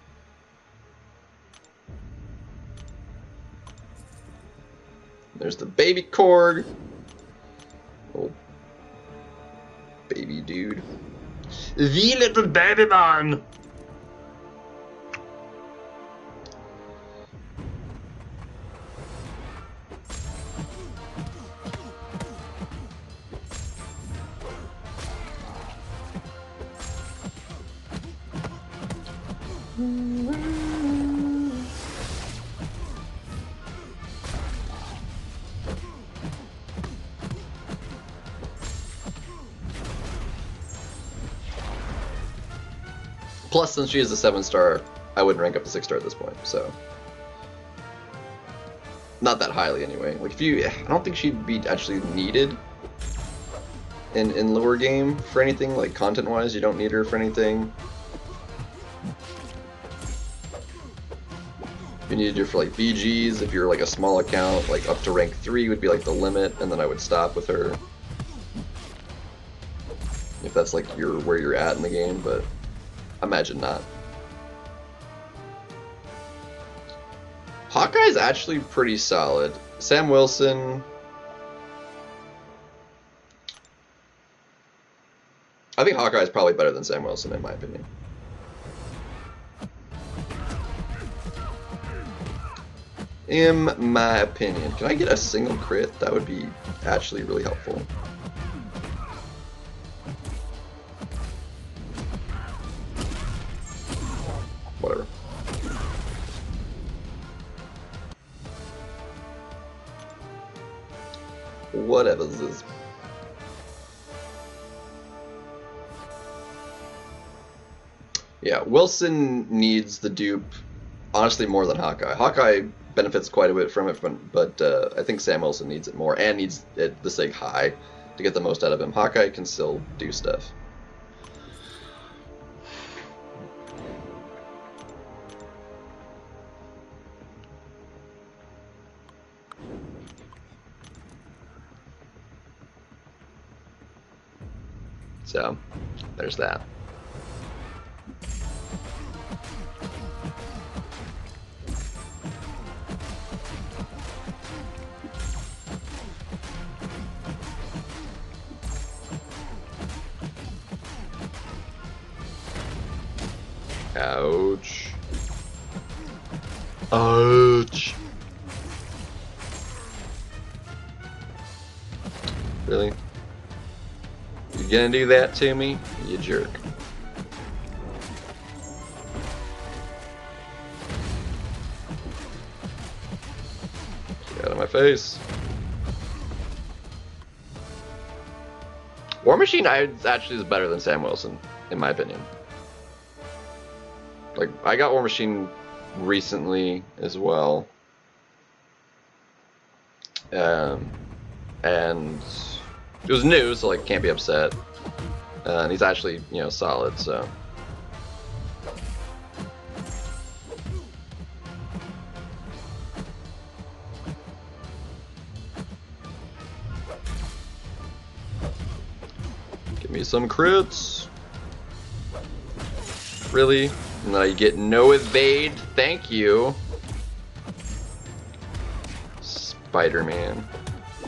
There's the baby Korg. Oh, baby dude. The little baby man. Plus, since she is a 7-star, I wouldn't rank up to 6-star at this point, so. Not that highly, anyway. Like, I don't think she'd be actually needed in lower game for anything, like, content-wise. You don't need her for anything. You needed her for, like, BGs, if you're, like, a small account, like, up to rank 3 would be, like, the limit, and then I would stop with her. If that's, like, where you're at in the game, but imagine not. Hawkeye's actually pretty solid. Sam Wilson, I think Hawkeye's probably better than Sam Wilson in my opinion. In my opinion. Can I get a single crit? That would be actually really helpful. Whatever. Whatever this is. Yeah, Wilson needs the dupe, honestly, more than Hawkeye. Hawkeye benefits quite a bit from it, but I think Sam Wilson needs it more, and needs it the sig high to get the most out of him. Hawkeye can still do stuff. So, there's that. Ouch. Ouch. Really? You gonna do that to me? You jerk. Get out of my face. War Machine actually is better than Sam Wilson, in my opinion. Like, I got War Machine recently as well. And it was new, so like can't be upset. And he's actually, you know, solid, so. Give me some crits. Really? No, you get no evade. Thank you. Spider-Man.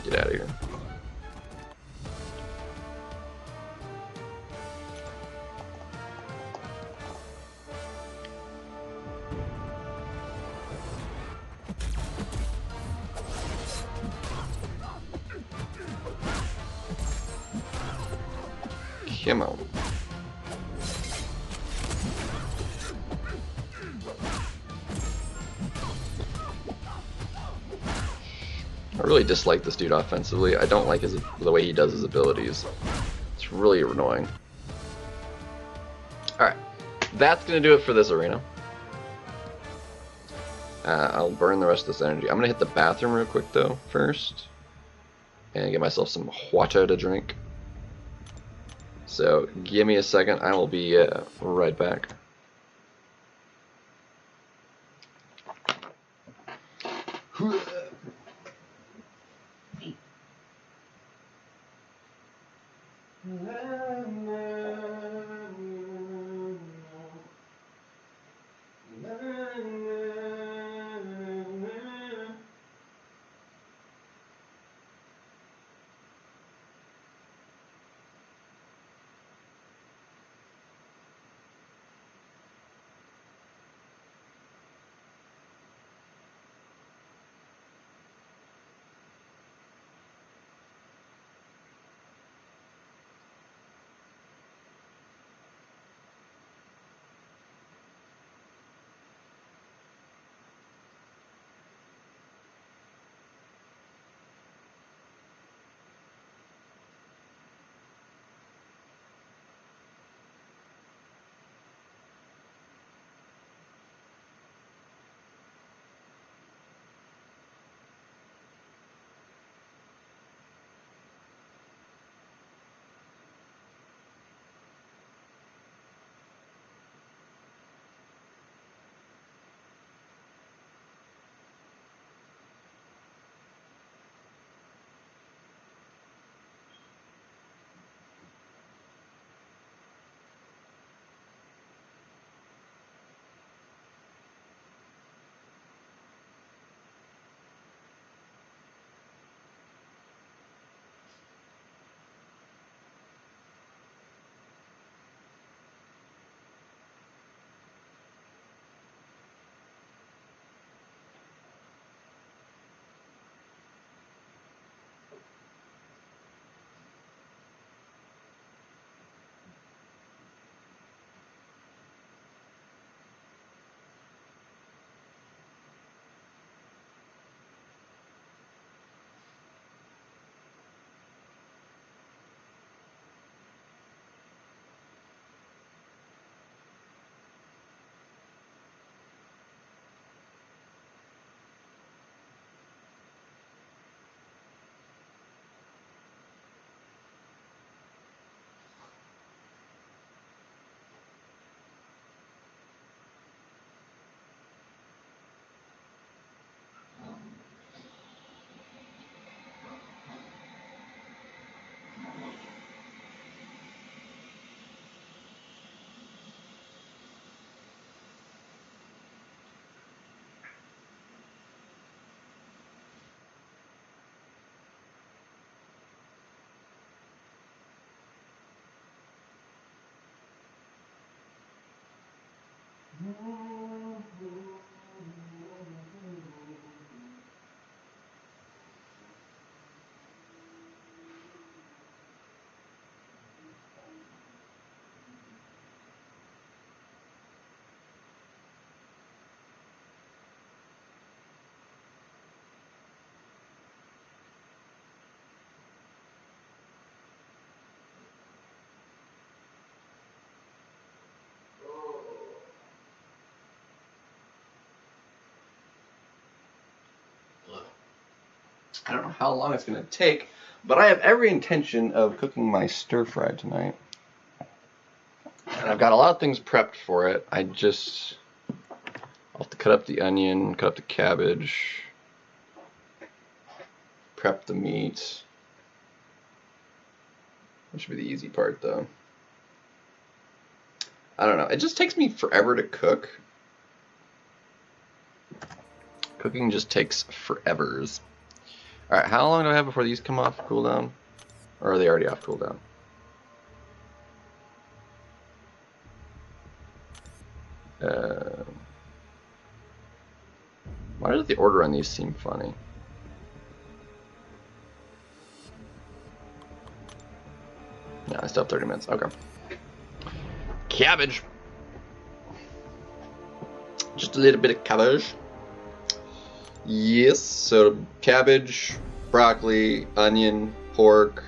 Get out of here. Come on. I really dislike this dude offensively. I don't like the way he does his abilities. It's really annoying. Alright, that's going to do it for this arena. I'll burn the rest of this energy. I'm going to hit the bathroom real quick though, first. And get myself some water to drink. So, give me a second. I will be right back. I don't know how long it's going to take, but I have every intention of cooking my stir fry tonight. And I've got a lot of things prepped for it. I'll have to cut up the onion, cut up the cabbage, prep the meat. That should be the easy part, though. I don't know. It just takes me forever to cook. Cooking just takes forevers. Alright, how long do I have before these come off cooldown? Or are they already off cooldown? Why does the order on these seem funny? Yeah, I still have 30 minutes. Okay. Cabbage. Just a little bit of cabbage. Yes, so cabbage, broccoli, onion, pork.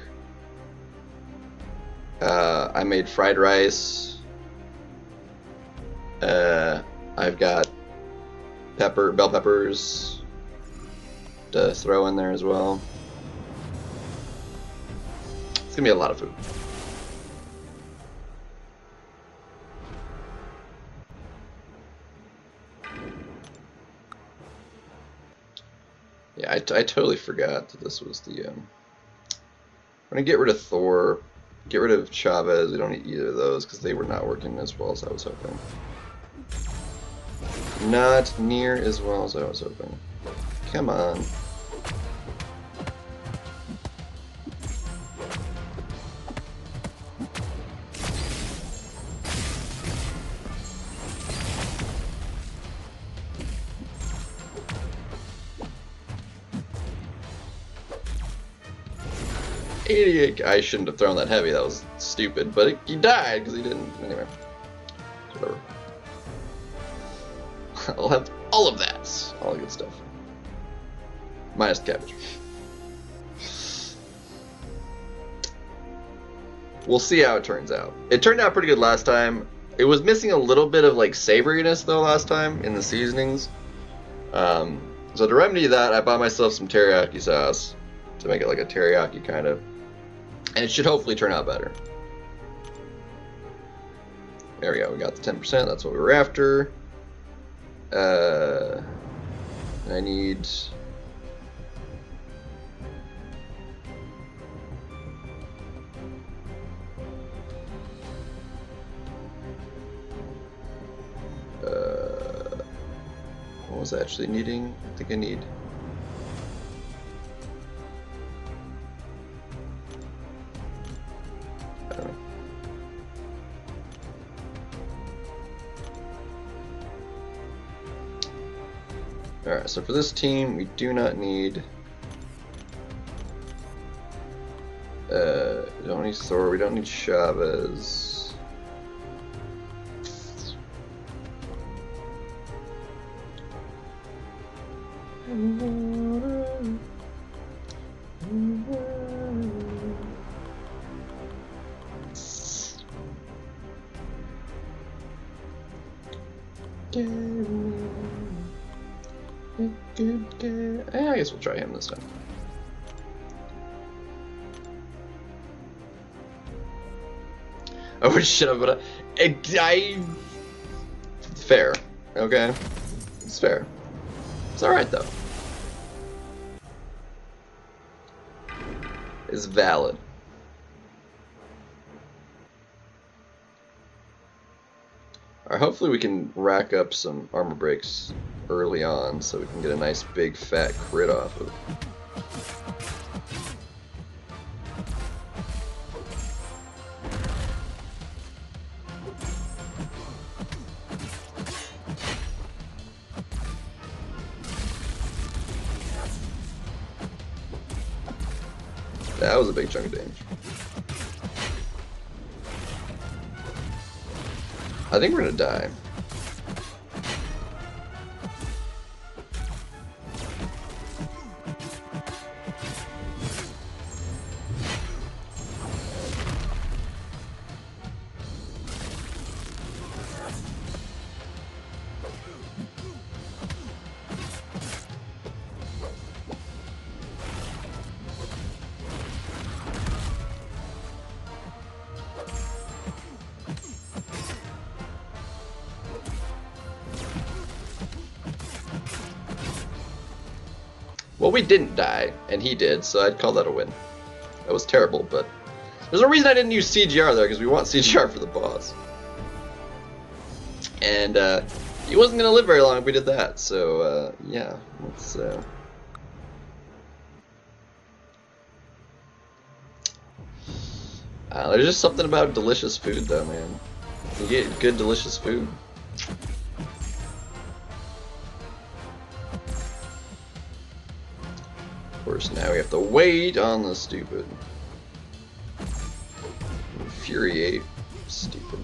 I made fried rice. I've got bell peppers to throw in there as well. It's gonna be a lot of food. Yeah, I totally forgot that this was the, I'm gonna get rid of Thor, get rid of Chavez. We don't need either of those because they were not working as well as I was hoping. Not near as well as I was hoping. Come on. I shouldn't have thrown that heavy, that was stupid, but he died because he didn't. Anyway, whatever. I'll have all of that, all the good stuff. Minus the cabbage. We'll see how it turns out. It turned out pretty good last time. It was missing a little bit of like savoriness though last time in the seasonings. So to remedy that, I bought myself some teriyaki sauce to make it like a teriyaki kind of. And it should hopefully turn out better. There we go, we got the 10%, that's what we were after. I need... what was I actually needing? I think I need... Alright, so for this team, we do not need... we don't need Thor, we don't need Chavez. I guess we'll try him this time. Oh shit! It's fair, okay? It's fair. It's all right though. It's valid. Alright, hopefully we can rack up some armor breaks early on so we can get a nice big fat crit off of. That was a big chunk of damage. I think we're gonna die. Well, we didn't die, and he did, so I'd call that a win. That was terrible, but there's a reason I didn't use CGR there, because we want CGR for the boss. And he wasn't going to live very long if we did that, so yeah, let's... there's just something about delicious food, though, man. You get good, delicious food. Of course, now we have to wait on the stupid. Infuriate. Stupid.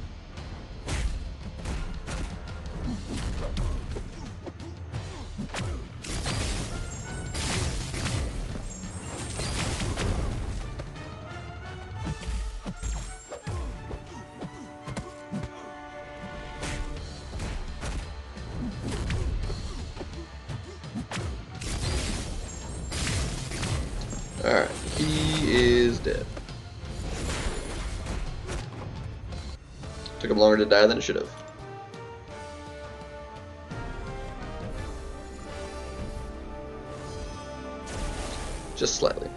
Alright, he is dead. Took him longer to die than it should have. Just slightly.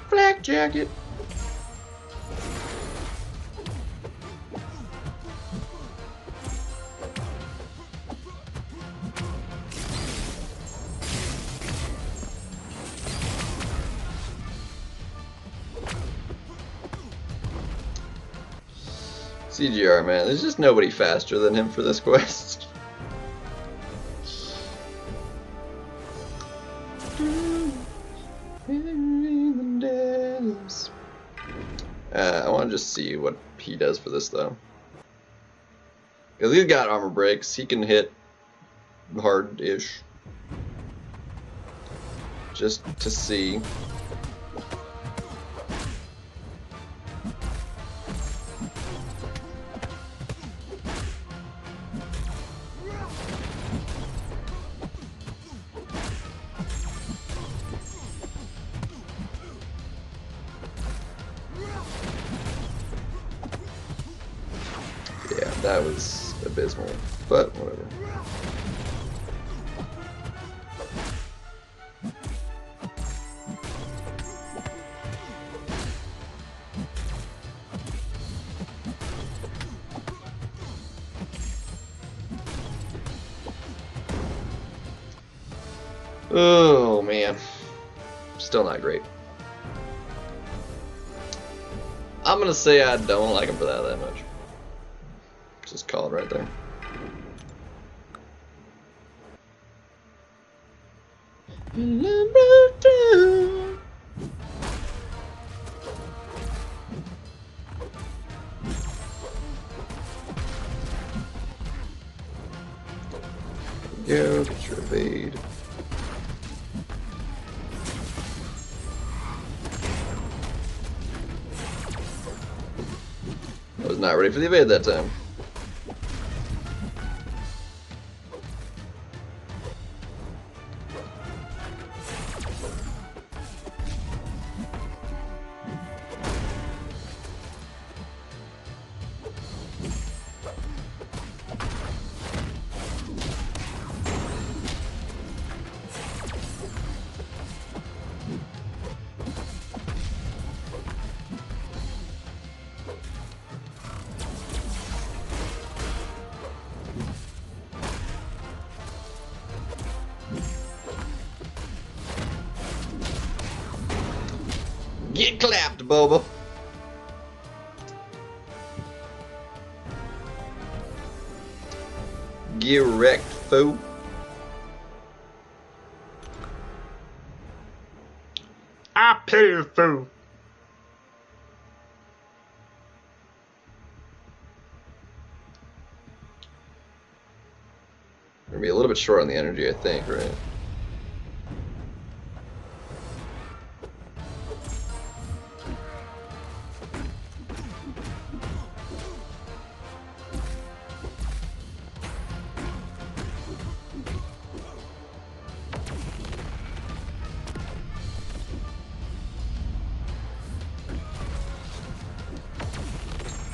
Black jacket. CGR, man. There's just nobody faster than him for this quest. I want to just see what he does for this, though. Because he's got armor breaks. He can hit hard-ish. Just to see. Yeah, that was abysmal, but whatever. Oh man, still not great. I'm gonna say I don't like him for that much. Just call it right there. Go, get your evade. I was not ready for the evade that time. Get clapped, Boba. Get wrecked, fool. I pity the fool. Gonna be a little bit short on the energy, I think, right?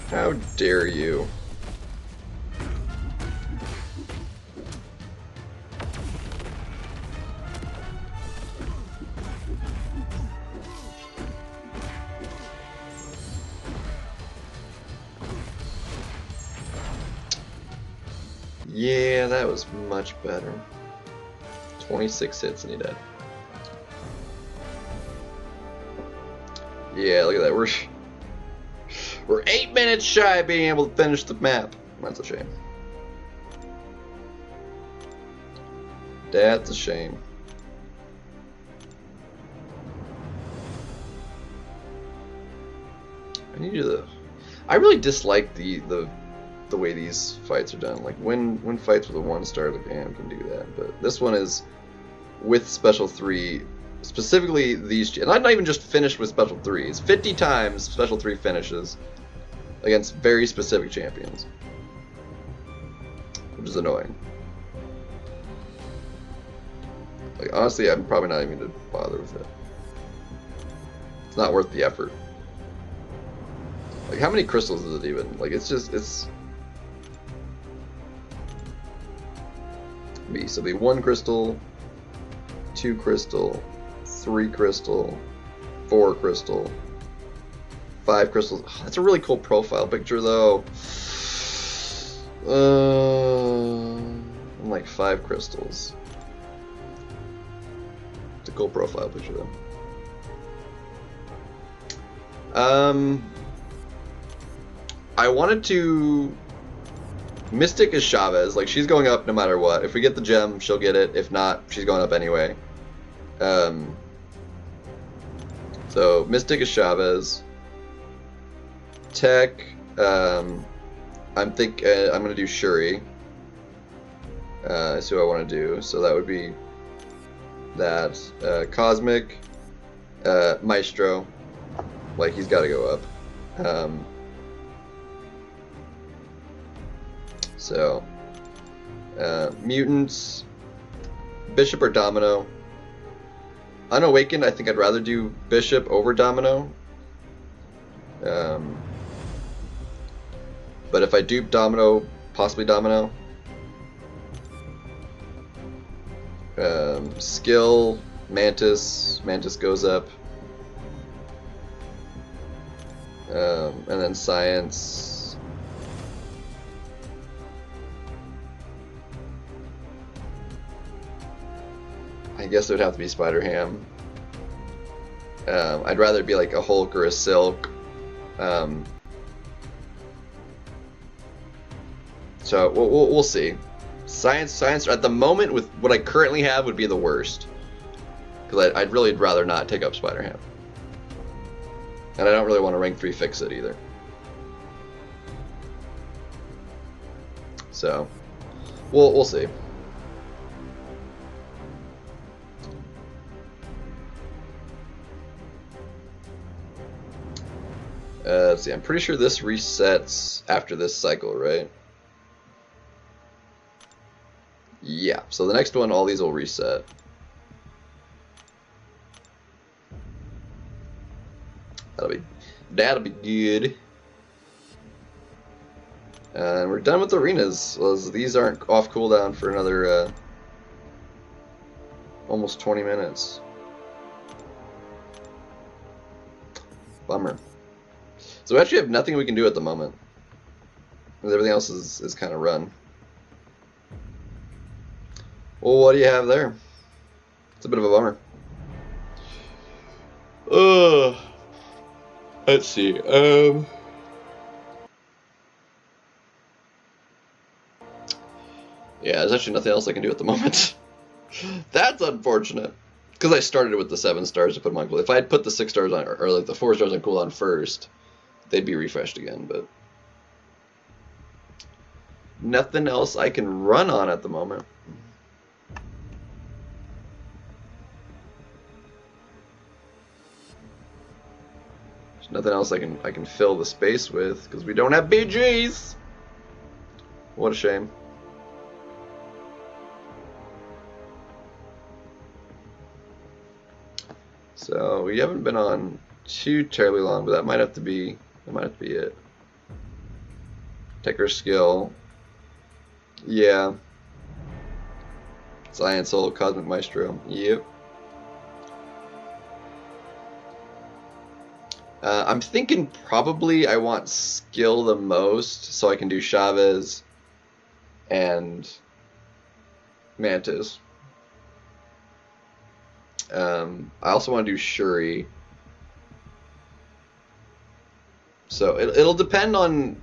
How dare you? Yeah, that was much better. 26 hits and he died. Yeah, look at that. We're 8 minutes shy of being able to finish the map. That's a shame. That's a shame. I need you to. I really dislike the way these fights are done. Like when fights with a 1-star, like damn, can do that. But this one is with special 3, specifically these. And I'm not even just finished with special 3s. 50 times special 3 finishes against very specific champions, which is annoying. Like honestly, I'm probably not even gonna bother with it. It's not worth the effort. Like how many crystals is it even? Like it's me. So the 1 crystal, 2 crystal, 3 crystal, 4 crystal, 5 crystals. Oh, that's a really cool profile picture though. And like 5 crystals. It's a cool profile picture though. I wanted to. Mystic is Chavez. Like she's going up no matter what. If we get the gem, she'll get it. If not, she's going up anyway. So Mystic is Chavez. Tech. I'm gonna do Shuri. That's who I want to do. So that would be that. Cosmic. Maestro. Like he's got to go up. So, mutants, Bishop or Domino. Unawakened, I think I'd rather do Bishop over Domino. But if I dupe Domino, possibly Domino. Skill, Mantis. Mantis goes up. And then Science. I guess it would have to be Spider-Ham. I'd rather be like a Hulk or a Silk. So we'll see. Science at the moment with what I currently have would be the worst. Because I'd really rather not take up Spider-Ham. And I don't really want to rank 3 fix it either. So we'll see. Let's see, I'm pretty sure this resets after this cycle, right? Yeah, so the next one, all these will reset. That'll be good. And we're done with arenas. Well, these aren't off cooldown for another almost 20 minutes. Bummer. So we actually have nothing we can do at the moment. Everything else is kind of run. Well, what do you have there? It's a bit of a bummer. Let's see. Yeah, there's actually nothing else I can do at the moment. That's unfortunate. Because I started with the 7 stars to put them on cooldown. If I had put the 6 stars on, or like the 4 stars on cooldown first, they'd be refreshed again, but nothing else I can run on at the moment. There's nothing else I can fill the space with because we don't have BGs. What a shame. So we haven't been on too terribly long, but that might have to be it. Tekker skill. Yeah. Science Soul, Cosmic Maestro. Yep. I'm thinking probably I want skill the most, so I can do Chavez and Mantis. I also want to do Shuri. So it'll depend on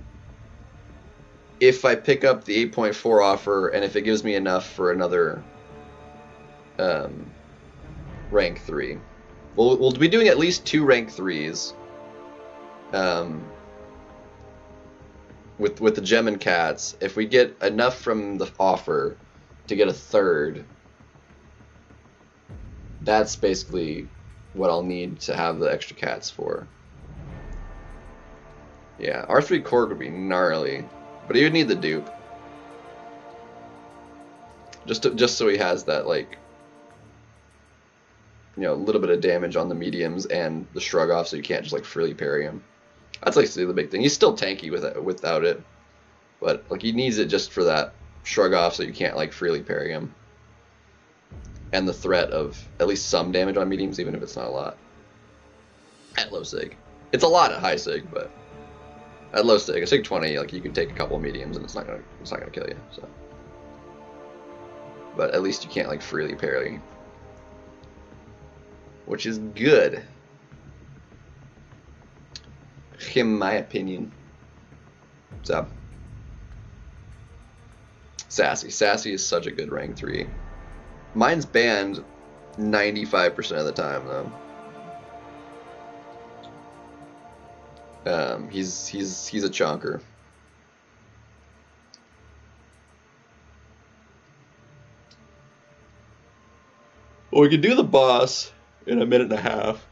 if I pick up the 8.4 offer and if it gives me enough for another rank 3. We'll be doing at least 2 rank 3s with the Gem and Cats. If we get enough from the offer to get a 3rd, that's basically what I'll need to have the extra cats for. Yeah, R3 Korg would be gnarly, but he would need the dupe. Just so he has that, like, you know, a little bit of damage on the mediums and the shrug off, so you can't just like freely parry him. That's like the big thing. He's still tanky without it, but like he needs it just for that shrug off, so you can't like freely parry him. And the threat of at least some damage on mediums, even if it's not a lot. At low sig. It's a lot at high sig, but at low sig, a sig 20, like you can take a couple of mediums and it's not gonna kill you. So, but at least you can't like freely parry, which is good, in my opinion. So, Sassy is such a good rank 3. Mine's banned 95% of the time though. He's a chonker. Well, we can do the boss in a minute and a half.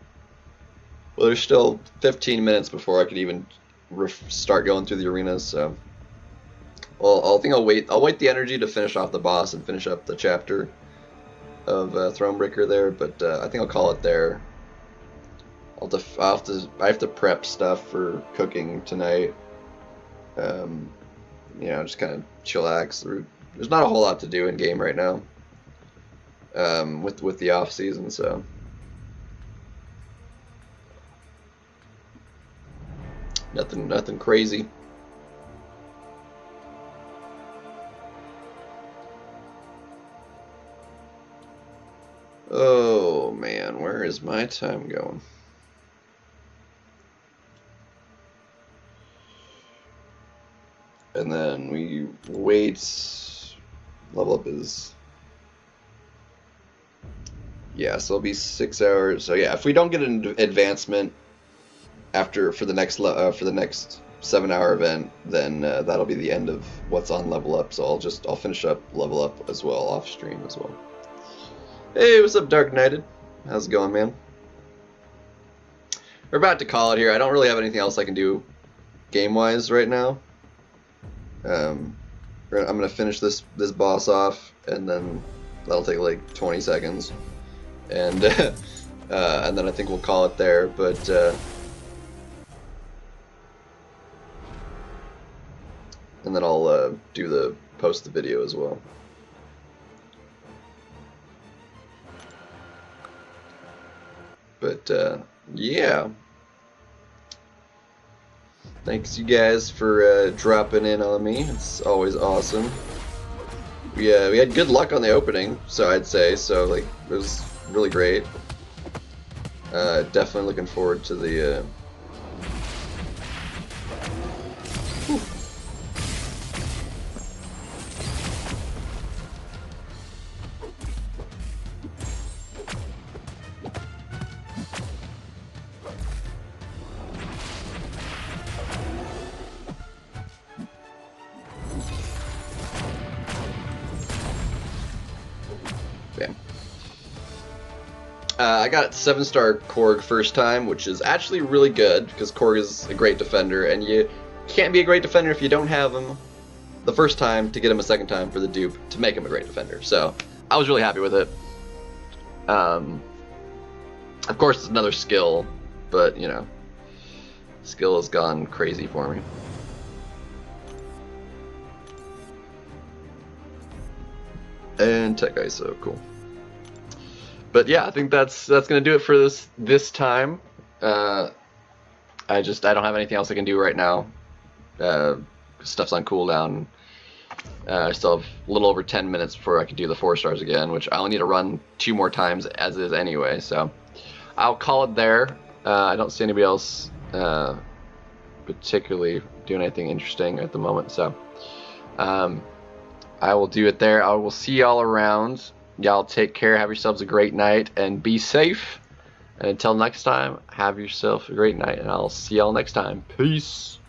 Well, there's still 15 minutes before I could even start going through the arenas, so. Well, I think I'll wait the energy to finish off the boss and finish up the chapter of Thronebreaker there, but I think I'll call it there. I have to prep stuff for cooking tonight. You know, just kind of chillax. There's not a whole lot to do in game right now. With the off season, so nothing crazy. Oh man, where is my time going? And then we wait. Level up is, yeah, so it'll be 6 hours. So yeah, if we don't get an advancement for the next 7-hour event, then that'll be the end of what's on level up. So I'll finish up level up as well off stream as well. Hey, what's up, Dark Knighted? How's it going, man? We're about to call it here. I don't really have anything else I can do game-wise right now. I'm gonna finish this boss off, and then that'll take like 20 seconds, and and then I think we'll call it there. But and then I'll post the video as well. But yeah, thanks you guys for dropping in on me. It's always awesome. We had good luck on the opening, so I'd say so. Like, it was really great. Definitely looking forward to the. I got 7-star Korg first time, which is actually really good because Korg is a great defender, and you can't be a great defender if you don't have him the first time to get him a second time for the dupe to make him a great defender. So I was really happy with it. Of course, it's another skill, but you know, skill has gone crazy for me. And Tech ISO, cool. But yeah, I think that's gonna do it for this time. I don't have anything else I can do right now. Stuff's on cooldown. I still have a little over 10 minutes before I can do the 4 stars again, which I only need to run 2 more times as is anyway. So I'll call it there. I don't see anybody else particularly doing anything interesting at the moment, so I will do it there. I will see y'all around. Y'all take care, have yourselves a great night, and be safe. And until next time, have yourself a great night, and I'll see y'all next time. Peace.